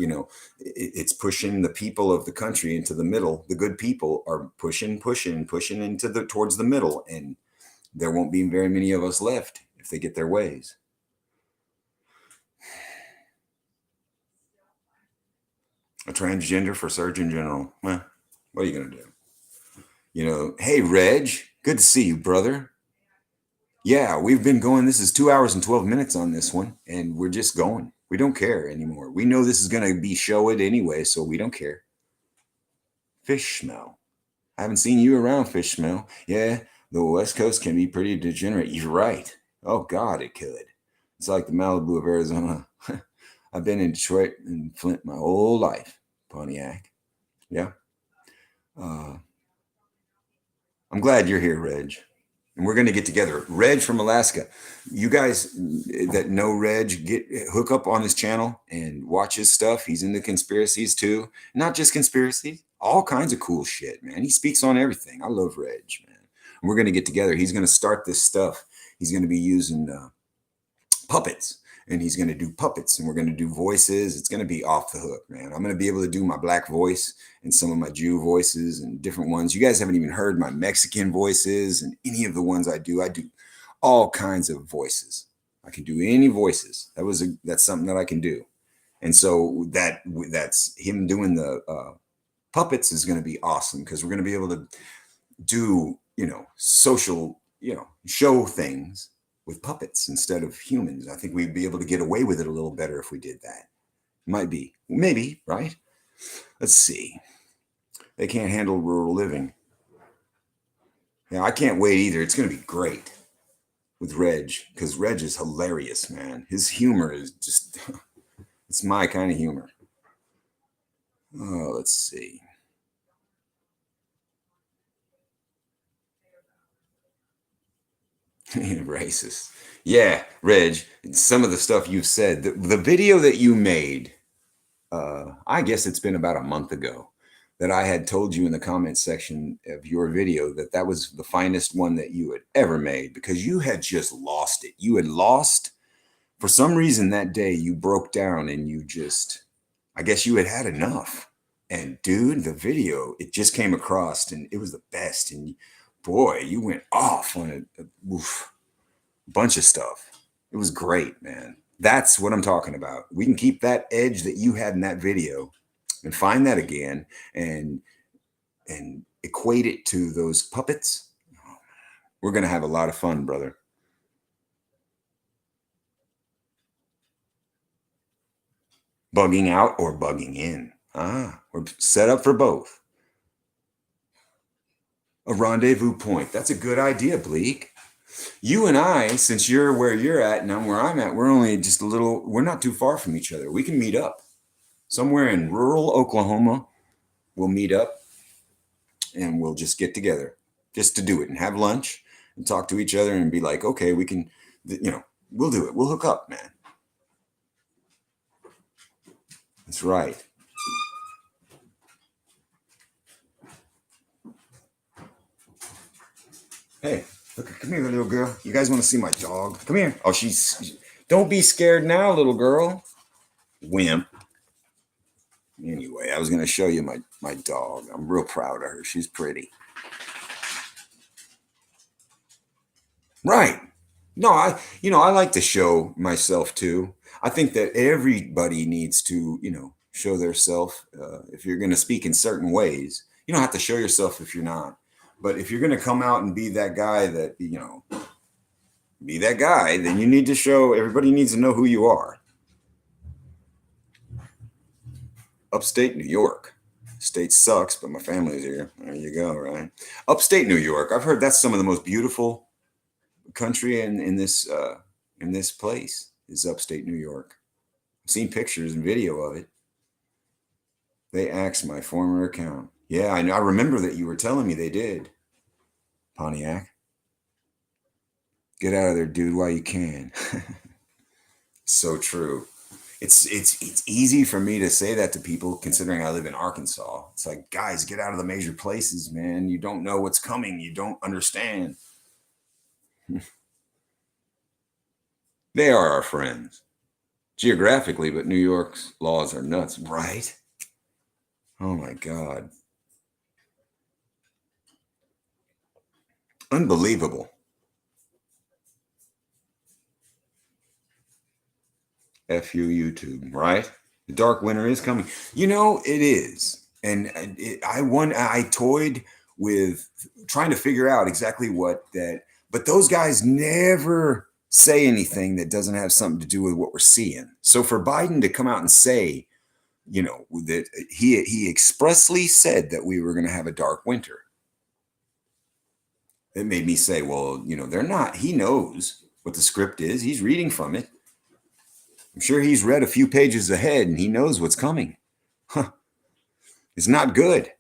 It's pushing the people of the country into the middle. The good people are pushing into towards the middle, and there won't be very many of us left if they get their ways. A transgender for Surgeon General. Well, what are you gonna do? Hey Reg, good to see you, brother. Yeah, we've been going. This is 2 hours and 12 minutes on this one, and we're just going. We don't care anymore. We know this is going to be showed anyway, so we don't care. Fish smell. I haven't seen you around, Fish smell. Yeah, the West Coast can be pretty degenerate. You're right. Oh, God, it could. It's like the Malibu of Arizona. I've been in Detroit and Flint my whole life. Pontiac. Yeah. I'm glad you're here, Reg. And we're going to get together. Reg from Alaska. You guys that know Reg, hook up on his channel and watch his stuff. He's into conspiracies too. Not just conspiracies, all kinds of cool shit, man. He speaks on everything. I love Reg, man. And we're going to get together. He's going to start this stuff. He's going to be using puppets. And he's going to do puppets, and we're going to do voices. It's going to be off the hook, man. I'm going to be able to do my black voice and some of my Jew voices and different ones. You guys haven't even heard my Mexican voices and any of the ones I do. I do all kinds of voices. I can do any voices. That's something that I can do. And so that's him doing the puppets is going to be awesome because we're going to be able to do, social, show things with puppets instead of humans. I think we'd be able to get away with it a little better if we did that. Might be. Maybe, right? Let's see. They can't handle rural living. Yeah, I can't wait either. It's going to be great with Reg because Reg is hilarious, man. His humor is just, it's my kind of humor. Oh, let's see. Racist. Yeah, Reg, some of the stuff you've said, the video that you made, I guess it's been about a month ago that I had told you in the comment section of your video that that was the finest one that you had ever made because you had just lost it. You had lost, for some reason that day, you broke down and you just, I guess you had had enough. And dude, the video, it just came across and it was the best. And boy, you went off on a bunch of stuff. It was great, man. That's what I'm talking about. We can keep that edge that you had in that video and find that again and equate it to those puppets. We're going to have a lot of fun, brother. Bugging out or bugging in. We're set up for both. A rendezvous point. That's a good idea, Bleak. You and I, since you're where you're at and I'm where I'm at, we're only just a little, we're not too far from each other. We can meet up somewhere in rural Oklahoma. We'll meet up and we'll just get together just to do it and have lunch and talk to each other and be like, okay, we can, we'll do it. We'll hook up, man. That's right. Hey, look, come here, little girl. You guys want to see my dog? Come here. Oh, don't be scared now, little girl. Wimp. Anyway, I was going to show you my dog. I'm real proud of her. She's pretty. Right. No, I like to show myself too. I think that everybody needs to, show their self. If you're going to speak in certain ways, you don't have to show yourself if you're not. But if you're going to come out and be that guy that, be that guy, then you need to show, everybody needs to know who you are. Upstate New York. State sucks, but my family's here. There you go, right? Upstate New York. I've heard that's some of the most beautiful country in this place is upstate New York. I've seen pictures and video of it. They axed my former account. Yeah, I know. I remember that you were telling me they did. Pontiac. Get out of there, dude, while you can. So true. It's easy for me to say that to people considering I live in Arkansas. It's like, guys, get out of the major places, man. You don't know what's coming. You don't understand. They are our friends geographically, but New York's laws are nuts, right? Oh my God. Unbelievable. F you, YouTube, right? The dark winter is coming. It is. And I toyed with trying to figure out exactly what that, but those guys never say anything that doesn't have something to do with what we're seeing. So for Biden to come out and say, that he expressly said that we were going to have a dark winter. It made me say, well, they're not. He knows what the script is. He's reading from it. I'm sure he's read a few pages ahead and he knows what's coming. It's not good.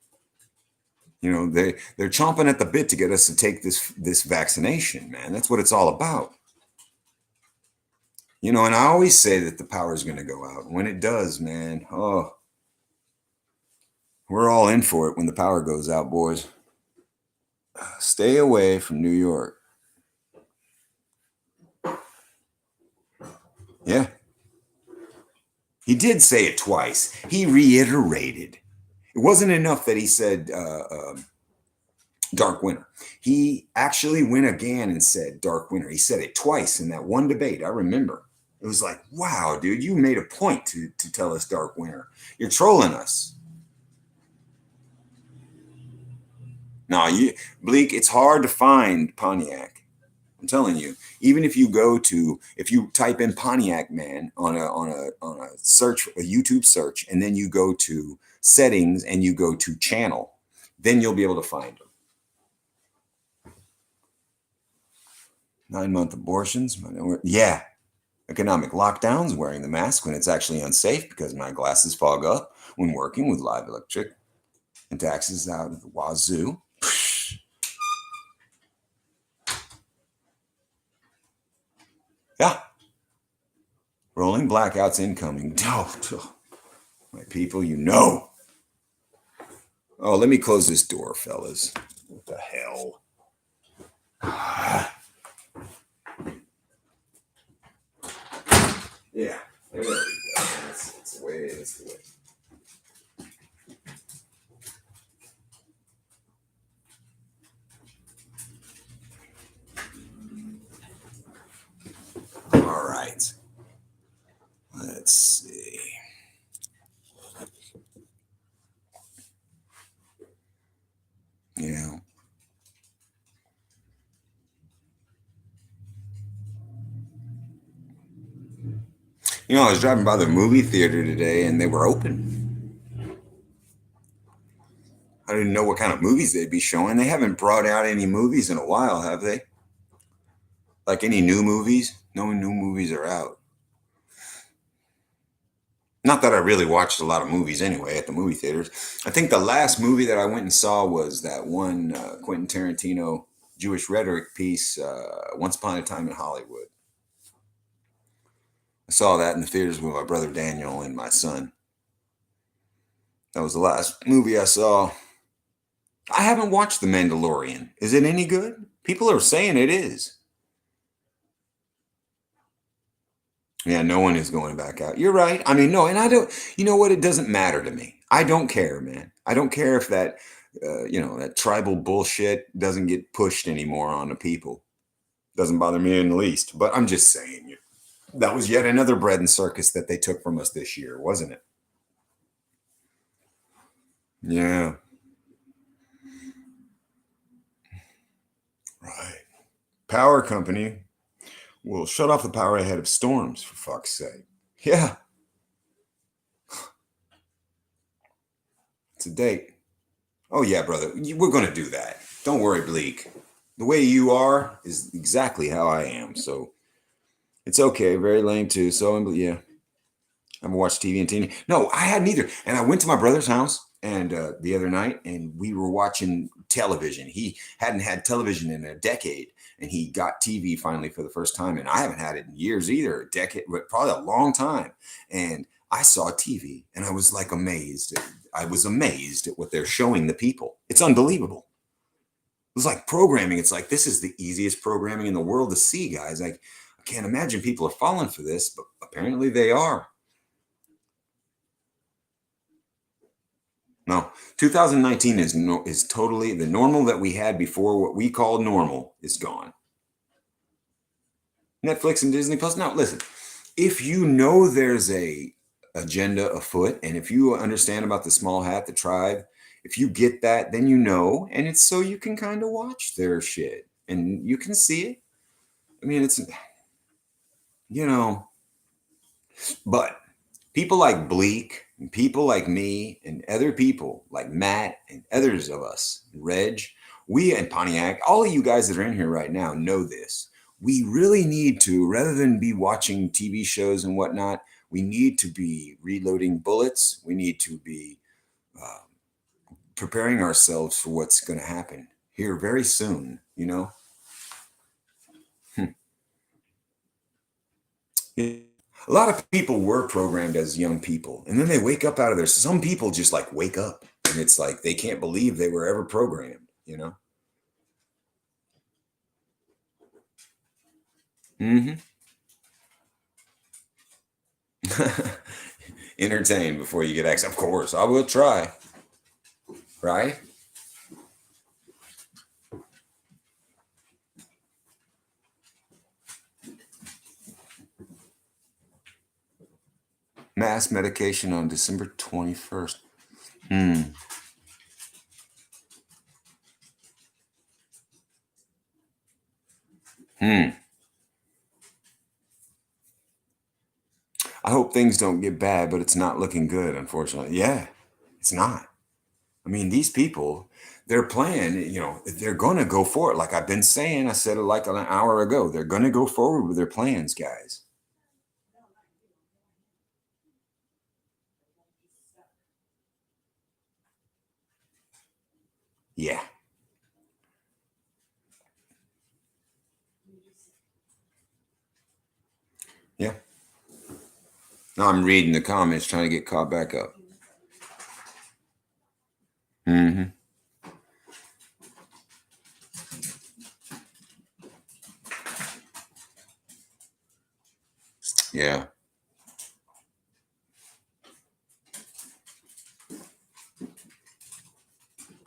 They're chomping at the bit to get us to take this vaccination, man. That's what it's all about. And I always say that the power is going to go out. When it does, man, we're all in for it when the power goes out, boys. Stay away from New York. Yeah. He did say it twice. He reiterated. It wasn't enough that he said dark winter. He actually went again and said dark winter. He said it twice in that one debate. I remember. It was like, wow, dude, you made a point to tell us dark winter. You're trolling us. No, Bleak, it's hard to find Pontiac. I'm telling you, even if you type in Pontiac man on a search, a YouTube search, and then you go to settings and you go to channel, then you'll be able to find them. 9-month abortions. Yeah. Economic lockdowns, wearing the mask when it's actually unsafe because my glasses fog up when working with live electric, and taxes out of the wazoo. Yeah. Rolling blackouts incoming. Oh, my people, you know. Oh, let me close this door, fellas. What the hell? Yeah. There we go. That's the way. That's the way. All right. Let's see. Yeah. I was driving by the movie theater today and they were open. I didn't know what kind of movies they'd be showing. They haven't brought out any movies in a while, have they? Like any new movies? No new movies are out. Not that I really watched a lot of movies anyway at the movie theaters. I think the last movie that I went and saw was that one Quentin Tarantino Jewish rhetoric piece, Once Upon a Time in Hollywood. I saw that in the theaters with my brother Daniel and my son. That was the last movie I saw. I haven't watched The Mandalorian. Is it any good? People are saying it is. Yeah, no one is going back out. You're right. I mean, no, and I don't, you know what? It doesn't matter to me. I don't care, man. I don't care if that, that tribal bullshit doesn't get pushed anymore on the people. Doesn't bother me in the least. But I'm just saying, that was yet another bread and circus that they took from us this year, wasn't it? Yeah. Right. Power company will shut off the power ahead of storms, for fuck's sake. Yeah, it's a date. Oh, yeah, brother. We're going to do that. Don't worry, Bleak. The way you are is exactly how I am. So it's okay. Very lame, too. So, yeah, I haven't watched TV in 10 years. No, I hadn't either. And I went to my brother's house and the other night and we were watching television. He hadn't had television in a decade and he got TV finally for the first time. And I haven't had it in years either, a decade, but probably a long time. And I saw TV and I was like amazed. I was amazed at what they're showing the people. It's unbelievable. It was like programming. It's like, this is the easiest programming in the world to see, guys. Like, I can't imagine people are falling for this, but apparently they are. No, 2019 is totally the normal that we had before. What we called normal is gone. Netflix and Disney Plus. Now, listen, if you know there's a agenda afoot, and if you understand about the small hat, the tribe, if you get that, then you know, and it's so you can kind of watch their shit and you can see it. I mean, it's you know, but people like Bleak and people like me and other people like Matt and others of us, Reg, we and Pontiac, all of you guys that are in here right now know this. We really need to, rather than be watching TV shows and whatnot, we need to be reloading bullets. We need to be uh, preparing ourselves for what's going to happen here very soon, you know? A lot of people were programmed as young people, and then they wake up out of there. Some people just like wake up, and it's like they can't believe they were ever programmed, you know? Hmm. Entertain before you get access. Of course, I will try, right? Mass medication on December 21st. Hmm. Hmm. I hope things don't get bad, but it's not looking good, unfortunately. Yeah, it's not. I mean, these people, their plan, they're going to go for it. Like I've been saying, I said it like an hour ago. They're going to go forward with their plans, guys. Yeah. Now I'm reading the comments, trying to get caught back up. Hmm. Yeah.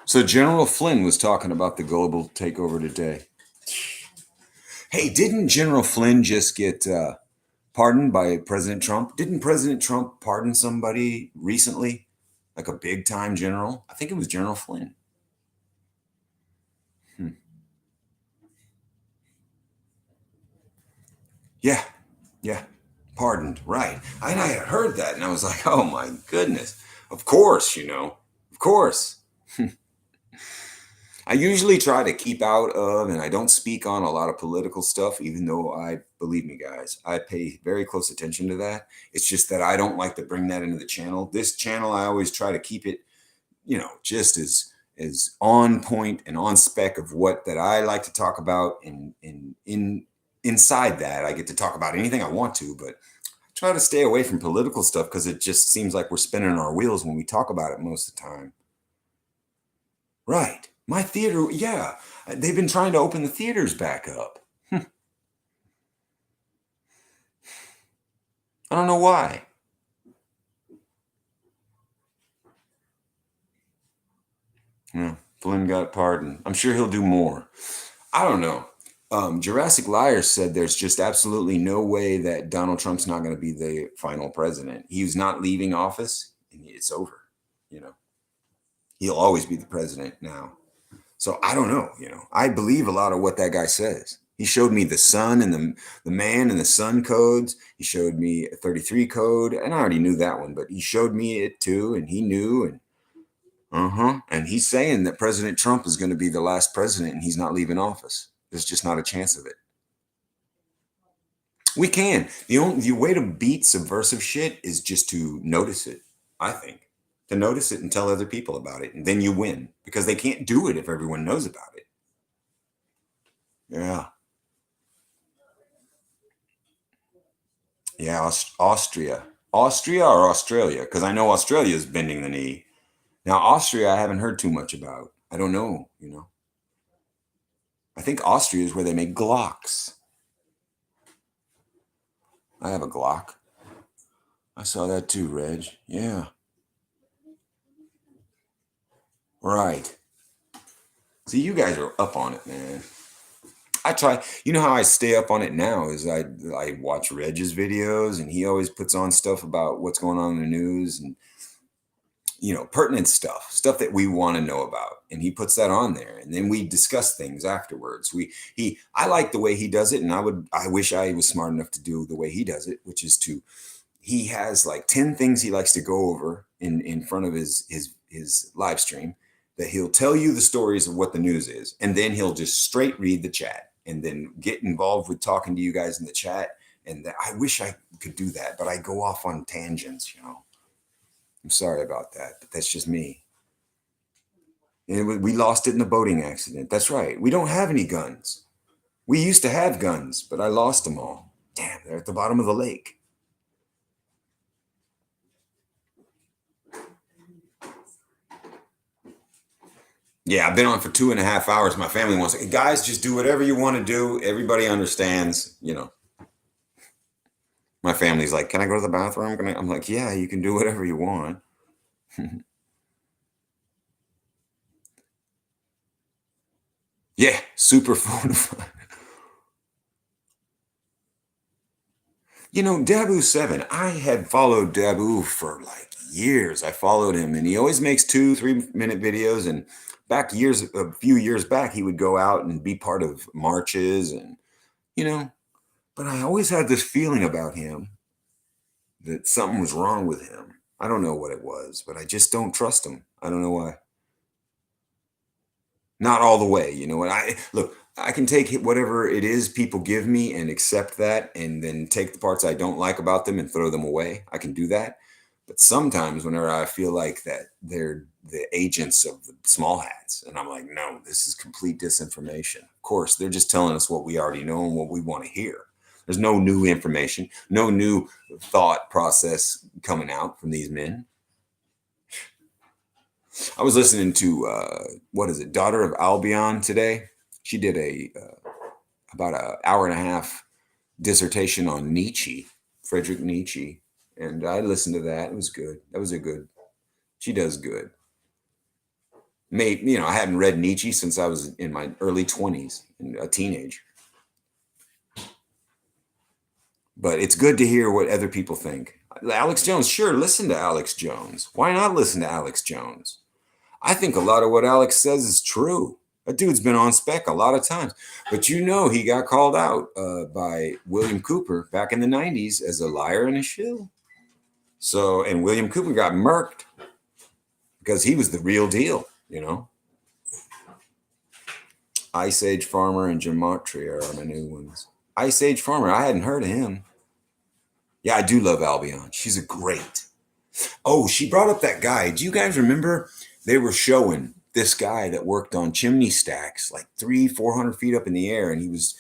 So General Flynn was talking about the global takeover today. Hey, didn't General Flynn just get pardoned by President Trump? Didn't President Trump pardon somebody recently, like a big time general? I think it was General Flynn. Hmm. Yeah, yeah, pardoned. Right. I had heard that, and I was like, oh my goodness. Of course, of course. I usually try to keep out of, and I don't speak on a lot of political stuff, even though believe me, guys, I pay very close attention to that. It's just that I don't like to bring that into the channel. This channel, I always try to keep it, just as on point and on spec of what that I like to talk about. And inside that, I get to talk about anything I want to, but try to stay away from political stuff because it just seems like we're spinning our wheels when we talk about it most of the time. Right. My theater, yeah. They've been trying to open the theaters back up. I don't know why. Yeah, Flynn got pardoned. I'm sure he'll do more. I don't know. Jurassic Liars said there's just absolutely no way that Donald Trump's not going to be the final president. He's not leaving office, and it's over. You know, he'll always be the president now. So I don't know. I believe a lot of what that guy says. He showed me the sun and the man and the sun codes. He showed me a 33 code, and I already knew that one, but he showed me it too, and he knew. And and he's saying that President Trump is going to be the last president, and he's not leaving office. There's just not a chance of it. We can. The way to beat subversive shit is just to notice it. I think to notice it and tell other people about it, and then you win because they can't do it if everyone knows about it. Yeah. Yeah, Austria or Australia? Because I know Australia is bending the knee. Now, Austria, I haven't heard too much about. I don't know. I think Austria is where they make Glocks. I have a Glock. I saw that too, Reg. Yeah, right. See, you guys are up on it, man. I try. You know how I stay up on it now is I watch Reg's videos, and he always puts on stuff about what's going on in the news, and pertinent stuff that we want to know about, and he puts that on there, and then we discuss things afterwards. I like the way he does it, and I wish I was smart enough to do the way he does it, which is he has like 10 things he likes to go over in front of his live stream, that he'll tell you the stories of what the news is, and then he'll just straight read the chat and then get involved with talking to you guys in the chat. And I wish I could do that, but I go off on tangents. I'm sorry about that, but that's just me. And we lost it in a boating accident. That's right. We don't have any guns. We used to have guns, but I lost them all. Damn, they're at the bottom of the lake. Yeah, I've been on for 2.5 hours. My family wants to, guys, just do whatever you want to do. Everybody understands. My family's like, can I go to the bathroom? I'm like, yeah, you can do whatever you want. Yeah, super fortified. Dabu7, I had followed Dabu for like years. I followed him, and he always makes 2-3 minute videos. And a few years back, he would go out and be part of marches, and you know, but I always had this feeling about him that something was wrong with him. I don't know what it was, but I just don't trust him. I don't know why. Not all the way, and I can take whatever it is people give me and accept that, and then take the parts I don't like about them and throw them away. I can do that. But sometimes whenever I feel like that they're the agents of the small hats, and I'm like, no, this is complete disinformation. Of course, they're just telling us what we already know and what we want to hear. There's no new information, no new thought process coming out from these men. I was listening to what is it, Daughter of Albion today. She did about an hour and a half dissertation on Nietzsche, Friedrich Nietzsche, and I listened to that. It was good. That was a good. She does good. Maybe, I hadn't read Nietzsche since I was in my early 20s, a teenager. But it's good to hear what other people think. Alex Jones, sure, listen to Alex Jones. Why not listen to Alex Jones? I think a lot of what Alex says is true. That dude's been on spec a lot of times. But he got called out by William Cooper back in the 90s as a liar and a shill. So, and William Cooper got murked because he was the real deal, Ice Age Farmer and Gematria are my new ones. Ice Age Farmer, I hadn't heard of him. Yeah, I do love Albion. She's a great. Oh, she brought up that guy. Do you guys remember they were showing this guy that worked on chimney stacks like 300-400 feet up in the air, and he was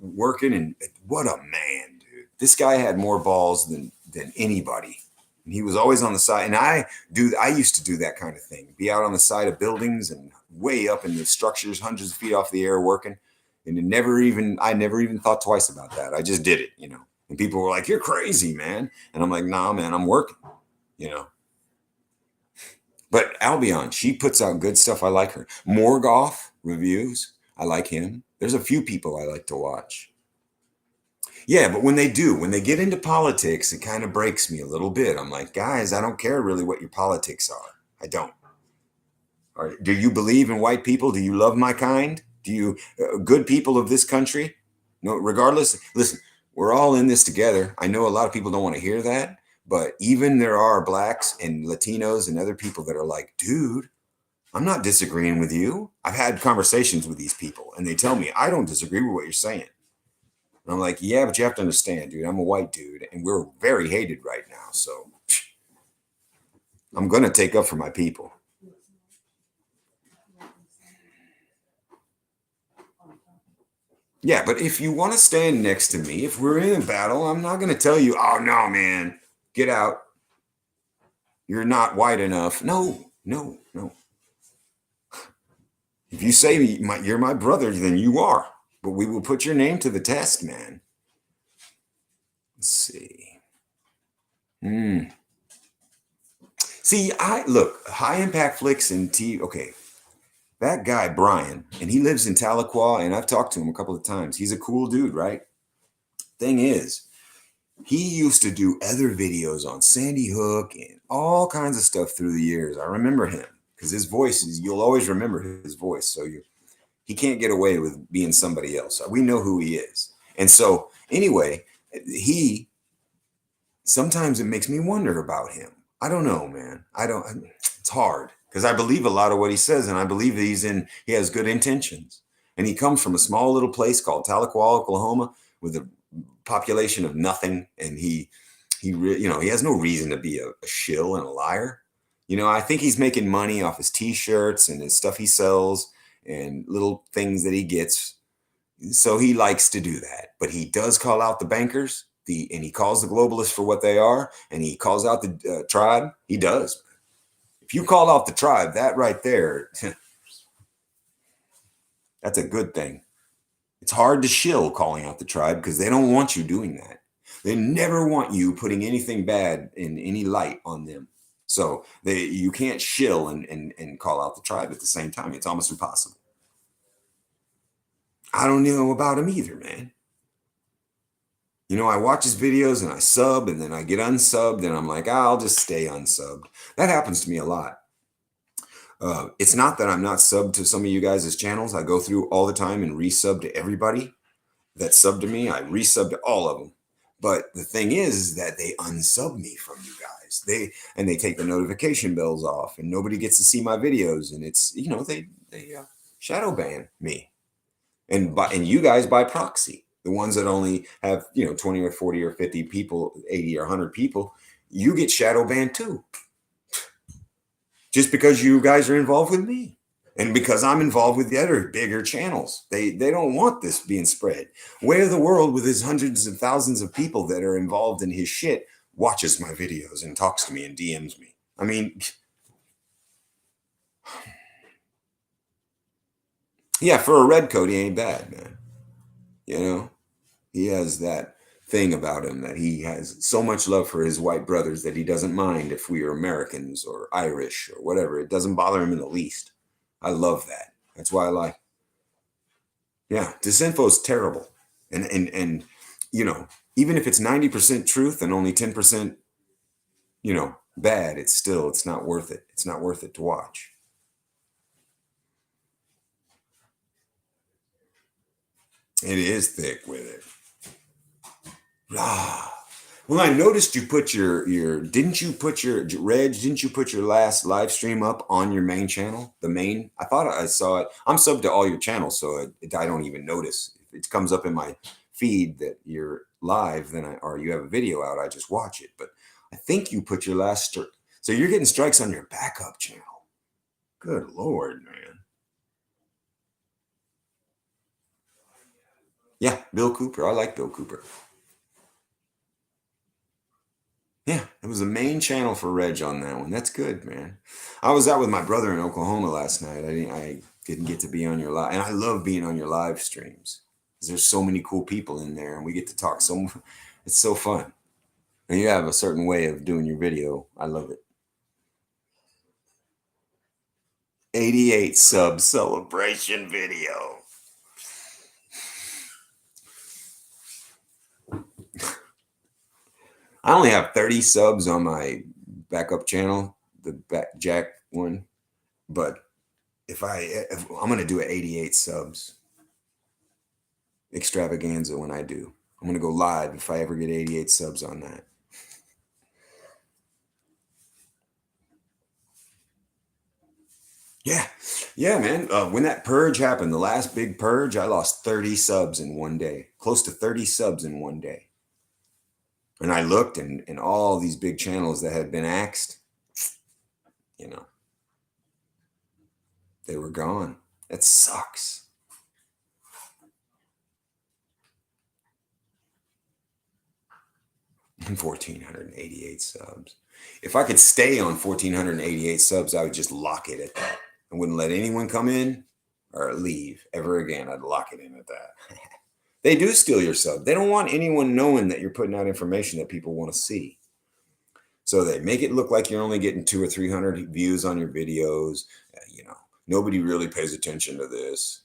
working, and what a man, dude. This guy had more balls than anybody. And he was always on the side. And I used to do that kind of thing. Be out on the side of buildings and way up in the structures, hundreds of feet off the air working. And I never even thought twice about that. I just did it, And people were like, "You're crazy, man." And I'm like, "Nah, man, I'm working, But Albion, she puts out good stuff. I like her. Morgoth reviews. I like him. There's a few people I like to watch. Yeah, but when they get into politics, it kind of breaks me a little bit. I'm like, guys, I don't care really what your politics are. I don't. Do you believe in white people? Do you love my kind? Do you good people of this country? No, regardless. Listen, we're all in this together. I know a lot of people don't want to hear that, but even there are blacks and Latinos and other people that are like, dude, I'm not disagreeing with you. I've had conversations with these people, and they tell me I don't disagree with what you're saying. And I'm like, yeah, but you have to understand, dude, I'm a white dude, and we're very hated right now. So I'm going to take up for my people. Yeah, but if you want to stand next to me, if we're in a battle, I'm not going to tell you, "Oh, no, man, get out. You're not white enough." No. If you say you're my brother, then you are. But we will put your name to the test, man. Let's see. See, look, High Impact Flicks and okay. That guy, Brian, and he lives in Tahlequah, and I've talked to him a couple of times. He's a cool dude, right? Thing is, he used to do other videos on Sandy Hook and all kinds of stuff through the years. I remember him because his voice you'll always remember his voice. So he can't get away with being somebody else. We know who he is. And so anyway, sometimes it makes me wonder about him. I don't know, man. It's hard because I believe a lot of what he says, and I believe that he has good intentions. And he comes from a small little place called Tahlequah, Oklahoma, with a population of nothing, and he has no reason to be a shill and a liar. I think he's making money off his t-shirts and his stuff he sells and little things that he gets. So he likes to do that, but he does call out the bankers, and he calls the globalists for what they are, and he calls out the tribe. He does. If you call out the tribe, that right there, that's a good thing. It's hard to shill calling out the tribe because they don't want you doing that. They never want you putting anything bad in any light on them. So you can't shill and call out the tribe at the same time. It's almost impossible. I don't know about him either, man. I watch his videos and I sub, and then I get unsubbed, and I'm like, I'll just stay unsubbed. That happens to me a lot. It's not that I'm not subbed to some of you guys' channels. I go through all the time and resub to everybody that subbed to me. I resub to all of them. But the thing is that they unsub me from you guys. They take the notification bells off, and nobody gets to see my videos. And it's, they shadow ban me. And you guys by proxy, the ones that only have, 20 or 40 or 50 people, 80 or 100 people, you get shadow banned too. Just because you guys are involved with me. And because I'm involved with the other bigger channels, they don't want this being spread. Way of the World, with his hundreds of thousands of people that are involved in his shit, watches my videos and talks to me and DMs me. I mean, yeah, for a red coat, he ain't bad, man. You know, he has that thing about him that he has so much love for his white brothers that he doesn't mind if we are Americans or Irish or whatever. It doesn't bother him in the least. I love that. That's why I like. Yeah, disinfo is terrible, and you know, even if it's 90% truth and only 10%, bad, it's not worth it. It's not worth it to watch. It is thick with it. Ah. Well, I noticed you put your didn't you put your Reg, didn't you put your last live stream up on your main channel? The main? I thought I saw it. I'm subbed to all your channels, so I don't even notice. If it comes up in my feed that you're live, then or you have a video out, I just watch it. But I think you put your last so you're getting strikes on your backup channel. Good Lord, man. Yeah, Bill Cooper. I like Bill Cooper. Yeah, it was the main channel for Reg on that one. That's good, man. I was out with my brother in Oklahoma last night. I didn't get to be on your live, and I love being on your live streams because there's so many cool people in there, and we get to talk. It's so fun. And you have a certain way of doing your video. I love it. 88 sub celebration video. I only have 30 subs on my backup channel, the Jack one, but if I'm gonna do it 88 subs extravaganza when I do. I'm gonna go live if I ever get 88 subs on that. Yeah, yeah, man. When that purge happened, the last big purge, I lost 30 subs in one day, close to 30 subs in one day. And I looked, and all these big channels that had been axed, you know, they were gone. That sucks. And 1,488 subs. If I could stay on 1,488 subs, I would just lock it at that. I wouldn't let anyone come in or leave ever again. I'd lock it in at that. They do steal your sub. They don't want anyone knowing that you're putting out information that people want to see. So they make it look like you're only getting 200 or 300 views on your videos. Nobody really pays attention to this.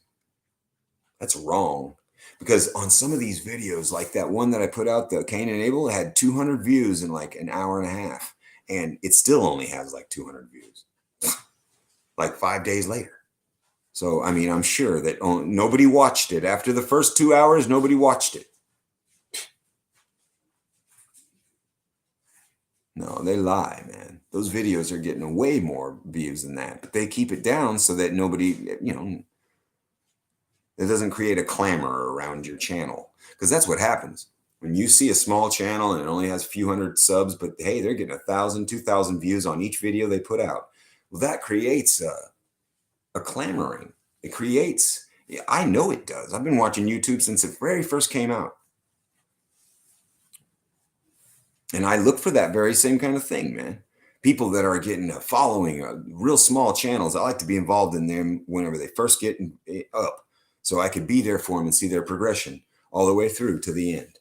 That's wrong. Because on some of these videos, like that one that I put out, the Cain and Abel, it had 200 views in like an hour and a half. And it still only has like 200 views, like 5 days later. So, I mean, I'm sure that nobody watched it. After the first 2 hours, nobody watched it. No, they lie, man. Those videos are getting way more views than that, but they keep it down so that nobody, it doesn't create a clamor around your channel. Because that's what happens. When you see a small channel and it only has a few hundred subs, but hey, they're getting 1,000, 2,000 views on each video they put out. Well, that creates a clamoring. It creates, I know it does. I've been watching YouTube since it very first came out. And I look for that very same kind of thing, man. People that are getting a following, real small channels. I like to be involved in them whenever they first get up, so I could be there for them and see their progression all the way through to the end.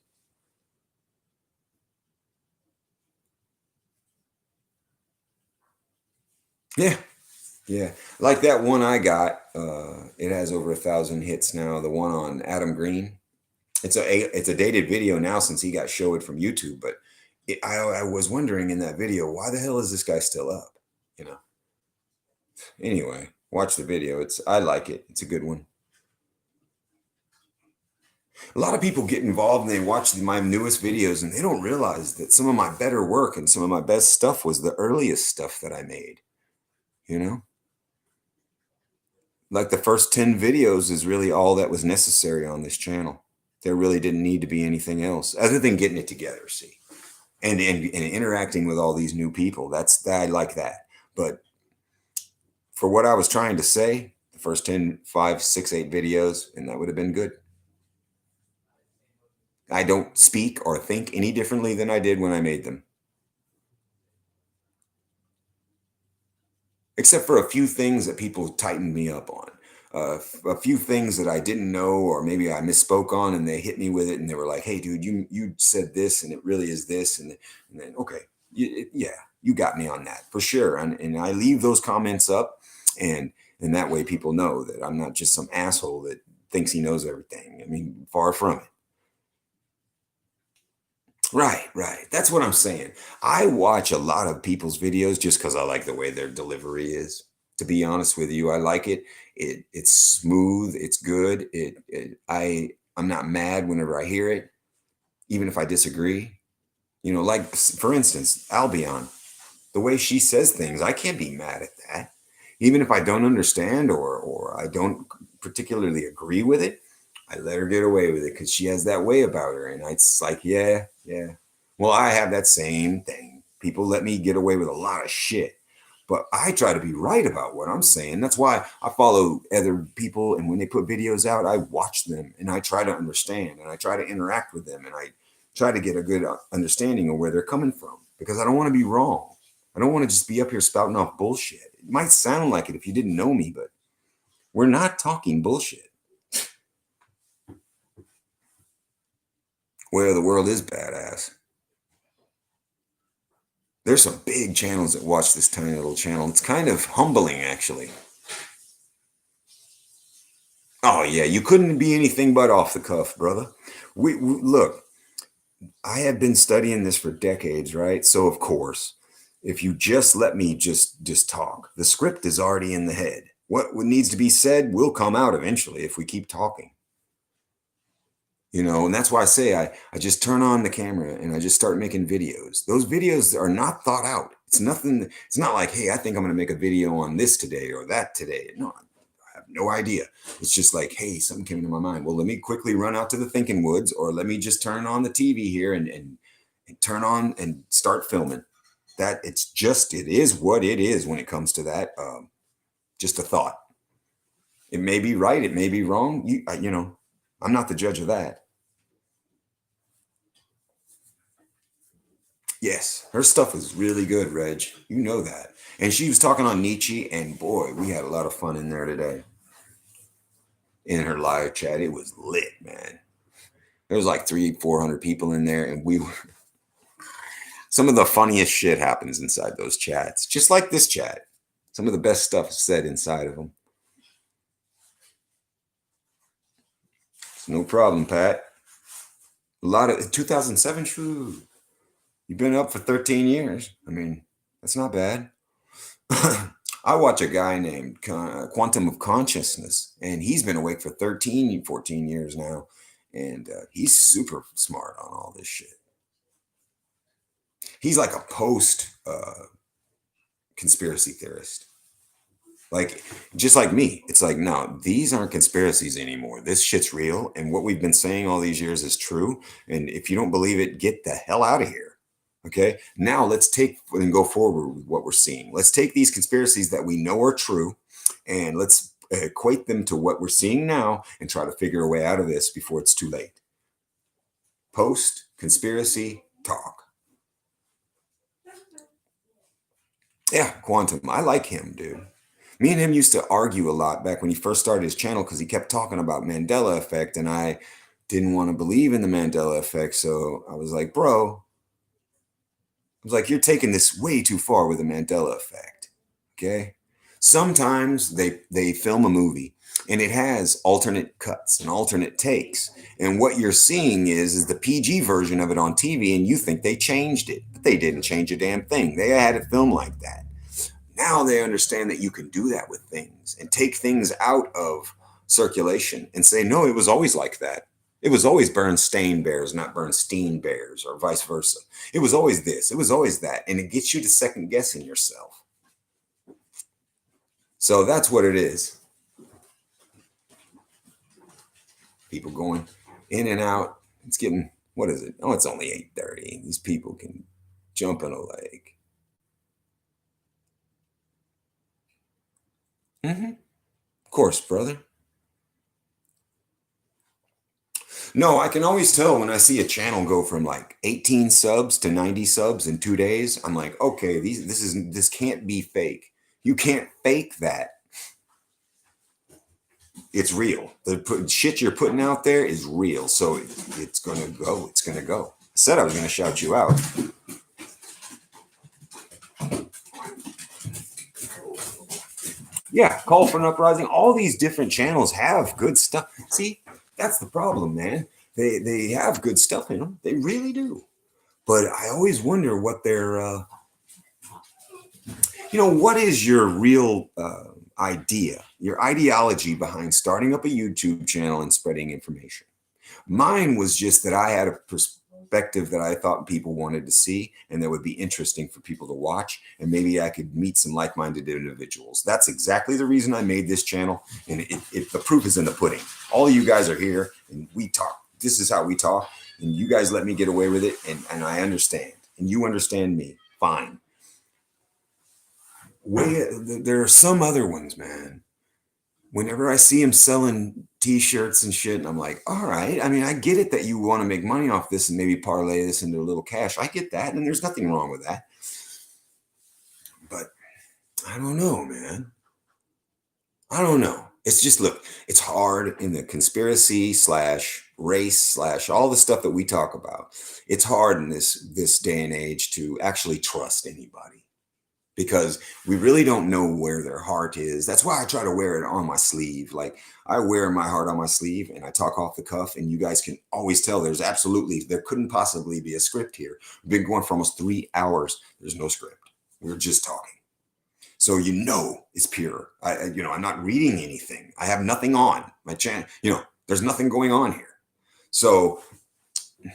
Yeah, yeah. Like that one I got. It has over 1,000 hits now. The one on Adam Green. It's a dated video now since he got showed from YouTube, but I was wondering in that video, why the hell is this guy still up? You know. Anyway, watch the video. I like it. It's a good one. A lot of people get involved and they watch my newest videos and they don't realize that some of my better work and some of my best stuff was the earliest stuff that I made. You know, like the first 10 videos is really all that was necessary on this channel. There really didn't need to be anything else other than getting it together. See, and interacting with all these new people. I like that. But for what I was trying to say, the first 10, 5, 6, 8 videos, and that would have been good. I don't speak or think any differently than I did when I made them. Except for a few things that people tightened me up on. A few things that I didn't know, or maybe I misspoke on, and they hit me with it, and they were like, "Hey, dude, you said this, and it really is this," and then okay, yeah, you got me on that for sure, and I leave those comments up, and that way people know that I'm not just some asshole that thinks he knows everything. I mean, far from it. Right, right. That's what I'm saying. I watch a lot of people's videos just because I like the way their delivery is. To be honest with you, I like it. It's smooth. It's good. I'm not mad whenever I hear it, even if I disagree. Like for instance, Albion, the way she says things, I can't be mad at that, even if I don't understand or I don't particularly agree with it. I let her get away with it because she has that way about her. And it's like, yeah, yeah. Well, I have that same thing. People let me get away with a lot of shit. But I try to be right about what I'm saying. That's why I follow other people. And when they put videos out, I watch them and I try to understand and I try to interact with them and I try to get a good understanding of where they're coming from because I don't want to be wrong. I don't want to just be up here spouting off bullshit. It might sound like it if you didn't know me, but we're not talking bullshit. Well, the world is badass. There's some big channels that watch this tiny little channel. It's kind of humbling, actually. Oh yeah, you couldn't be anything but off the cuff, brother. We look. I have been studying this for decades, right? So of course, if you just let me just talk, the script is already in the head. What needs to be said will come out eventually if we keep talking. And that's why I say I just turn on the camera and I just start making videos. Those videos are not thought out. It's nothing. It's not like, hey, I think I'm going to make a video on this today or that today. No, I have no idea. It's just like, hey, something came into my mind. Well, let me quickly run out to the thinking woods, or let me just turn on the TV here and turn on and start filming. It is what it is when it comes to that. Just a thought. It may be right. It may be wrong. I'm not the judge of that. Yes, her stuff is really good, Reg. You know that. And she was talking on Nietzsche, and boy, we had a lot of fun in there today. In her live chat, it was lit, man. There was like 400 people in there, and we were. Some of the funniest shit happens inside those chats, just like this chat. Some of the best stuff is said inside of them. It's no problem, Pat. A lot of 2007, true. You've been up for 13 years. I mean, that's not bad. I watch a guy named Quantum of Consciousness, and he's been awake for 13, 14 years now. And he's super smart on all this shit. He's like a post conspiracy theorist. Like, just like me. It's like, no, these aren't conspiracies anymore. This shit's real. And what we've been saying all these years is true. And if you don't believe it, get the hell out of here. Okay. Now let's take and go forward with what we're seeing. Let's take these conspiracies that we know are true and let's equate them to what we're seeing now and try to figure a way out of this before it's too late. Post conspiracy talk. Yeah, Quantum. I like him, dude. Me and him used to argue a lot back when he first started his channel because he kept talking about Mandela effect and I didn't want to believe in the Mandela effect. So I was like, bro, you're taking this way too far with the Mandela effect. Okay. Sometimes they film a movie and it has alternate cuts and alternate takes. And what you're seeing is the PG version of it on TV, and you think they changed it, but they didn't change a damn thing. They had it filmed like that. Now they understand that you can do that with things and take things out of circulation and say, no, it was always like that. It was always Bernstein Bears, not Bernstein Bears, or vice versa. It was always this. It was always that. And it gets you to second guessing yourself. So that's what it is. People going in and out. It's getting, what is it? Oh, it's only 8:30. These people can jump in a lake. course, brother. No, I can always tell when I see a channel go from like 18 subs to 90 subs in 2 days. I'm like, okay, this can't be fake. You can't fake that. It's real. The shit you're putting out there is real. So it's gonna go. It's gonna go. I said I was gonna shout you out. Yeah, Call for an Uprising. All these different channels have good stuff. See, that's the problem, man. They have good stuff in them. They really do. But I always wonder what their what is your real idea, your ideology behind starting up a YouTube channel and spreading information? Mine was just that I had a perspective that I thought people wanted to see and that would be interesting for people to watch. And maybe I could meet some like-minded individuals. That's exactly the reason I made this channel. And the proof is in the pudding. All of you guys are here and we talk. This is how we talk. And you guys let me get away with it. And I understand. And you understand me. Fine. There are some other ones, man. Whenever I see them selling t-shirts and shit, and I'm like, all right, I mean, I get it that you want to make money off this and maybe parlay this into a little cash. I get that, and there's nothing wrong with that. But I don't know, man. I don't know. It's just, look, it's hard in the conspiracy / race / all the stuff that we talk about. It's hard in this day and age to actually trust anybody, because we really don't know where their heart is. That's why I try to wear it on my sleeve. Like, I wear my heart on my sleeve and I talk off the cuff, and you guys can always tell there couldn't possibly be a script here. We've been going for almost 3 hours. There's no script. We're just talking. So, it's pure. I'm not reading anything. I have nothing on my channel. There's nothing going on here. So,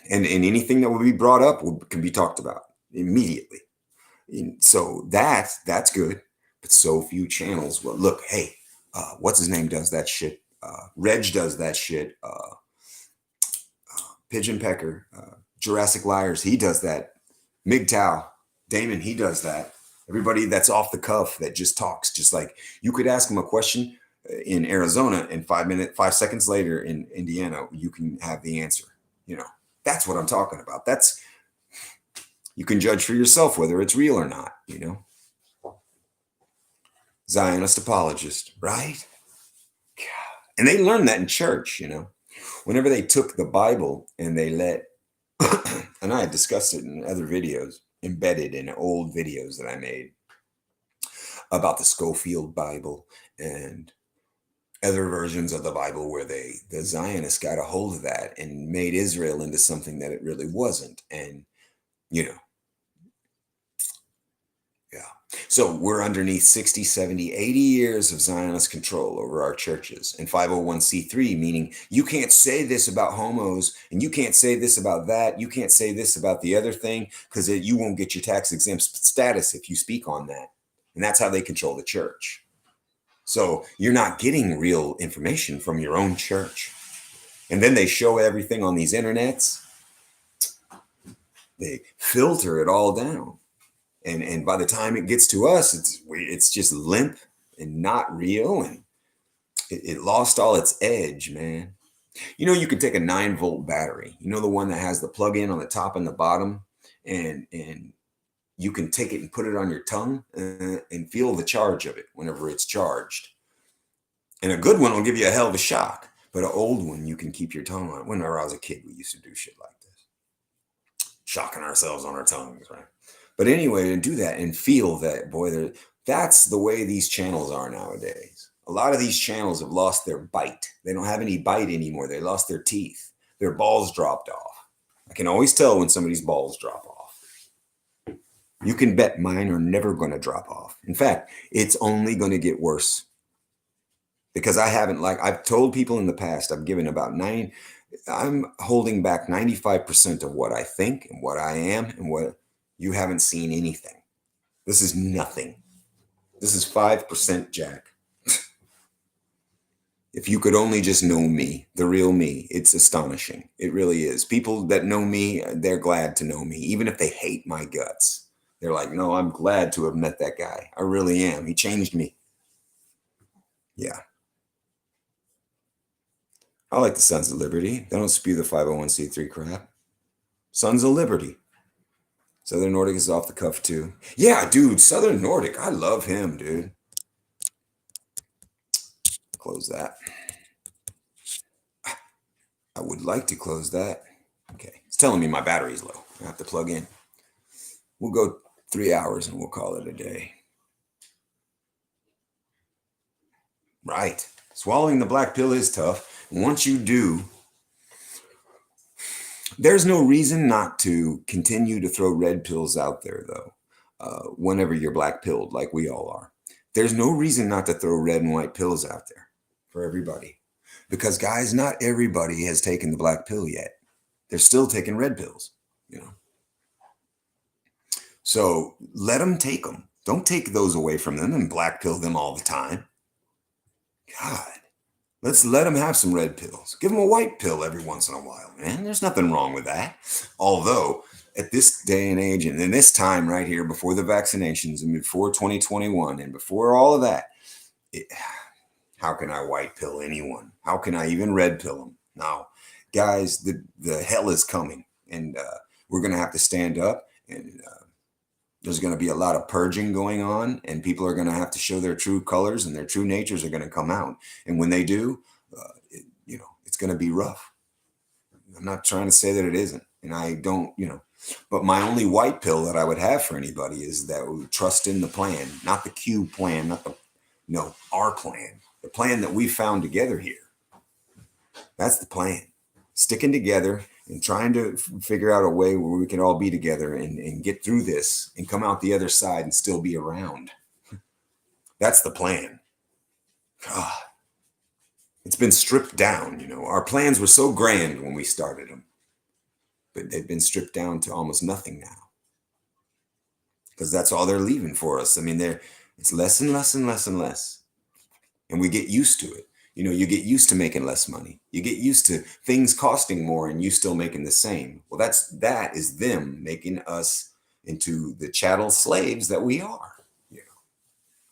and anything that will be brought up can be talked about immediately. So that's good, but so few channels. Well, look, hey, what's his name does that shit? Reg does that shit. Pigeon Pecker, Jurassic Liars, he does that. MGTOW, Damon, he does that. Everybody that's off the cuff that just talks, just like you could ask him a question in Arizona, and 5 seconds later in Indiana, you can have the answer. That's what I'm talking about. You can judge for yourself whether it's real or not, Zionist apologist, right? And they learned that in church, whenever they took the Bible and they and I had discussed it in other videos, embedded in old videos that I made about the Scofield Bible and other versions of the Bible where the Zionists got a hold of that and made Israel into something that it really wasn't. And, yeah. So we're underneath 60, 70, 80 years of Zionist control over our churches, and 501c3, meaning you can't say this about homos and you can't say this about that. You can't say this about the other thing because you won't get your tax exempt status if you speak on that. And that's how they control the church. So you're not getting real information from your own church. And then they show everything on these internets. They filter it all down. And by the time it gets to us, it's just limp and not real. And it lost all its edge, man. You could take a 9-volt battery, the one that has the plug-in on the top and the bottom, and you can take it and put it on your tongue and feel the charge of it whenever it's charged. And a good one will give you a hell of a shock, but an old one, you can keep your tongue on. Whenever I was a kid, we used to do shit like this, shocking ourselves on our tongues, right? But anyway, to do that and feel that, boy, that's the way these channels are nowadays. A lot of these channels have lost their bite. They don't have any bite anymore. They lost their teeth. Their balls dropped off. I can always tell when somebody's balls drop off. You can bet mine are never going to drop off. In fact, it's only going to get worse. Because I've told people in the past, I've given I'm holding back 95% of what I think and what I am and what. You haven't seen anything. This is nothing. This is 5%, Jack. If you could only just know me, the real me, it's astonishing. It really is. People that know me, they're glad to know me, even if they hate my guts. They're like, no, I'm glad to have met that guy. I really am. He changed me. Yeah. I like the Sons of Liberty. They don't spew the 501c3 crap. Sons of Liberty. Southern Nordic is off the cuff too. Yeah, dude, Southern Nordic. I love him, dude. Close that. I would like to close that. Okay. It's telling me my battery's low. I have to plug in. We'll go 3 hours and we'll call it a day. Right. Swallowing the black pill is tough. Once you do, there's no reason not to continue to throw red pills out there, though, whenever you're black pilled, like we all are. There's no reason not to throw red and white pills out there for everybody. Because, guys, not everybody has taken the black pill yet. They're still taking red pills, you know. So let them take them. Don't take those away from them and black pill them all the time. God, let's let them have some red pills. Give them a white pill every once in a while, man. There's nothing wrong with that. Although, at this day and age, and in this time right here, before the vaccinations and before 2021 and before all of that, how can I white pill anyone? How can I even red pill them? Now, guys, the hell is coming, and we're going to have to stand up, and there's going to be a lot of purging going on, and people are going to have to show their true colors, and their true natures are going to come out. And when they do, it's going to be rough. I'm not trying to say that it isn't, and I don't, but my only white pill that I would have for anybody is that we trust in the plan, not the Q plan, our plan, the plan that we found together here. That's the plan. Sticking together and trying to figure out a way where we can all be together and get through this and come out the other side and still be around. That's the plan. God, it's been stripped down. Our plans were so grand when we started them, but they've been stripped down to almost nothing now, because that's all they're leaving for us. I mean, it's less and less and less and less, and we get used to it. You get used to making less money. You get used to things costing more and you still making the same. Well, that is them making us into the chattel slaves that we are,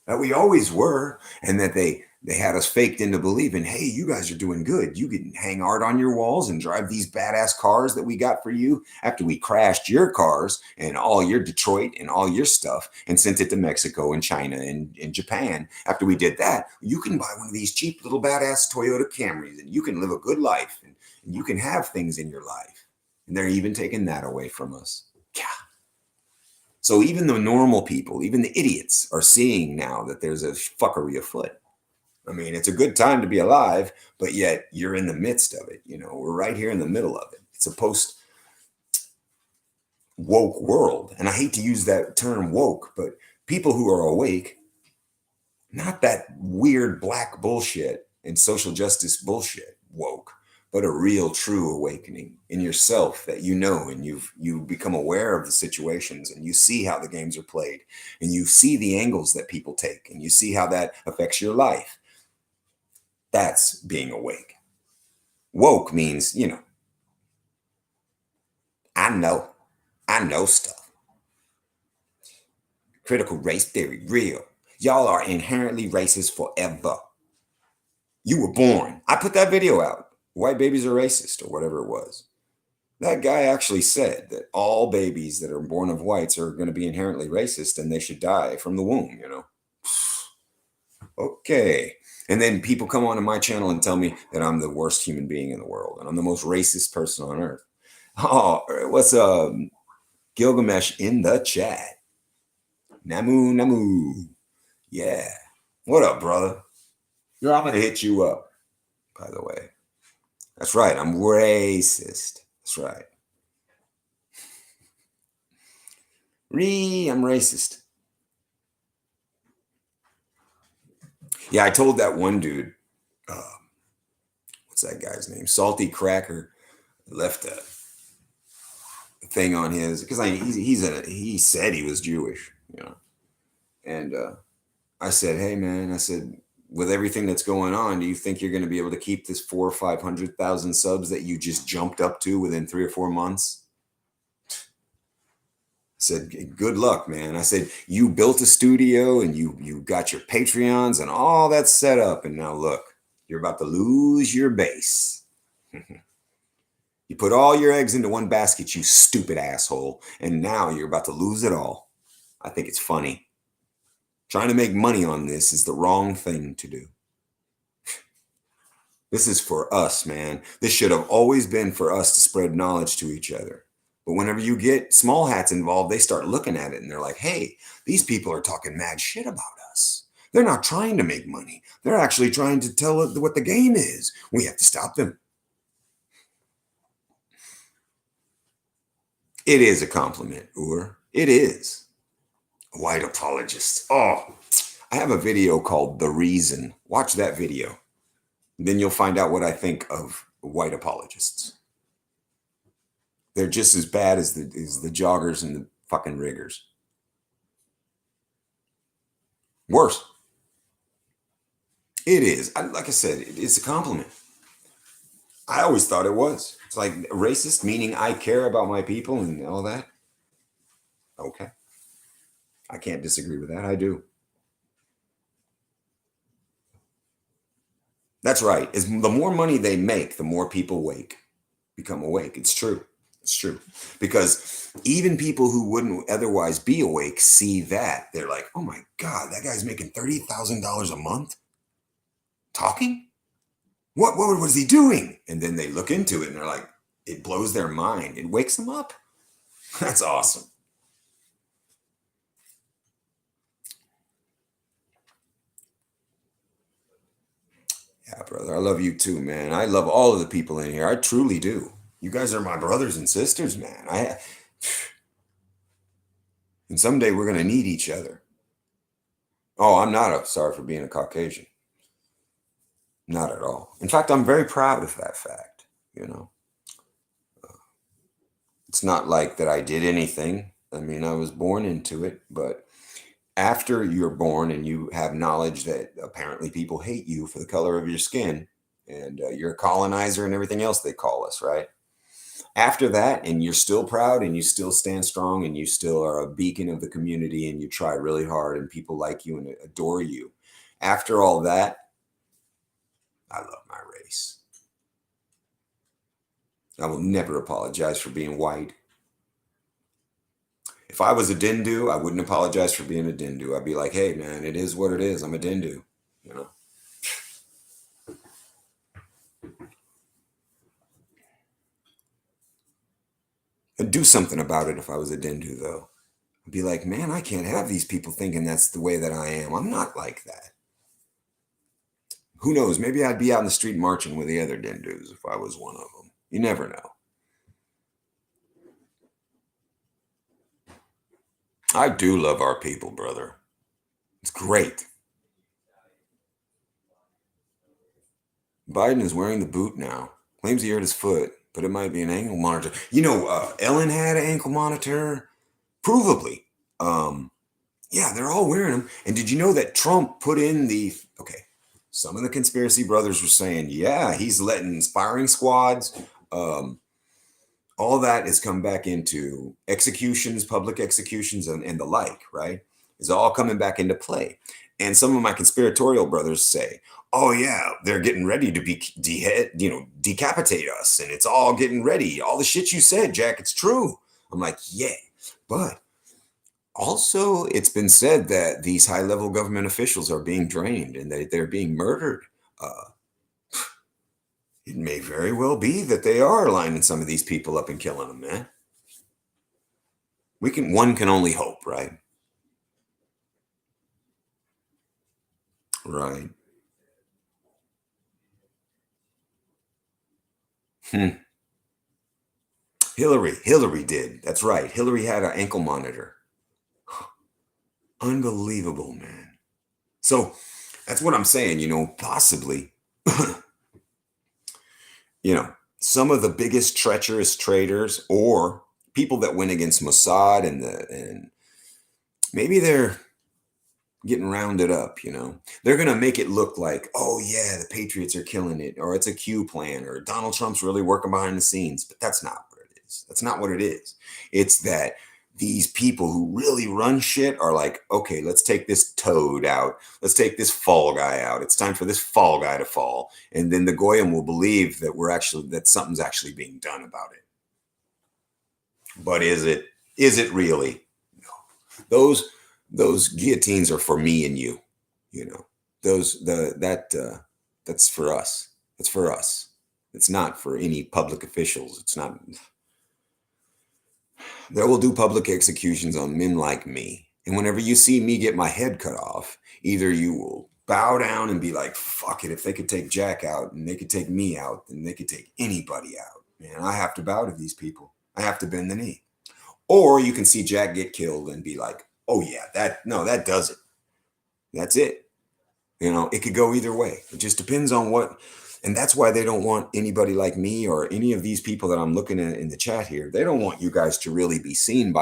that we always were, and that they had us faked into believing, hey, you guys are doing good. You can hang art on your walls and drive these badass cars that we got for you after we crashed your cars and all your Detroit and all your stuff and sent it to Mexico and China and Japan. After we did that, you can buy one of these cheap little badass Toyota Camrys and you can live a good life and you can have things in your life. And they're even taking that away from us. Yeah. So even the normal people, even the idiots, are seeing now that there's a fuckery afoot. I mean, it's a good time to be alive, but yet you're in the midst of it. We're right here in the middle of it. It's a post-woke world. And I hate to use that term woke, but people who are awake, not that weird black bullshit and social justice bullshit woke, but a real true awakening in yourself that and you become aware of the situations and you see how the games are played and you see the angles that people take and you see how that affects your life. That's being awake. Woke means, I know stuff. Critical race theory, real. Y'all are inherently racist forever. You were born. I put that video out. White babies are racist or whatever it was. That guy actually said that all babies that are born of whites are going to be inherently racist and they should die from the womb, Okay. And then people come onto my channel and tell me that I'm the worst human being in the world and I'm the most racist person on earth. Oh, what's up? Gilgamesh in the chat. Namu. Yeah. What up, brother? I'm going to hit you up, by the way. That's right. I'm racist. That's right. I'm racist. Yeah, I told that one dude, what's that guy's name? Salty Cracker left a thing on his, because he said he was Jewish, and I said, hey man, I said, with everything that's going on, do you think you're going to be able to keep this 400,000 or 500,000 subs that you just jumped up to within 3 or 4 months? I said, good luck, man. I said, you built a studio and you got your Patreons and all that set up. And now look, you're about to lose your base. You put all your eggs into one basket, you stupid asshole, and now you're about to lose it all. I think it's funny. Trying to make money on this is the wrong thing to do. This is for us, man. This should have always been for us to spread knowledge to each other. But whenever you get small hats involved, they start looking at it and they're like, hey, these people are talking mad shit about us. They're not trying to make money. They're actually trying to tell it what the game is. We have to stop them. It is a compliment, Ur. It is. A white apologist. Oh, I have a video called The Reason. Watch that video. Then you'll find out what I think of white apologists. They're just as bad as the joggers and the fucking riggers. Worse. It is. Like I said, it's a compliment. I always thought it was. It's like racist, meaning I care about my people and all that. Okay. I can't disagree with that. I do. That's right. Is the more money they make, the more people become awake. It's true. It's true. Because even people who wouldn't otherwise be awake see that. They're like, oh my God, that guy's making $30,000 a month talking? What was he doing? And then they look into it and they're like, it blows their mind. It wakes them up. That's awesome. Yeah, brother. I love you too, man. I love all of the people in here. I truly do. You guys are my brothers and sisters, man. And someday we're going to need each other. Oh, I'm not sorry for being a Caucasian. Not at all. In fact, I'm very proud of that fact. It's not like that I did anything. I mean, I was born into it, but after you're born and you have knowledge that apparently people hate you for the color of your skin and you're a colonizer and everything else they call us, right? After that, and you're still proud and you still stand strong and you still are a beacon of the community and you try really hard and people like you and adore you. After all that, I love my race. I will never apologize for being white. If I was a Dindu, I wouldn't apologize for being a Dindu. I'd be like, hey, man, it is what it is. I'm a Dindu, I'd do something about it if I was a Dindu, though. I'd be like, man, I can't have these people thinking that's the way that I am. I'm not like that. Who knows? Maybe I'd be out in the street marching with the other Dindus if I was one of them. You never know. I do love our people, brother. It's great. Biden is wearing the boot now. Claims he hurt his foot, but it might be an ankle monitor. Ellen had an ankle monitor, provably. Yeah, they're all wearing them. And did you know that Trump put in some of the conspiracy brothers were saying, yeah, he's letting firing squads. All that has come back into executions, public executions, and the like, right? Is all coming back into play. And some of my conspiratorial brothers say, oh yeah, they're getting ready to decapitate us, and it's all getting ready. All the shit you said, Jack, it's true. I'm like, yeah, but also it's been said that these high-level government officials are being drained and that they're being murdered. It may very well be that they are lining some of these people up and killing them, man. One can only hope, right? Right. Hillary did. That's right. Hillary had an ankle monitor. Unbelievable, man. So that's what I'm saying, possibly, some of the biggest treacherous traitors or people that went against Mossad and maybe they're getting rounded up, they're going to make it look like, oh yeah, the Patriots are killing it, or it's a Q plan, or Donald Trump's really working behind the scenes. But that's not what it is. That's not what it is. It's that these people who really run shit are like, okay, let's take this toad out. Let's take this fall guy out. It's time for this fall guy to fall. And then the Goyim will believe that that something's actually being done about it. But is it? Is it really? No. Those guillotines are for me and you. You know, that's for us. It's for us. It's not for any public officials. It's not. They will do public executions on men like me. And whenever you see me get my head cut off, either you will bow down and be like, fuck it, if they could take Jack out and they could take me out, then they could take anybody out. Man, I have to bow to these people. I have to bend the knee. Or you can see Jack get killed and be like, oh yeah, that does it. That's it. You know, it could go either way. It just depends on what. And that's why they don't want anybody like me or any of these people that I'm looking at in the chat here. They don't want you guys to really be seen by